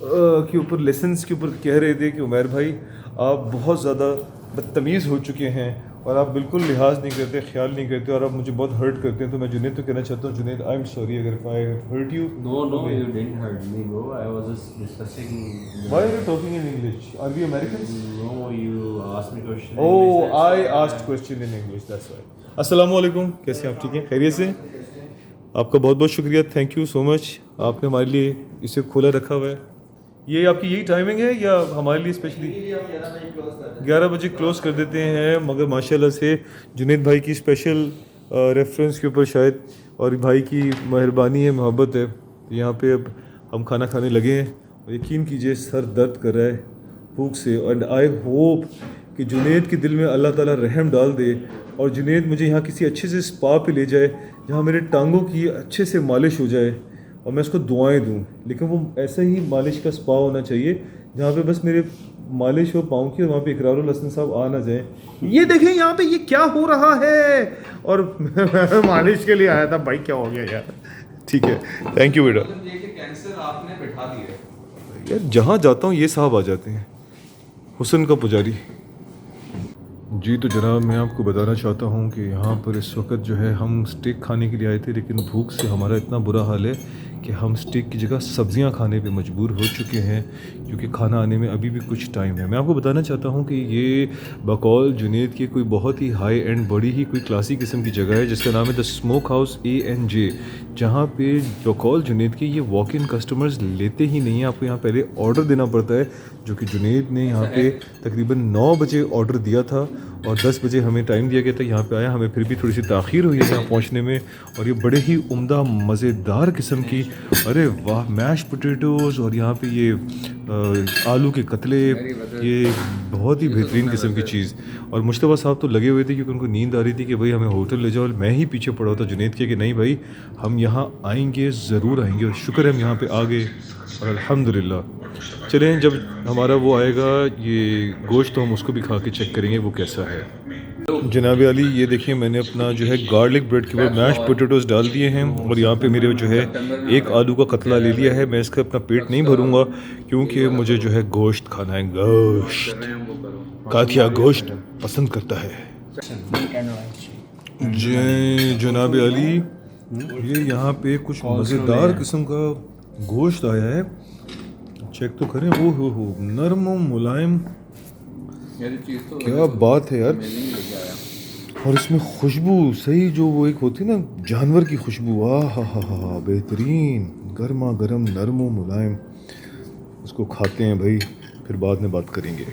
के ऊपर, लेसन्स के ऊपर कह रहे थे कि उमैर भाई आप बहुत ज़्यादा बदतमीज़ हो चुके हैं और आप बिल्कुल लिहाज नहीं करते, ख्याल नहीं करते और आप मुझे बहुत हर्ट करते हैं। तो मैं जुनैद तो कहना चाहता हूँ, जुनैद आई एम सॉरी अगर if I hurt you. No, you didn't hurt me, bro. I was just discussing. Why are you talking in English? Are we Americans? No, you asked me question. in Oh, English, that's I why. asked question in English. That's why. अस्सलाम वालेकुम, कैसे आप, ठीक हैं, खैरियत से? आपका बहुत बहुत शुक्रिया, थैंक यू सो मच। आपने हमारे लिए इसे खोला रखा हुआ है। ये आपकी यही टाइमिंग है या हमारे लिए स्पेशली? 11 बजे क्लोज़ कर देते हैं, मगर माशाल्लाह से जुनैद भाई की स्पेशल रेफरेंस के ऊपर शायद और भाई की मेहरबानी है, मोहब्बत है। यहाँ पे अब हम खाना खाने लगे हैं और यकीन कीजिए सर दर्द कर रहा है भूख से। एंड आई होप कि जुनैद के दिल में अल्लाह ताला रहम डाल दे और जुनैद मुझे यहाँ किसी अच्छे से स्पा पे ले जाए, जहाँ मेरे टांगों की अच्छे से मालिश हो जाए और मैं उसको दुआएं दूं। लेकिन वो ऐसा ही मालिश का स्पा होना चाहिए जहाँ पे बस मेरे मालिश हो पाँव की और वहाँ पे इकरारुल हसन साहब आ ना जाए। ये देखें यहाँ पे ये क्या हो रहा है, और मैं मालिश के लिए आया था भाई, क्या हो गया यार। ठीक है, थैंक यू बेटा। ये कि कैंसर आपने बिठा दिया है। यार जहाँ जाता हूँ ये साहब आ जाते हैं, हुसन का पुजारी जी। तो जनाब मैं आपको बताना चाहता हूँ कि यहाँ पर इस वक्त जो है हम स्टेक खाने के लिए आए थे, लेकिन भूख से हमारा इतना बुरा हाल है कि हम स्टेक की जगह सब्जियाँ खाने पे मजबूर हो चुके हैं, क्योंकि खाना आने में अभी भी कुछ टाइम है। मैं आपको बताना चाहता हूँ कि ये बकौल जुनैद की कोई बहुत ही हाई एंड बड़ी ही कोई क्लासी किस्म की जगह है, जिसका नाम है द स्मोक हाउस A&J, जहाँ पे बकौल जुनैद के ये वॉक इन कस्टमर्स लेते ही नहीं हैं। आपको यहाँ पहले ऑर्डर देना पड़ता है, जो कि जुनैद ने यहाँ पे तकरीबन 9 बजे ऑर्डर दिया था और 10 बजे हमें टाइम दिया गया था यहाँ पे आया। हमें फिर भी थोड़ी सी ताख़ीर हुई है यहाँ पहुँचने में। और ये बड़े ही उम्दा मज़ेदार किस्म की, अरे वाह, मैश पोटैटोज़ और यहाँ पे ये आलू के कतले, ये बहुत ही बेहतरीन किस्म की चीज़। और मुश्तबा साहब तो लगे हुए थे क्योंकि उनको नींद आ रही थी कि भाई हमें होटल ले जाओ। मैं ही पीछे पड़ा था जुनैद के कि नहीं भाई हम यहाँ आएंगे, ज़रूर आएंगे। और शुक्र है हम यहाँ पे आ गए और अल्हम्दुलिल्लाह। चलें, जब हमारा वो आएगा ये गोश्त तो हम उसको भी खा के चेक करेंगे वो कैसा है। जनाब अली, ये देखिए मैंने अपना जो है गार्लिक ब्रेड के ऊपर मैश पोटैटोज़ डाल दिए हैं और यहाँ पे मेरे जो है एक आलू का कतला ले लिया है। मैं इसका अपना पेट नहीं भरूँगा क्योंकि मुझे जो है गोश्त खाना है। गोश्त काकिया गोश्त पसंद करता है जी। जनाब अली, ये यहाँ पे कुछ मज़ेदार किस्म का गोश्त आया है, चेक तो करें। ओ हो नरम मुलायम, क्या बात है यार। और इसमें खुशबू सही जो वो एक होती है ना जानवर की खुशबू, हा बेहतरीन, गर्मा गर्म, नरम मुलायम। उसको खाते हैं भाई, फिर बाद में बात करेंगे।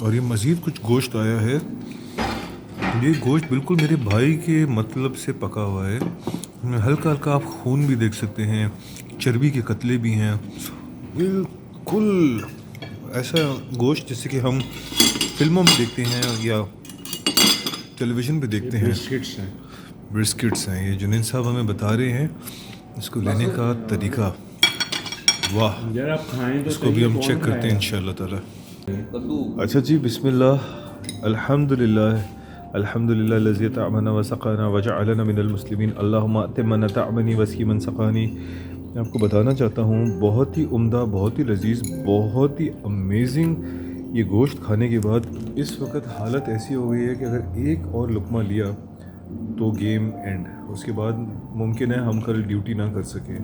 और ये मज़ीद कुछ गोश्त आया है। ये गोश्त बिल्कुल मेरे भाई के मतलब से पका हुआ है। इसमें हल्का हल्का आप खून भी देख सकते हैं, चर्बी के कतले भी हैं, बिल्कुल ऐसा गोश्त जैसे कि हम फिल्मों में देखते हैं या टेलीविज़न पे देखते हैं। ब्रिस्किट्स हैं ये जुनैद साहब हमें बता रहे हैं इसको लेने का तरीका। वाह, यार आप खाएं तो इसको भी हम चेक करते हैं इंशाल्लाह ताला। अच्छा जी, बिस्मिल्लाह, अल्हम्दुलिल्लाह अल्हम्दुलिल्लाह लज़ी तअमना व सक़ाना व जअलना मिनल मुस्लिमीन अल्लाहुम्मा अतिमना तअमनी वसीमन सक़ानी। मैं आपको बताना चाहता हूँ बहुत ही उम्दा, बहुत ही लजीज़, बहुत ही अमेजिंग ये गोश्त खाने के बाद इस वक्त हालत ऐसी हो गई है कि अगर एक और लुक़मा लिया तो गेम एंड। उसके बाद मुमकिन है हम कल ड्यूटी ना कर सकें।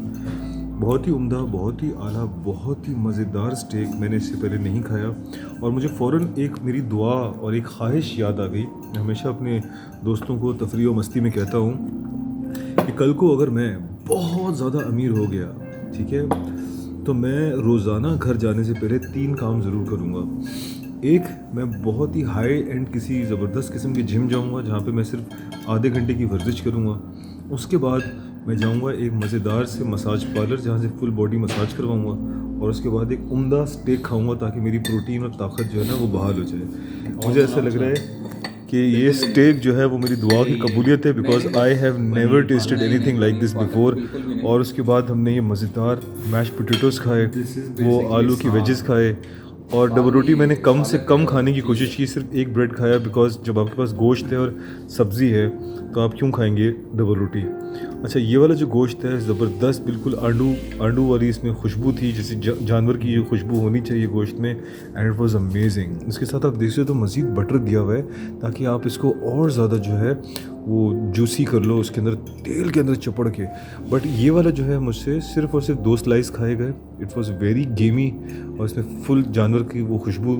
बहुत ही उम्दा, बहुत ही आला, बहुत ही मज़ेदार स्टेक मैंने इससे पहले नहीं खाया और मुझे फ़ौरन एक मेरी दुआ और एक ख्वाहिश याद आ गई। मैं हमेशा अपने दोस्तों को तफरीह व मस्ती में कहता हूँ कि कल को अगर मैं बहुत ज़्यादा अमीर हो गया, ठीक है, तो मैं रोज़ाना घर जाने से पहले 3 काम ज़रूर करूँगा। एक, मैं बहुत ही हाई एंड किसी ज़बरदस्त किस्म के जिम जाऊँगा जहाँ पे मैं सिर्फ आधे घंटे की वर्जिश करूँगा। उसके बाद मैं जाऊँगा एक मज़ेदार से मसाज पार्लर जहाँ से फुल बॉडी मसाज करवाऊँगा और उसके बाद एक उम्दा स्टेक खाऊँगा ताकि मेरी प्रोटीन और ताकत जो है ना वो बहाल हो जाए। मुझे ऐसा लग रहा है कि ये स्टेक जो है वो मेरी दुआ की कबूलियत है, because I have never tested anything like this before. और उसके बाद हमने ये मज़ेदार मैश पोटैटोज़ खाए, वो आलू की वेजेस खाए और डबल रोटी मैंने कम से कम खाने की कोशिश की, सिर्फ एक ब्रेड खाया बिकॉज जब आपके पास गोश्त है और सब्ज़ी है तो आप क्यों खाएंगे डबल रोटी। अच्छा, ये वाला जो गोश्त है ज़बरदस्त, बिल्कुल आंडू वाली इसमें खुशबू थी जैसे जानवर की जो खुशबू होनी चाहिए गोश्त में, एंड इट वाज अमेजिंग। इसके साथ आप देख सकते हो तो मज़ीद बटर दिया हुआ है ताकि आप इसको और ज़्यादा जो है वो जूसी कर लो उसके अंदर, तेल के अंदर चपड़ के। बट ये वाला जो है मुझसे सिर्फ और सिर्फ 2 स्लाइस खाए गए। इट वाज वेरी गेमी और इसमें फुल जानवर की वो खुशबू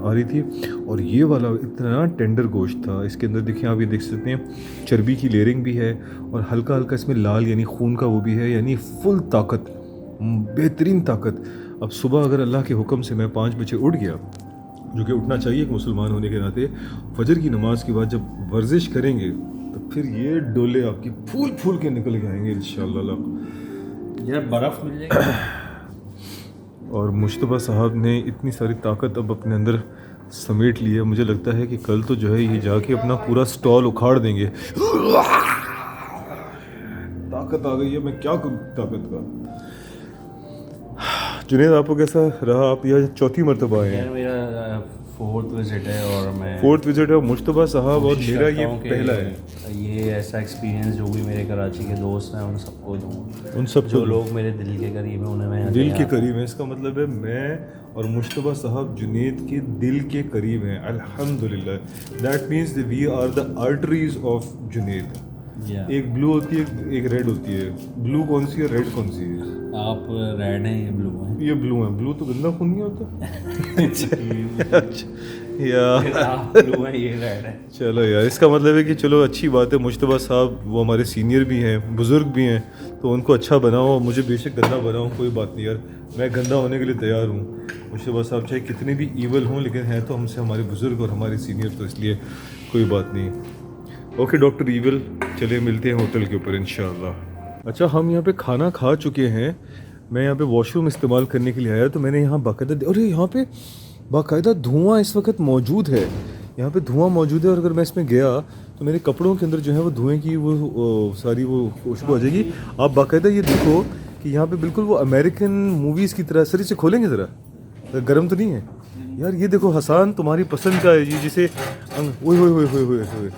आ रही थी। और ये वाला इतना टेंडर गोश्त था, इसके अंदर देखिए आप ये देख सकते हैं चर्बी की लेयरिंग भी है और हल्का हल्का इसमें लाल यानी खून का वो भी है, यानी फुल ताकत, बेहतरीन ताकत। अब सुबह अगर अल्लाह के हुक्म से मैं 5 बजे उठ गया, जो कि उठना चाहिए एक मुसलमान होने के नाते, फजर की नमाज के बाद जब वर्जिश करेंगे तो फिर ये डोले आपकी फूल फूल के निकल के आएंगे इंशाअल्लाह। यार बर्फ़ मिल जाएगी। और मुश्तबा साहब ने इतनी सारी ताकत अब अपने अंदर समेट ली है, मुझे लगता है कि कल तो जो है ये जाके अपना पूरा स्टॉल उखाड़ देंगे। ताकत आ गई है, मैं क्या करूँ ताकत का। जुनैद, आपको कैसा रहा? आप यहाँ 4थी मरतबा आए यार हैं। मेरा 4th विज़िट है और मैं 4th विज़िट है मुश्तबा साहब और कोशिश मेरा करता ये हूँ कि पहला है। ये ऐसा एक्सपीरियंस जो भी मेरे कराची के दोस्त हैं उन सबको दूँ, उन सब जो लोग मेरे दिल के करीब हैं उन्हें मैं दिल के करीब है। इसका मतलब है मैं और मुश्तबा साहब जुनैद के दिल के करीब हैं, अल्हम्दुलिल्लाह। That means we are the arteries of Junaid. एक ब्लू होती है, एक रेड होती है। ब्लू कौन सी है, रेड कौन सी है? आप रेड हैं, ये ब्लू हैं। ये ब्लू है। ब्लू तो गंदा खून नहीं होता। अच्छा यार, आप ब्लू हैं, ये रेड है। चलो यार, इसका मतलब है कि चलो अच्छी बात है। मुश्तबा साहब वो हमारे सीनियर भी हैं, बुज़ुर्ग भी हैं, तो उनको अच्छा बनाओ, मुझे बेशक गंदा बनाओ, कोई बात नहीं यार, मैं गंदा होने के लिए तैयार हूँ। मुश्तबा साहब चाहे कितने भी ईवल हों लेकिन हैं तो हमसे हमारे बुज़ुर्ग और हमारे सीनियर, तो इसलिए कोई बात नहीं। ओके डॉक्टर ईवल, चलिए मिलते हैं होटल के ऊपर इंशाअल्लाह। अच्छा, हम यहाँ पे खाना खा चुके हैं। मैं यहाँ पे वॉशरूम इस्तेमाल करने के लिए आया तो मैंने यहाँ बाकायदा, अरे यहाँ पे बाकायदा धुआं इस वक्त मौजूद है। यहाँ पे धुआं मौजूद है और अगर मैं इसमें गया तो मेरे कपड़ों के अंदर जो है वो धुएं की वो सारी वो खुशबू आ जाएगी। आप बाकायदा ये देखो कि यहाँ पे बिल्कुल वो अमेरिकन मूवीज़ की तरह। सर इसे खोलेंगे ज़रा, गर्म तो नहीं है यार? ये देखो हसन, तुम्हारी पसंद का है जी, जिसे ओए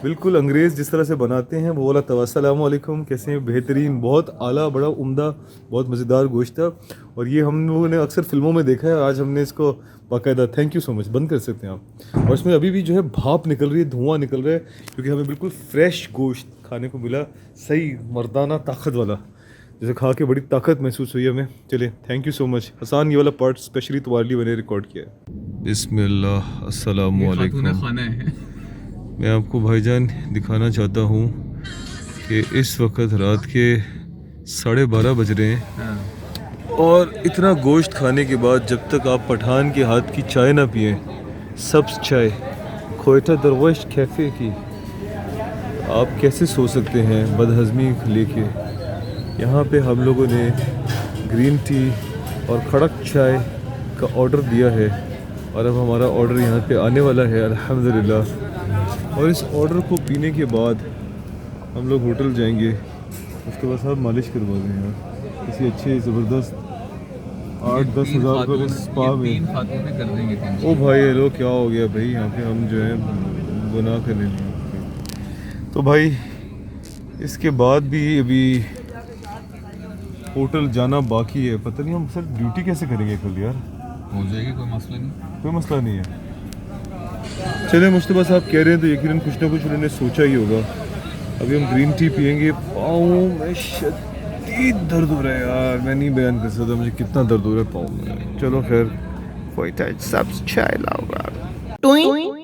बिल्कुल अंग्रेज़ जिस तरह से बनाते हैं वो वाला तवा। अस्सलामु अलैकुम, कैसे हैं? बेहतरीन, बहुत आला, बड़ा उम्दा, बहुत मज़ेदार गोश्त था। और ये हम लोगों ने अक्सर फिल्मों में देखा है, आज हमने इसको बाकायदा, थैंक यू सो मच, बंद कर सकते हैं आप। और इसमें अभी भी जो है भाप निकल रही है, धुआं निकल रहा है, क्योंकि हमें बिल्कुल फ्रेश गोश्त खाने को मिला, सही मर्दाना ताकत वाला, जैसे खा के बड़ी ताकत महसूस हुई हमें। चलिए, thank you so much Hasan, ये वाला पार्ट स्पेशली तुम्हारे लिए मैंने रिकॉर्ड किया है। बिस्मिल्लाह, अस्सलामु अलैकुम। खाना है। मैं आपको भाईजान दिखाना चाहता हूँ कि इस वक्त रात के 12:30 बज रहे हैं और इतना गोश्त खाने के बाद जब तक आप पठान के हाथ की चाय ना पिए, सब्ज़ चाय क्वेटा दरवेश कैफ़े की, आप कैसे सो सकते हैं बदहज़मी लेके। यहाँ पे हम लोगों ने ग्रीन टी और कड़क चाय का ऑर्डर दिया है और अब हमारा ऑर्डर यहाँ पे आने वाला है अल्हम्दुलिल्लाह। और इस ऑर्डर को पीने के बाद हम लोग होटल जाएंगे, उसके बाद साहब मालिश करवा दें यार किसी अच्छे ज़बरदस्त 8-10 हज़ार का स्पा में। 3 खातों में कर देंगे 300। ओ भाई हेलो क्या हो गया भाई, यहाँ पे हम जो है गुनाह करने नहीं। तो भाई इसके बाद भी अभी होटल जाना बाकी है, पता नहीं हम सर ड्यूटी कैसे करेंगे कल यार। हो जाएगी, कोई मसला नहीं। कोई मसला नहीं है। चले मुश्तबा साहब कह रहे हैं तो यकीनन कुछ ना कुछ उन्होंने सोचा ही होगा। अभी हम ग्रीन टी पियेंगे। पाँव में शदीद दर्द हो रहा है यार, मैं नहीं बयान कर सकता मुझे कितना दर्द हो रहा है पाँव में। चलो खैर कोई सब चाय लाओ।